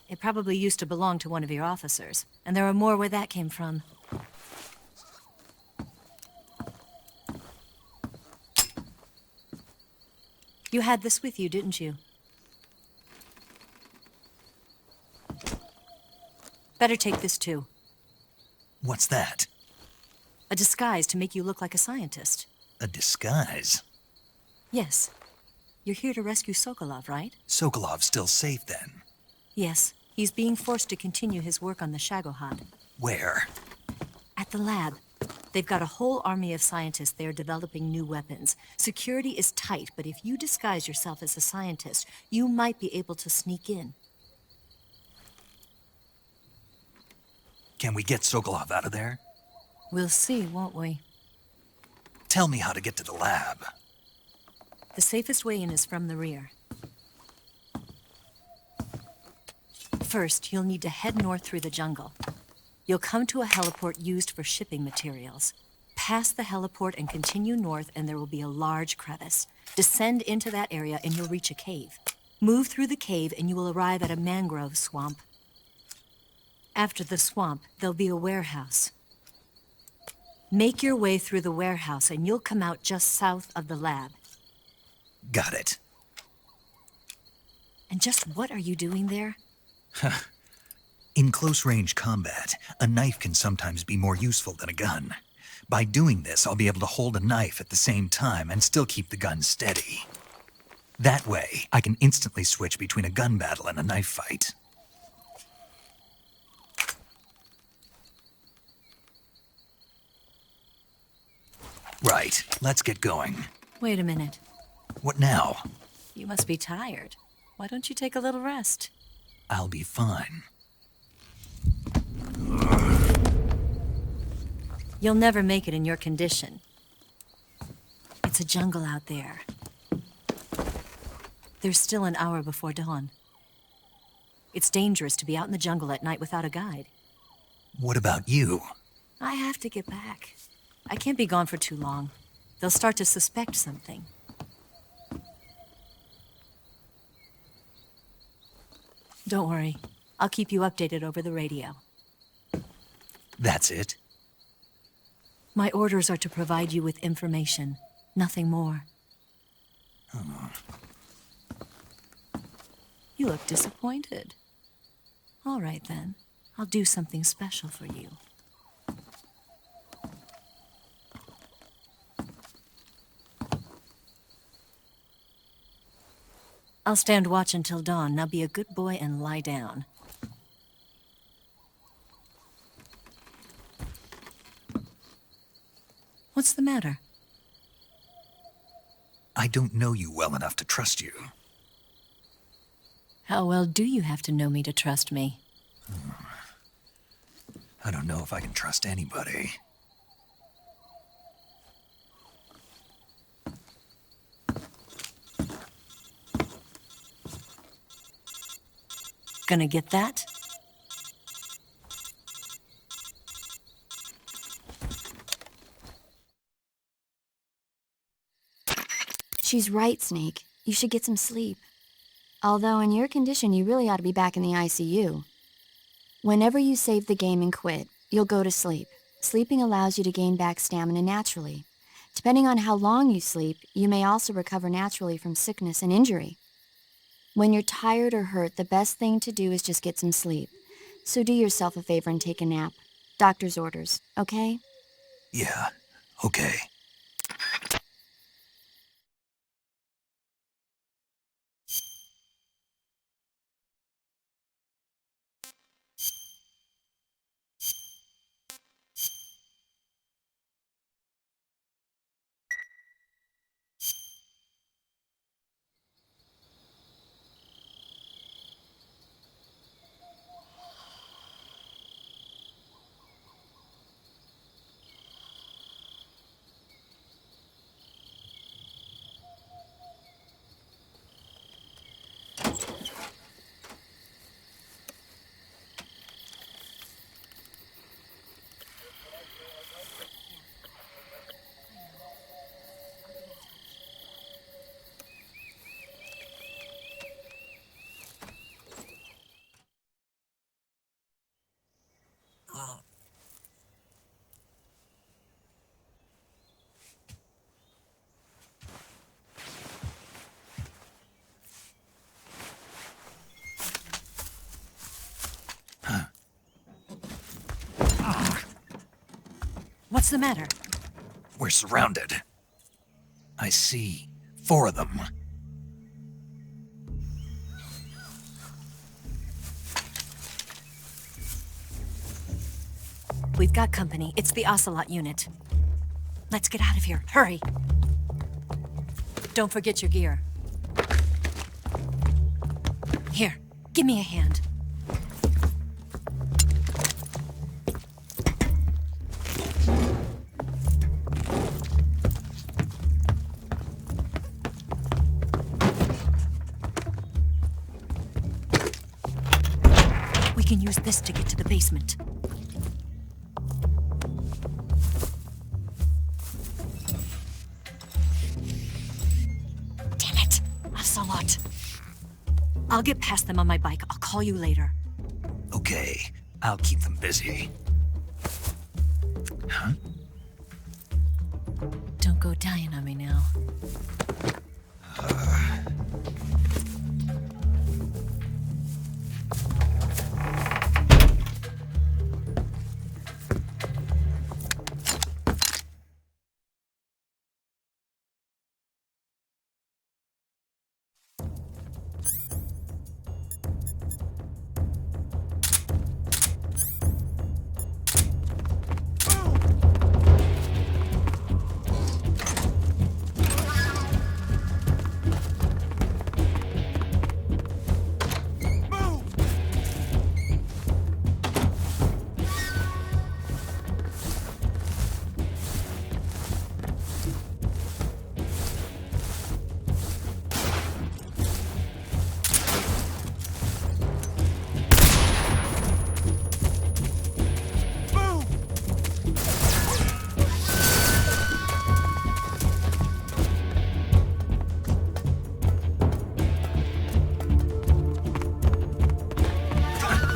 It probably used to belong to one of your officers, and there are more where that came from. You had this with you, didn't you? Better take this too. What's that? A disguise to make you look like a scientist. A disguise? Yes. You're here to rescue Sokolov, right? Sokolov's still safe then. Yes. He's being forced to continue his work on the Shagohod. Where? At the lab. They've got a whole army of scientists there developing new weapons. Security is tight, but if you disguise yourself as a scientist, you might be able to sneak in. Can we get Sokolov out of there? We'll see, won't we? Tell me how to get to the lab. The safest way in is from the rear. First, you'll need to head north through the jungle. You'll come to a heliport used for shipping materials. Pass the heliport and continue north, and there will be a large crevice. Descend into that area and you'll reach a cave. Move through the cave and you will arrive at a mangrove swamp. After the swamp, there'll be a warehouse. Make your way through the warehouse and you'll come out just south of the lab. Got it. And just what are you doing there? In close-range combat, a knife can sometimes be more useful than a gun. By doing this, I'll be able to hold a knife at the same time and still keep the gun steady. That way, I can instantly switch between a gun battle and a knife fight. Right, let's get going. Wait a minute. What now? You must be tired. Why don't you take a little rest? I'll be fine. You'll never make it in your condition. It's a jungle out there. There's still an hour before dawn. It's dangerous to be out in the jungle at night without a guide. What about you? I have to get back. I can't be gone for too long. They'll start to suspect something. Don't worry. I'll keep you updated over the radio. That's it? My orders are to provide you with information, nothing more. Oh. You look disappointed. All right, then. I'll do something special for you. I'll stand watch until dawn. Now be a good boy and lie down. What's the matter? I don't know you well enough to trust you. How well do you have to know me to trust me? I don't know if I can trust anybody. Gonna get that? She's right, Snake. You should get some sleep. Although in your condition, you really ought to be back in the ICU. Whenever you save the game and quit, you'll go to sleep. Sleeping allows you to gain back stamina naturally. Depending on how long you sleep, you may also recover naturally from sickness and injury. When you're tired or hurt, the best thing to do is just get some sleep. So do yourself a favor and take a nap. Doctor's orders, okay? Yeah, okay. What's the matter? We're surrounded. I see. 4 of them. We've got company. It's the Ocelot unit. Let's get out of here. Hurry! Don't forget your gear. Here, give me a hand. We can use this to get to the basement. Damn it! Ocelot. I'll get past them on my bike. I'll call you later. Okay, I'll keep them busy. Huh? Don't go dying on me now.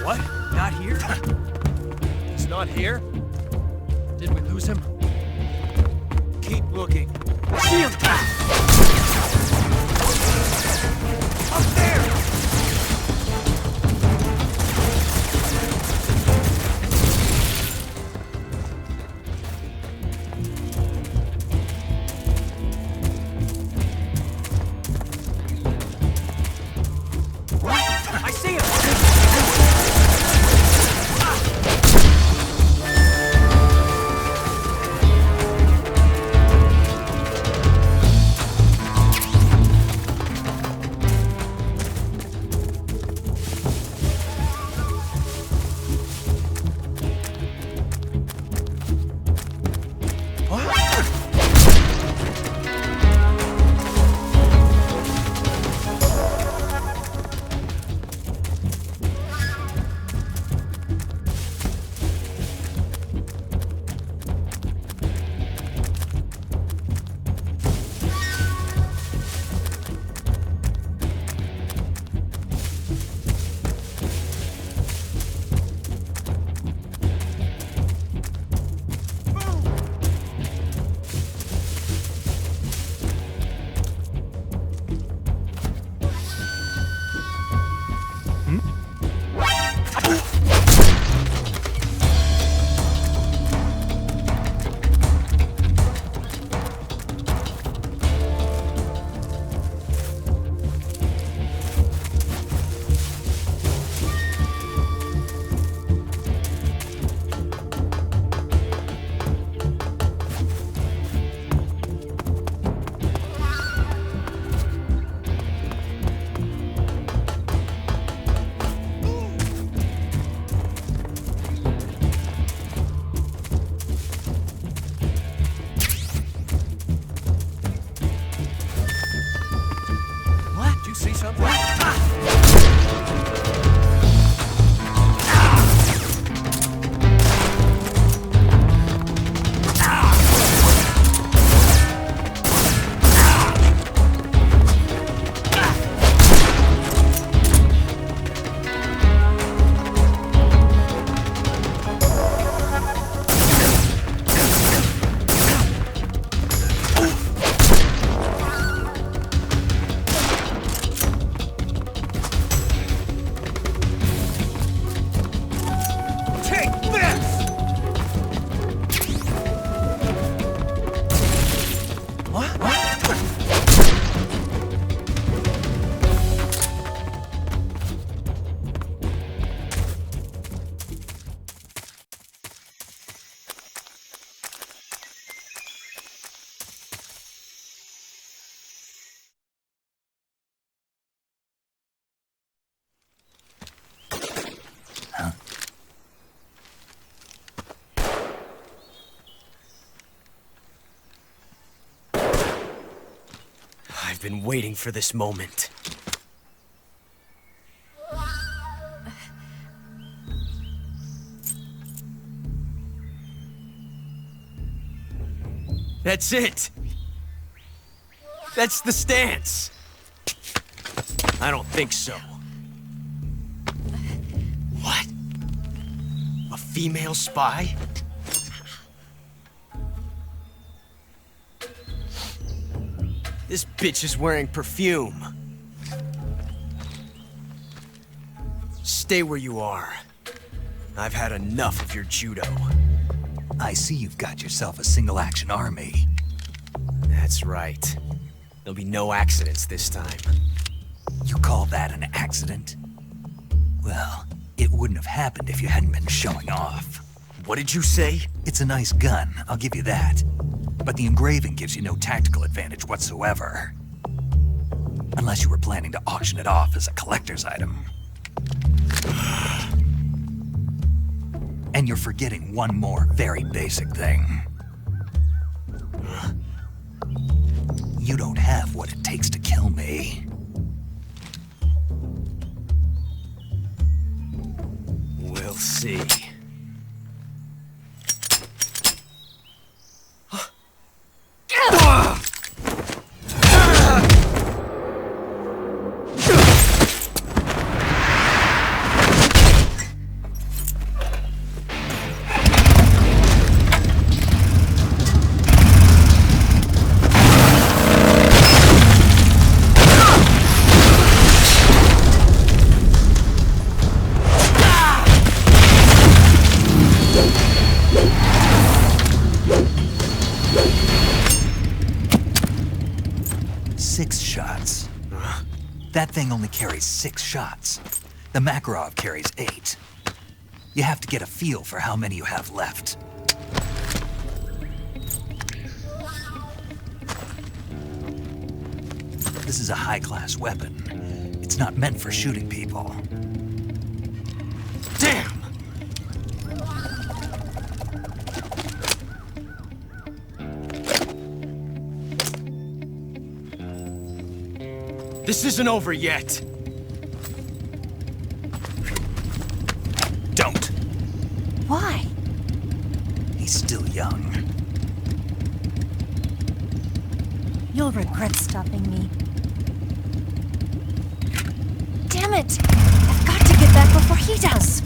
What? Not here? He's not here? Did we lose him? Keep looking. See him! Up there! What? I see him! See something? I've been waiting for this moment. That's it! That's the stance! I don't think so. What? A female spy? This bitch is wearing perfume. Stay where you are. I've had enough of your judo. I see you've got yourself a single-action army. That's right. There'll be no accidents this time. You call that an accident? Well, it wouldn't have happened if you hadn't been showing off. What did you say? It's a nice gun, I'll give you that. But the engraving gives you no tactical advantage whatsoever. Unless you were planning to auction it off as a collector's item. And you're forgetting one more very basic thing. You don't have what it takes to kill me. We'll see. That thing only carries 6 shots. The Makarov carries 8. You have to get a feel for how many you have left. This is a high-class weapon. It's not meant for shooting people. Damn! This isn't over yet. Don't. Why? He's still young. You'll regret stopping me. Damn it! I've got to get back before he does.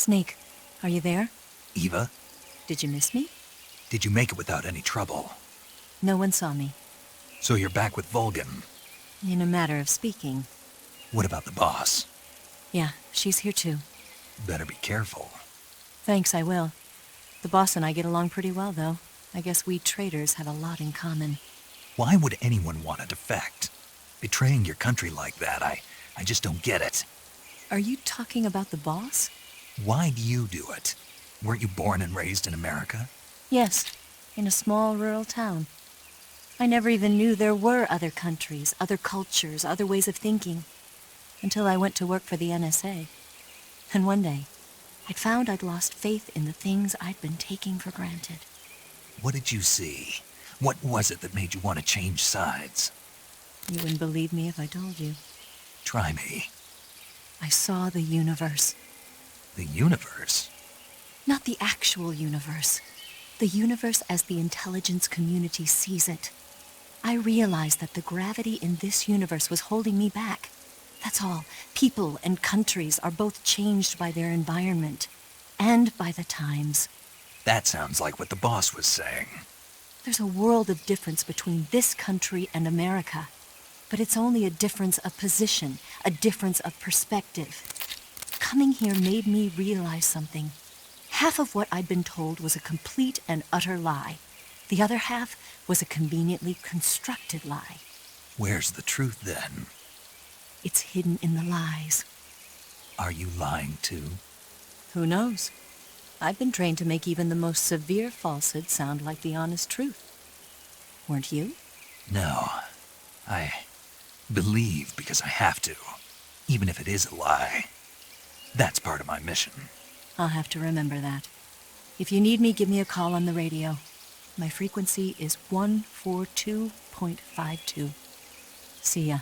Snake, are you there? Eva, Did you miss me? did you make it without any trouble? No one saw me. So you're back with Vulcan. In a matter of speaking. What about the boss? Yeah, she's here too. Better be careful. Thanks, I will. The boss and I get along pretty well, though. I guess we traitors have a lot in common. Why would anyone want to defect? Betraying your country like that, I just don't get it. Are you talking about the boss? Why do you do it? Weren't you born and raised in America? Yes, in a small rural town. I never even knew there were other countries, other cultures, other ways of thinking, until I went to work for the NSA. And one day, I found I'd lost faith in the things I'd been taking for granted. What did you see? What was it that made you want to change sides? You wouldn't believe me if I told you. Try me. I saw the universe. The universe? Not the actual universe. The universe as the intelligence community sees it. I realized that the gravity in this universe was holding me back. That's all. People and countries are both changed by their environment and by the times. That sounds like what the boss was saying. There's a world of difference between this country and America. But it's only a difference of position, a difference of perspective. Coming here made me realize something. Half of what I'd been told was a complete and utter lie. The other half was a conveniently constructed lie. Where's the truth, then? It's hidden in the lies. Are you lying, too? Who knows? I've been trained to make even the most severe falsehood sound like the honest truth. Weren't you? No. I believe because I have to, even if it is a lie. That's part of my mission. I'll have to remember that. If you need me, give me a call on the radio. My frequency is 142.52. See ya.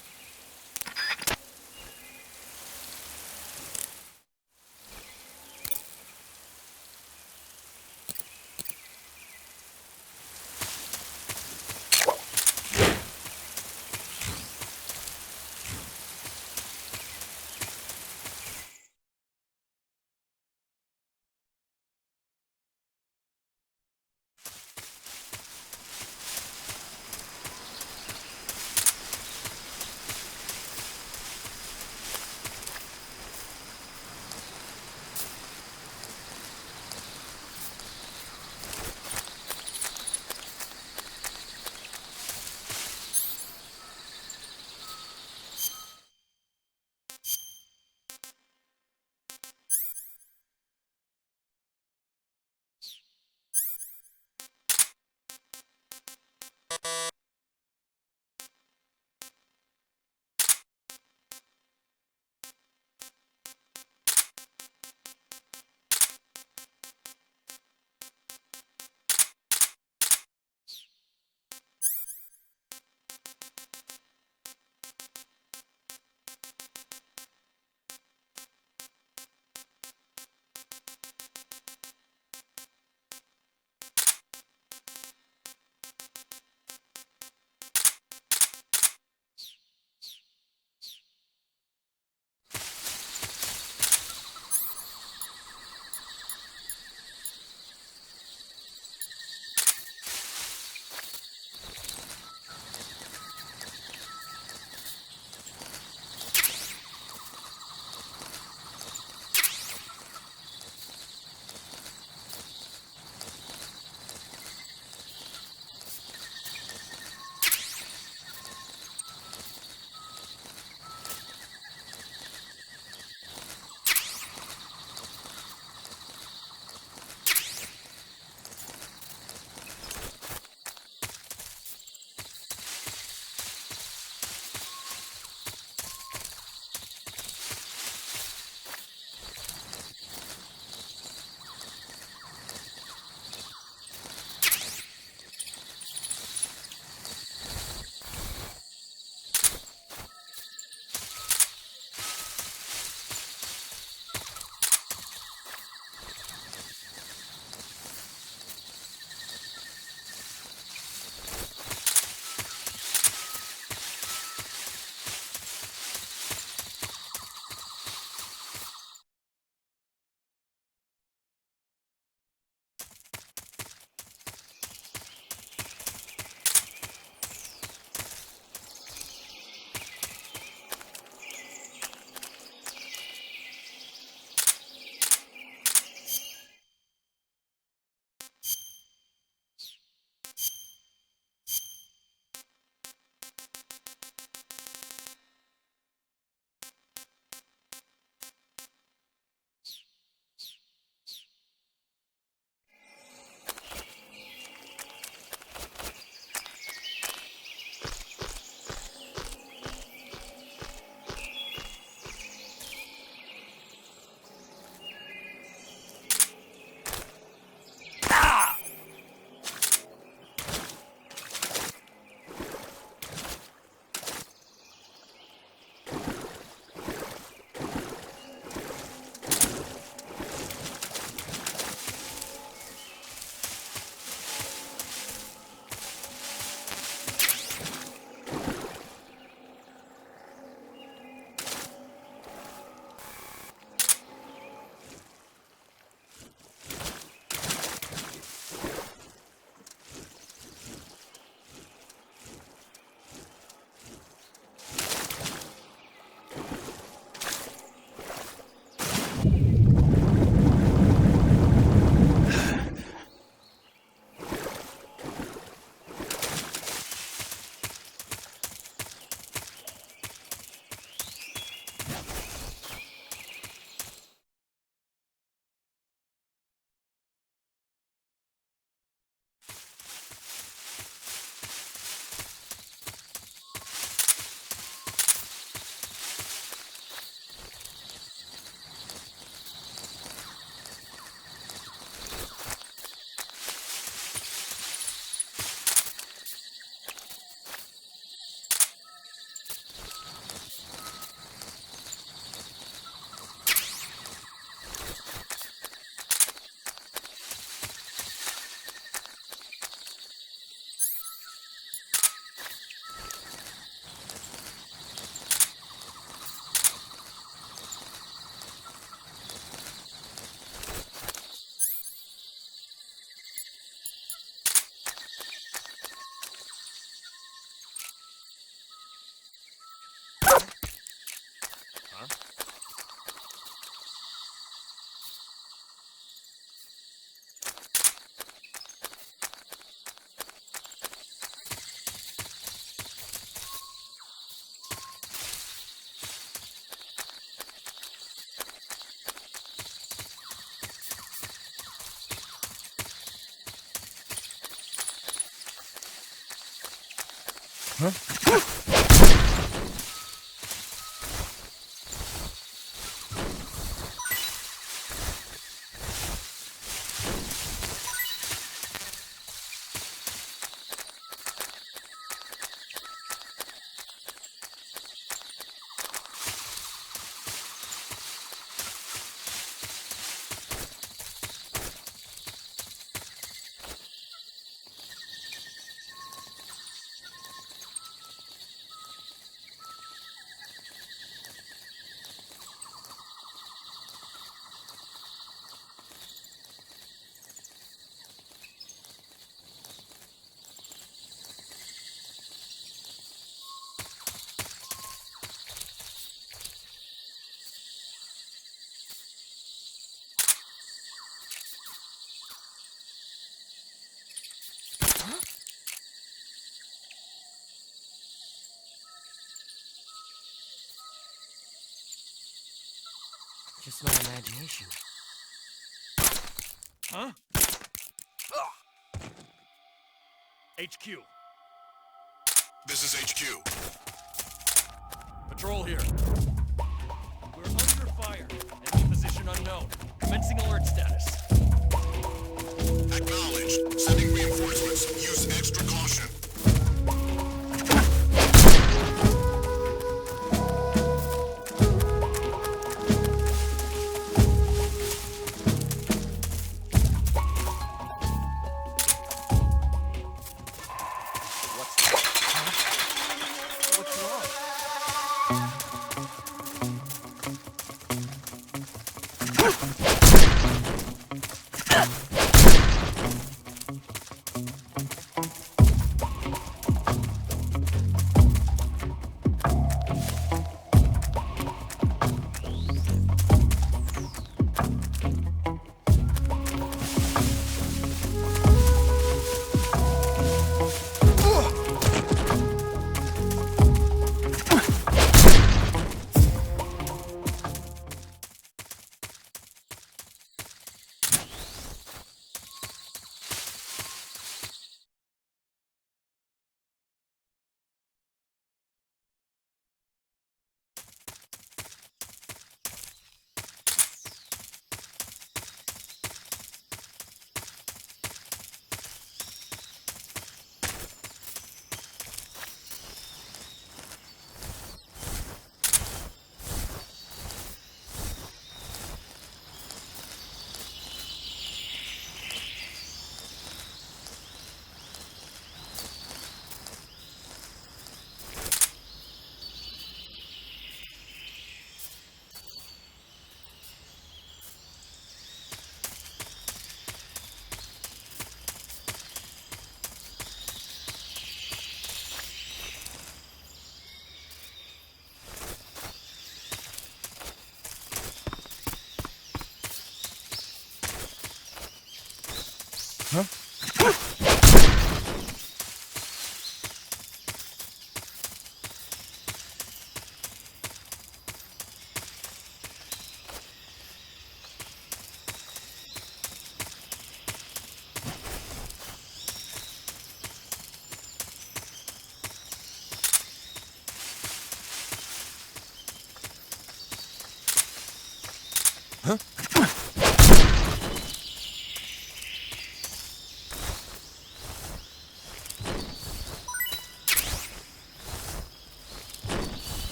Just my imagination. Huh? HQ. This is HQ. Patrol here. We're under fire. Enemy position unknown. Commencing alert status. Acknowledged. Sending reinforcements. Use extra caution.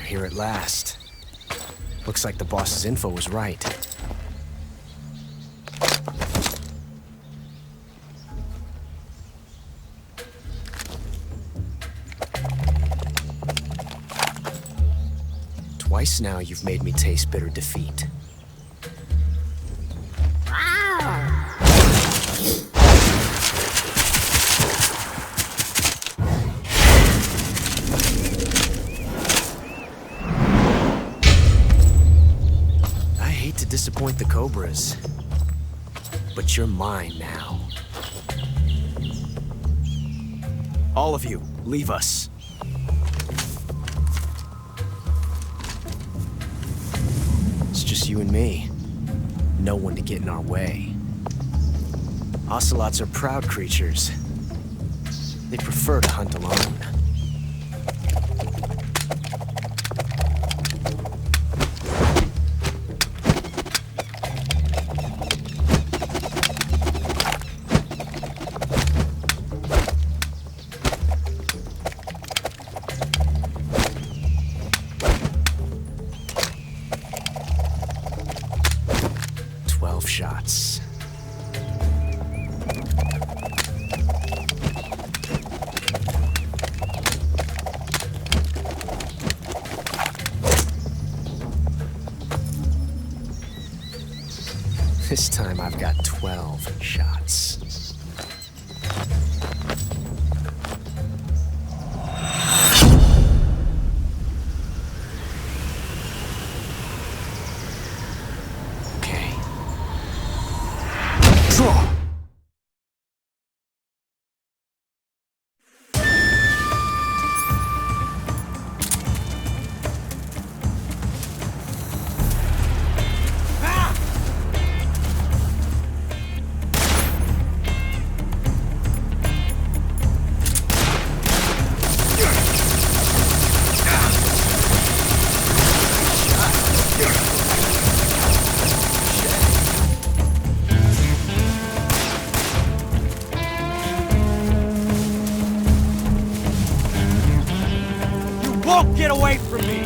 here at last. Looks like the boss's info was right. Twice now you've made me taste bitter defeat. I hate to disappoint the Cobras, but you're mine now. All of you, leave us. It's just you and me. No one to get in our way. Ocelots are proud creatures. They prefer to hunt alone. Shots. This time I've got 12 shots. Won't get away from me!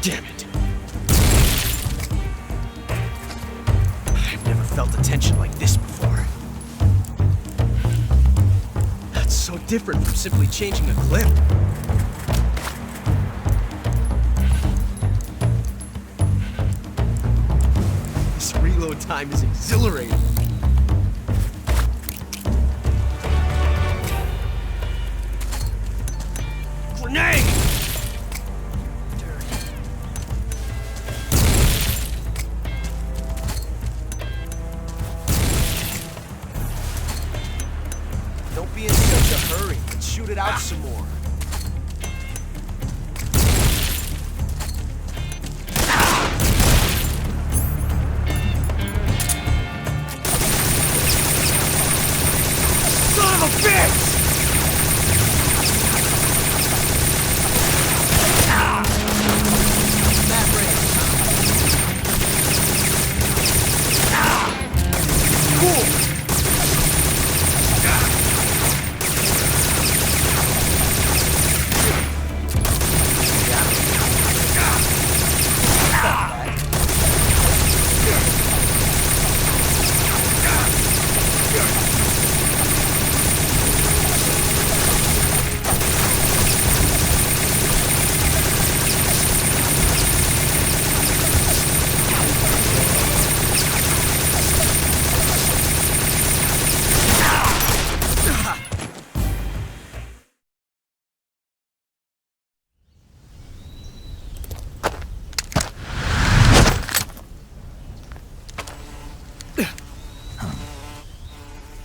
Damn it. I've never felt a tension like this before. That's so different from simply changing a clip. This reload time is exhilarating. Grenade! Don't be in such a hurry. Let's shoot it out some more.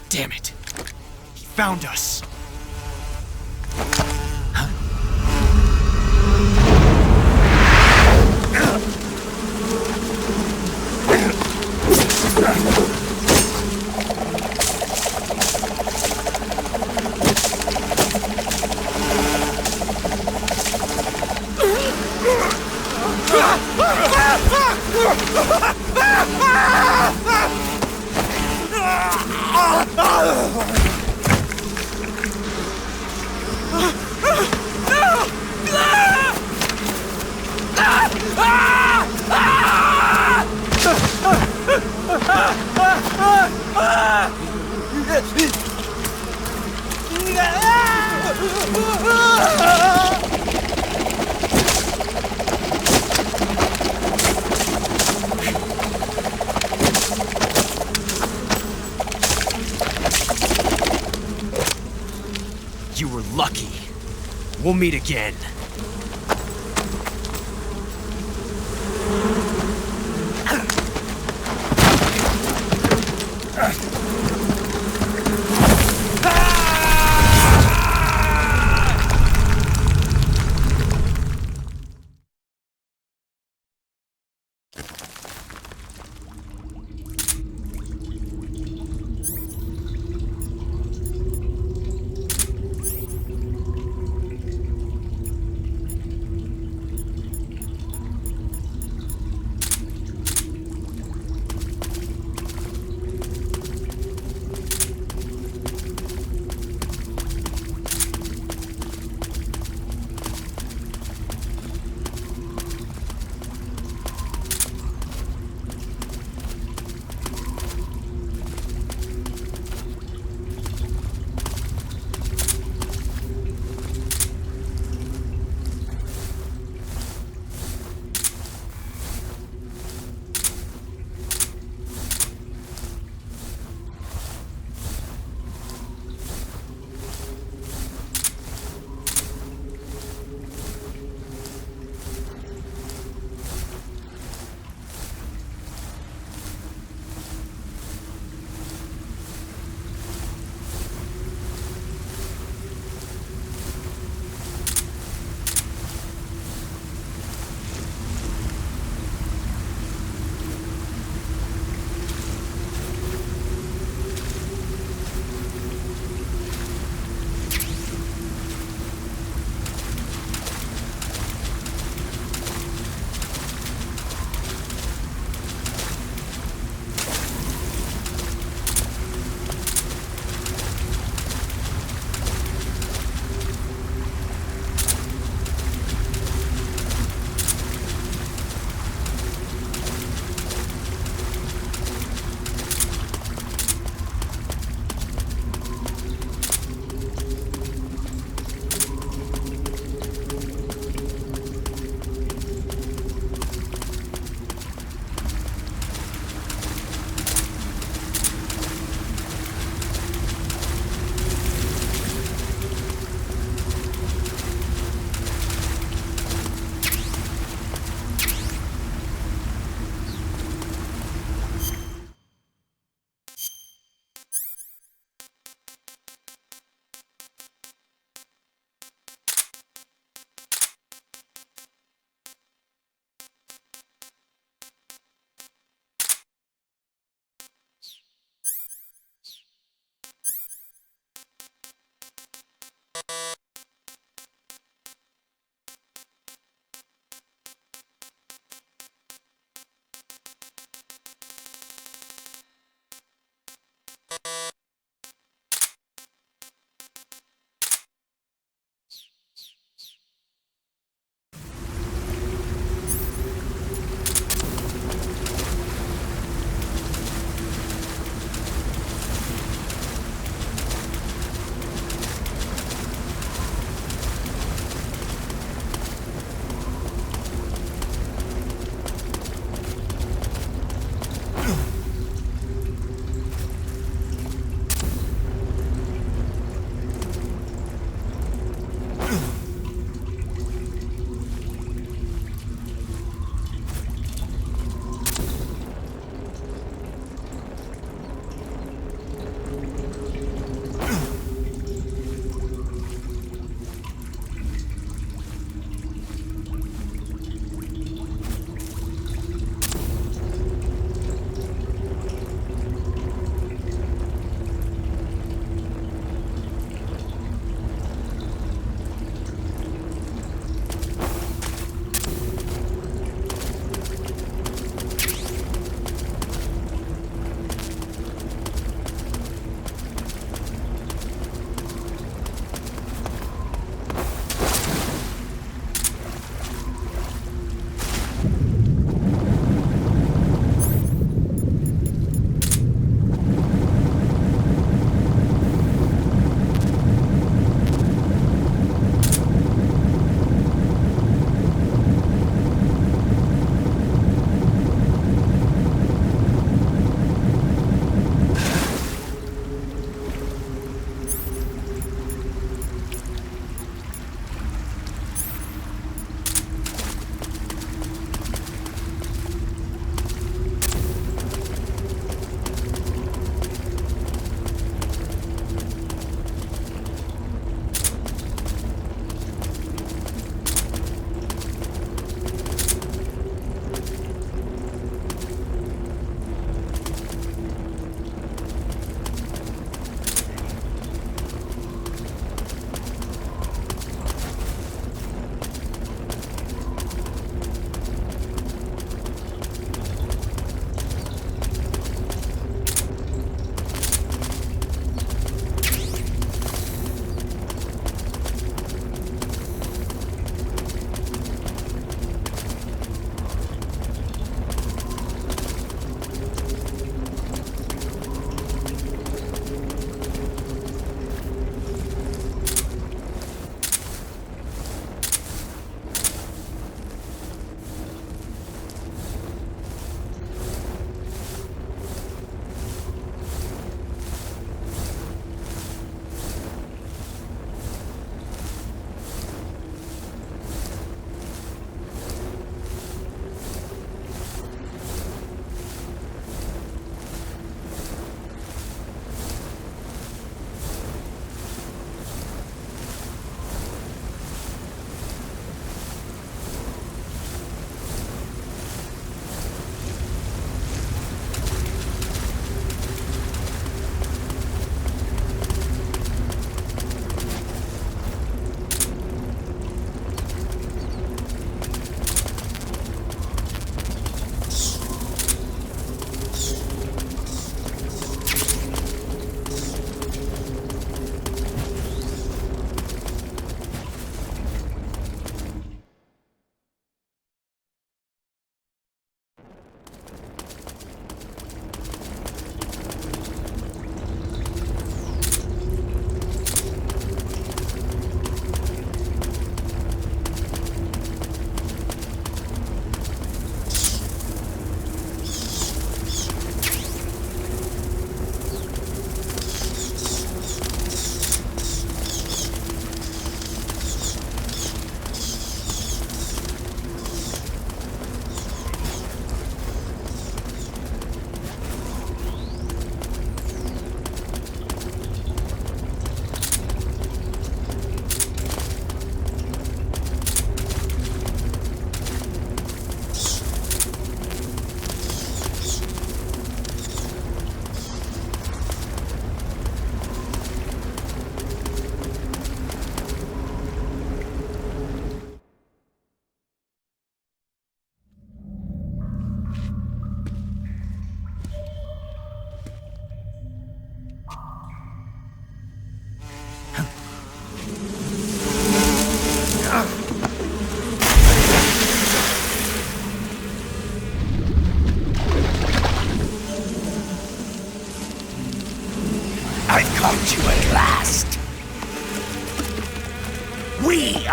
Damn it. He found us. You were lucky. We'll meet again.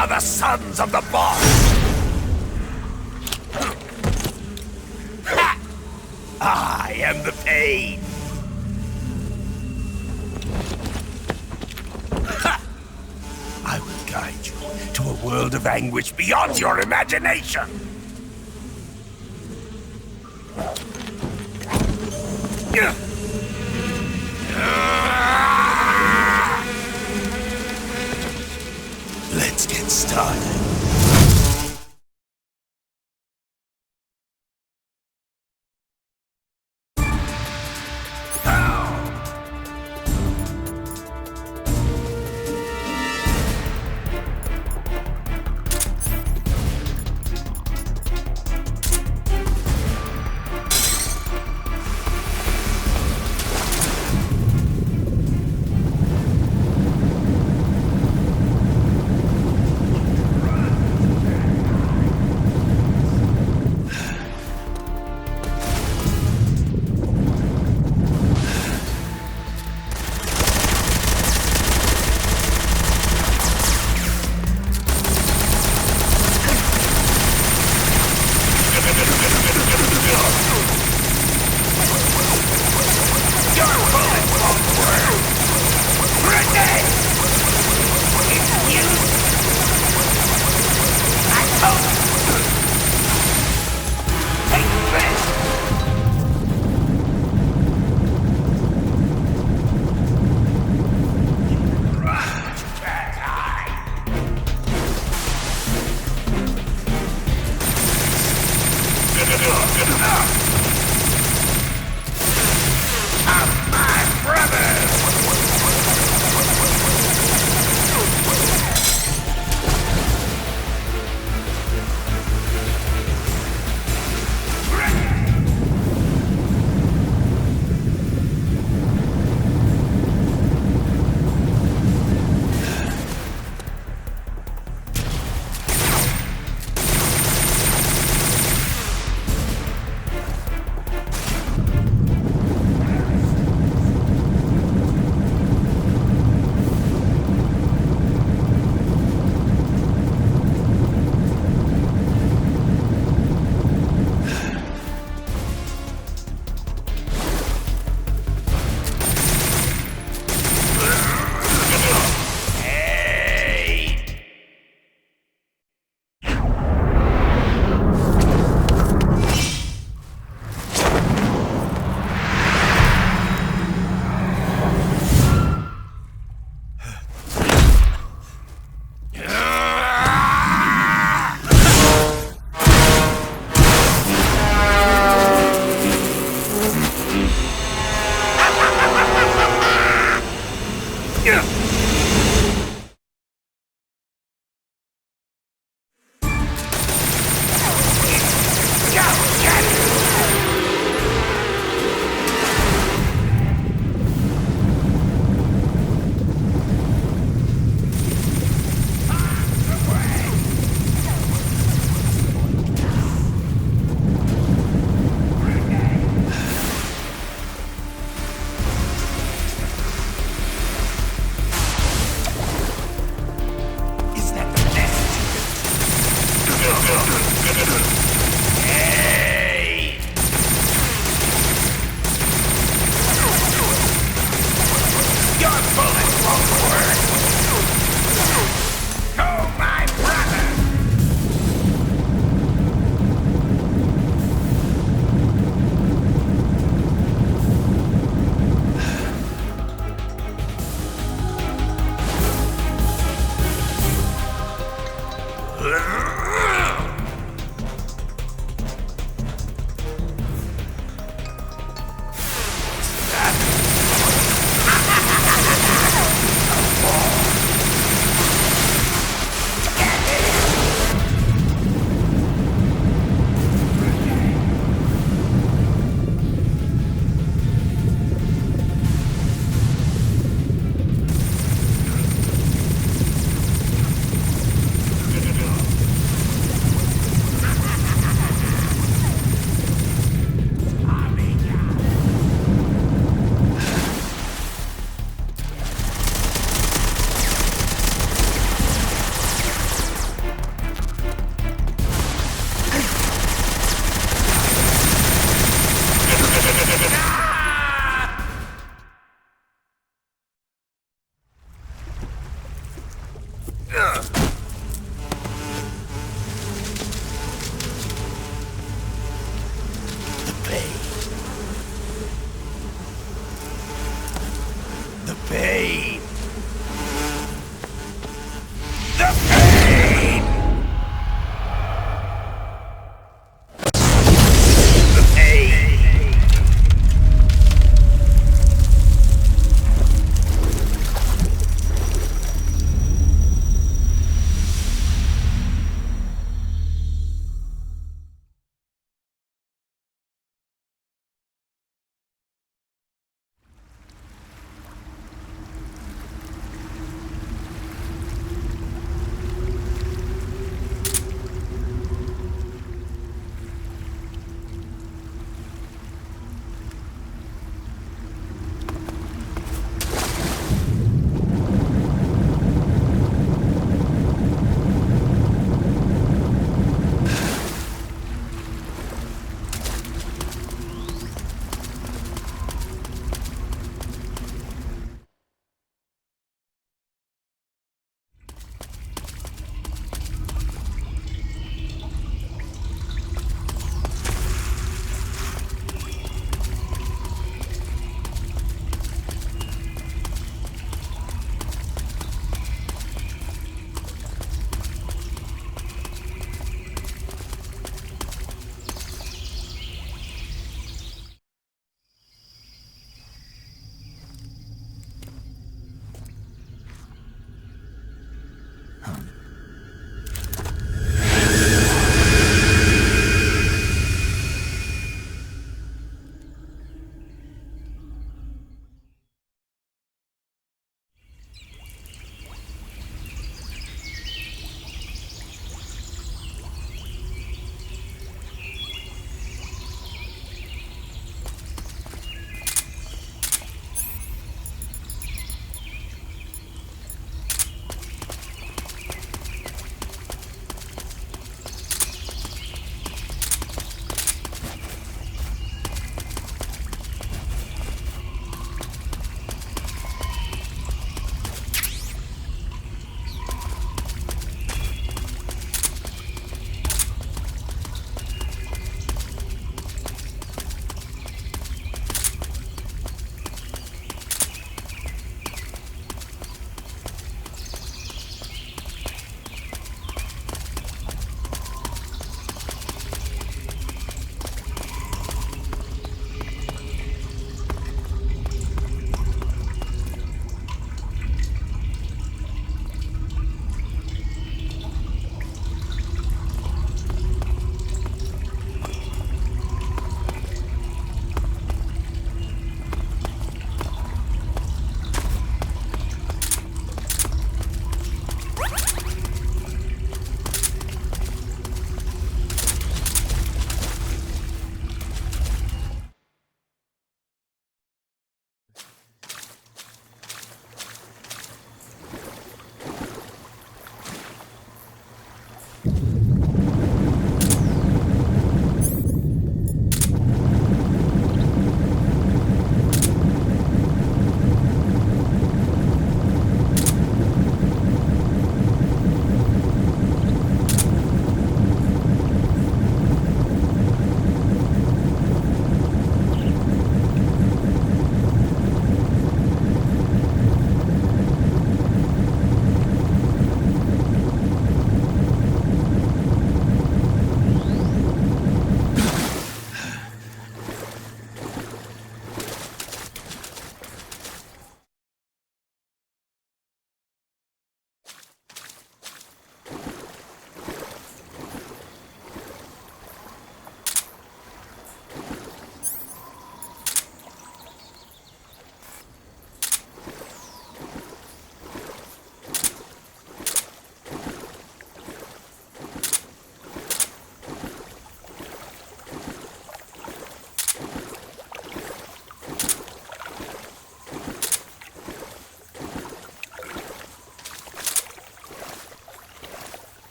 are the sons of the boss! Ha! I am the pain! Ha! I will guide you to a world of anguish beyond your imagination! Let's get started.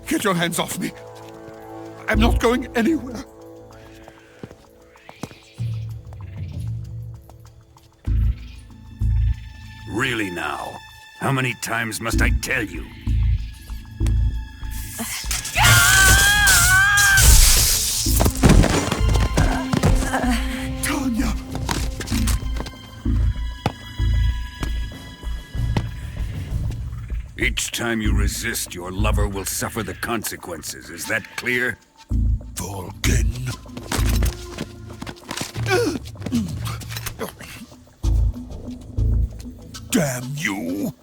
Get your hands off me. I'm not going anywhere. Really now? How many times must I tell you? Tanya! Each time you resist, your lover will suffer the consequences. Is that clear? Vulcan. Damn you!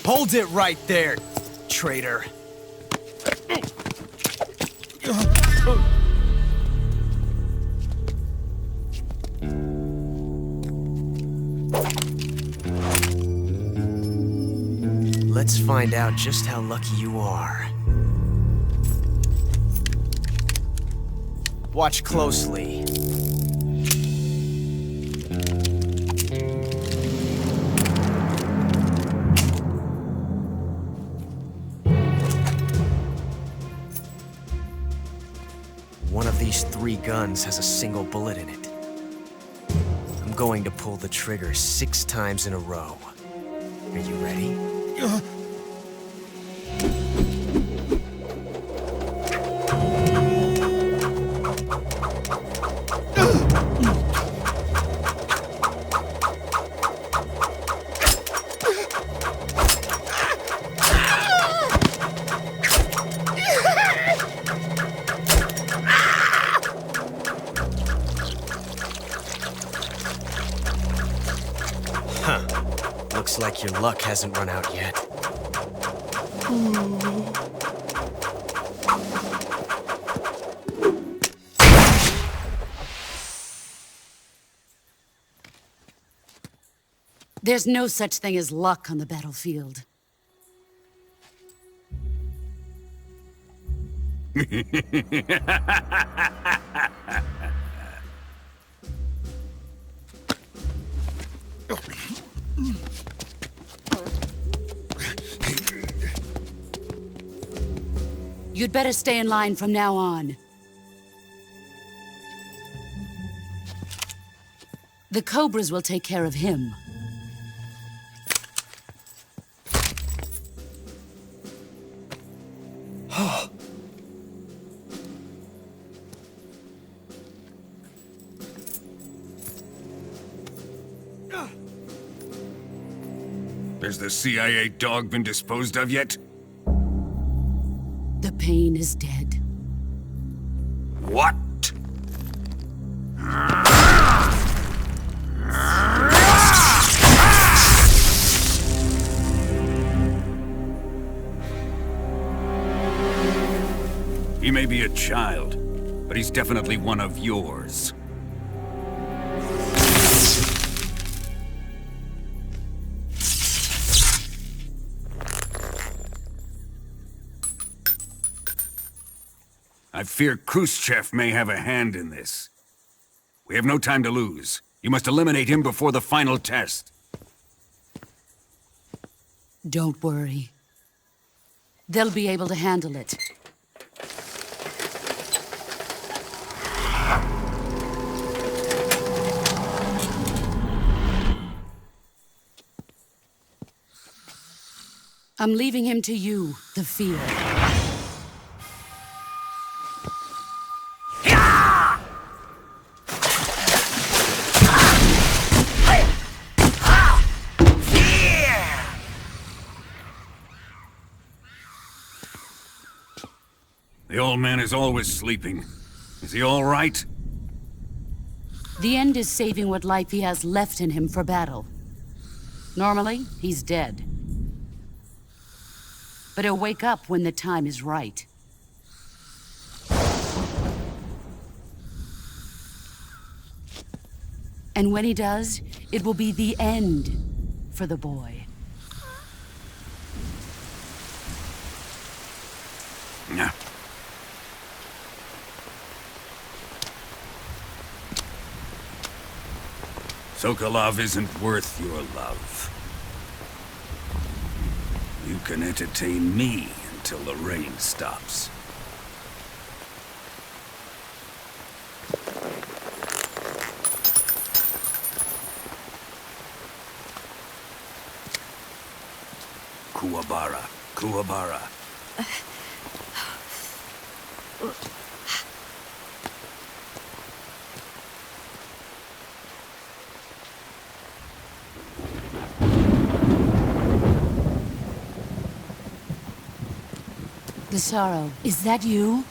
Hold it right there, traitor. Let's find out just how lucky you are. Watch closely. One of these 3 guns has a single bullet in it. I'm I'm going to pull the trigger 6 times in a row. Are you ready? Looks like your luck hasn't run out yet. There's no such thing as luck on the battlefield. You'd better stay in line from now on. The Cobras will take care of him. Has the CIA dog been disposed of yet? The pain is dead. What? He may be a child, but he's definitely one of yours. I fear Khrushchev may have a hand in this. We have no time to lose. You must eliminate him before the final test. Don't worry. They'll be able to handle it. I'm leaving him to you, the field. The old man is always sleeping. Is he all right? The end is saving what life he has left in him for battle. Normally, he's dead. But he'll wake up when the time is right. And when he does, it will be the end for the boy. Yeah. Sokolov isn't worth your love. You can entertain me until the rain stops. Kuwabara, Kuwabara. Gasaro, is that you?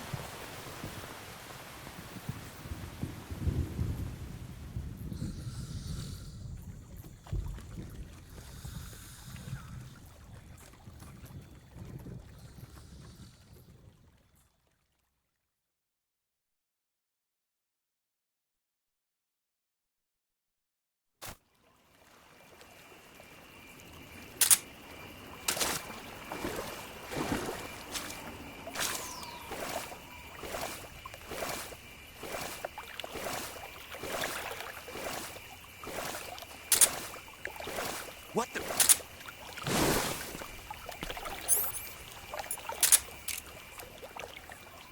What the?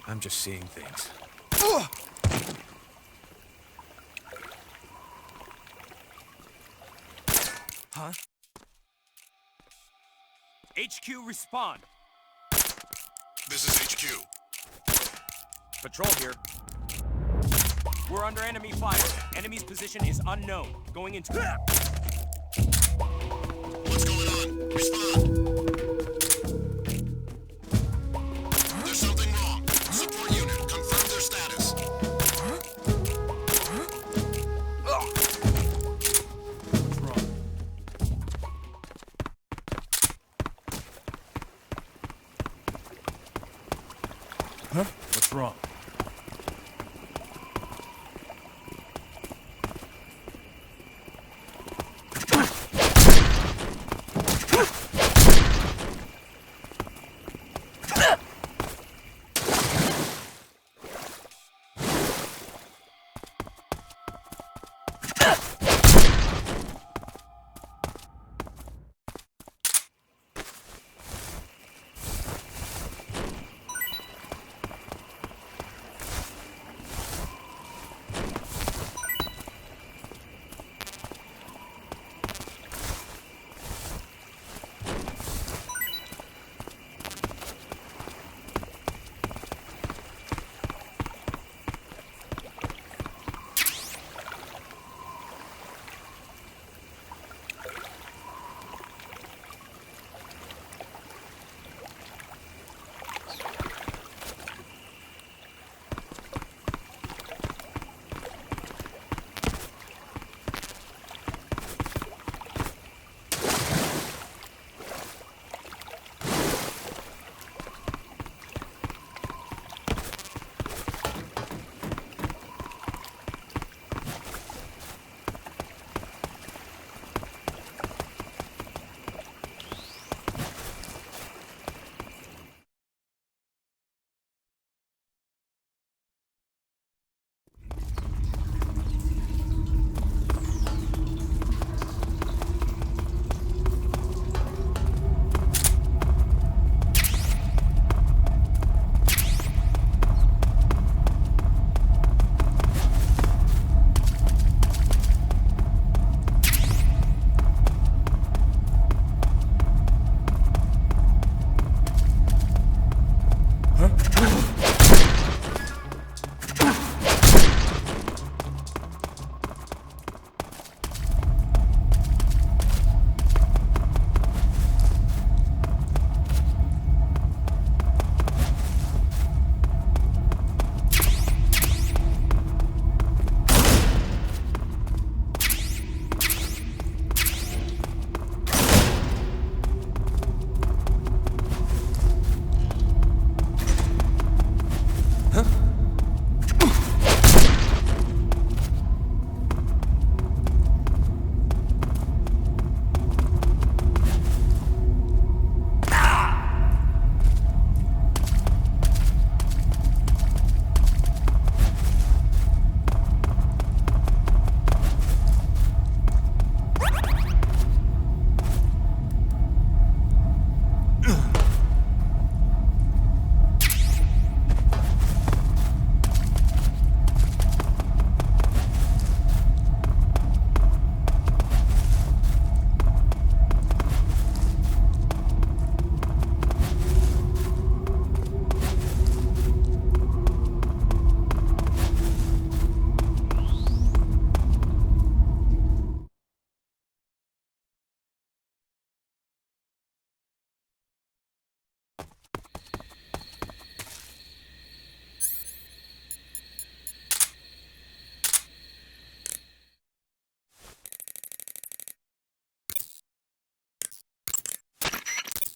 I'm just seeing things. Huh? HQ, respond. This is HQ. Patrol here. We're under enemy fire. Enemy's position is unknown. Going into... What's going on? Respond. There's something wrong. Support unit, confirm their status. Huh? What's wrong?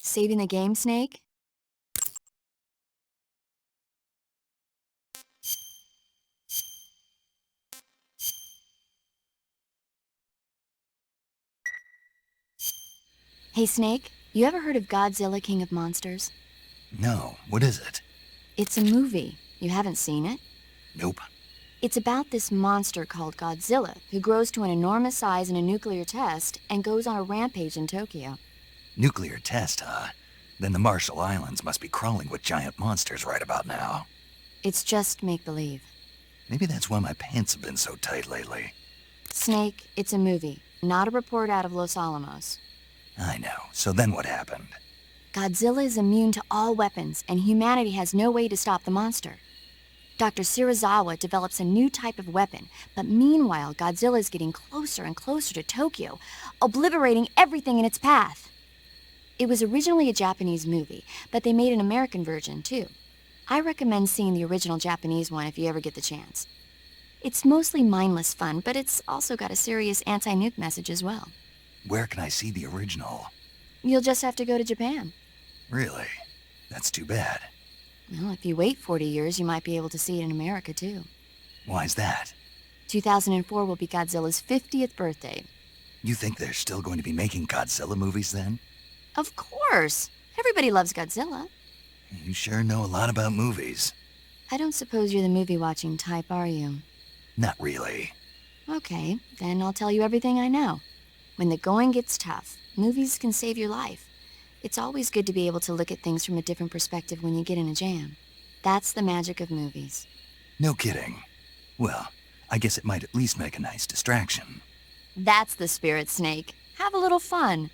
Saving the game, Snake? Hey, Snake, you ever heard of Godzilla, King of Monsters? No, what is it? It's a movie. You haven't seen it? Nope. It's about this monster called Godzilla, who grows to an enormous size in a nuclear test and goes on a rampage in Tokyo. Nuclear test, huh? Then the Marshall Islands must be crawling with giant monsters right about now. It's just make-believe. Maybe that's why my pants have been so tight lately. Snake, it's a movie. Not a report out of Los Alamos. I know. So then what happened? Godzilla is immune to all weapons, and humanity has no way to stop the monster. Dr. Shirazawa develops a new type of weapon, but meanwhile, Godzilla is getting closer and closer to Tokyo, obliterating everything in its path. It was originally a Japanese movie, but they made an American version, too. I recommend seeing the original Japanese one if you ever get the chance. It's mostly mindless fun, but it's also got a serious anti-nuke message as well. Where can I see the original? You'll just have to go to Japan. Really? That's too bad. Well, if you wait 40 years, you might be able to see it in America, too. Why's that? 2004 will be Godzilla's 50th birthday. You think they're still going to be making Godzilla movies then? Of course! Everybody loves Godzilla. You sure know a lot about movies. I don't suppose you're the movie-watching type, are you? Not really. Okay, then I'll tell you everything I know. When the going gets tough, movies can save your life. It's always good to be able to look at things from a different perspective when you get in a jam. That's the magic of movies. No kidding. Well, I guess it might at least make a nice distraction. That's the spirit, Snake. Have a little fun.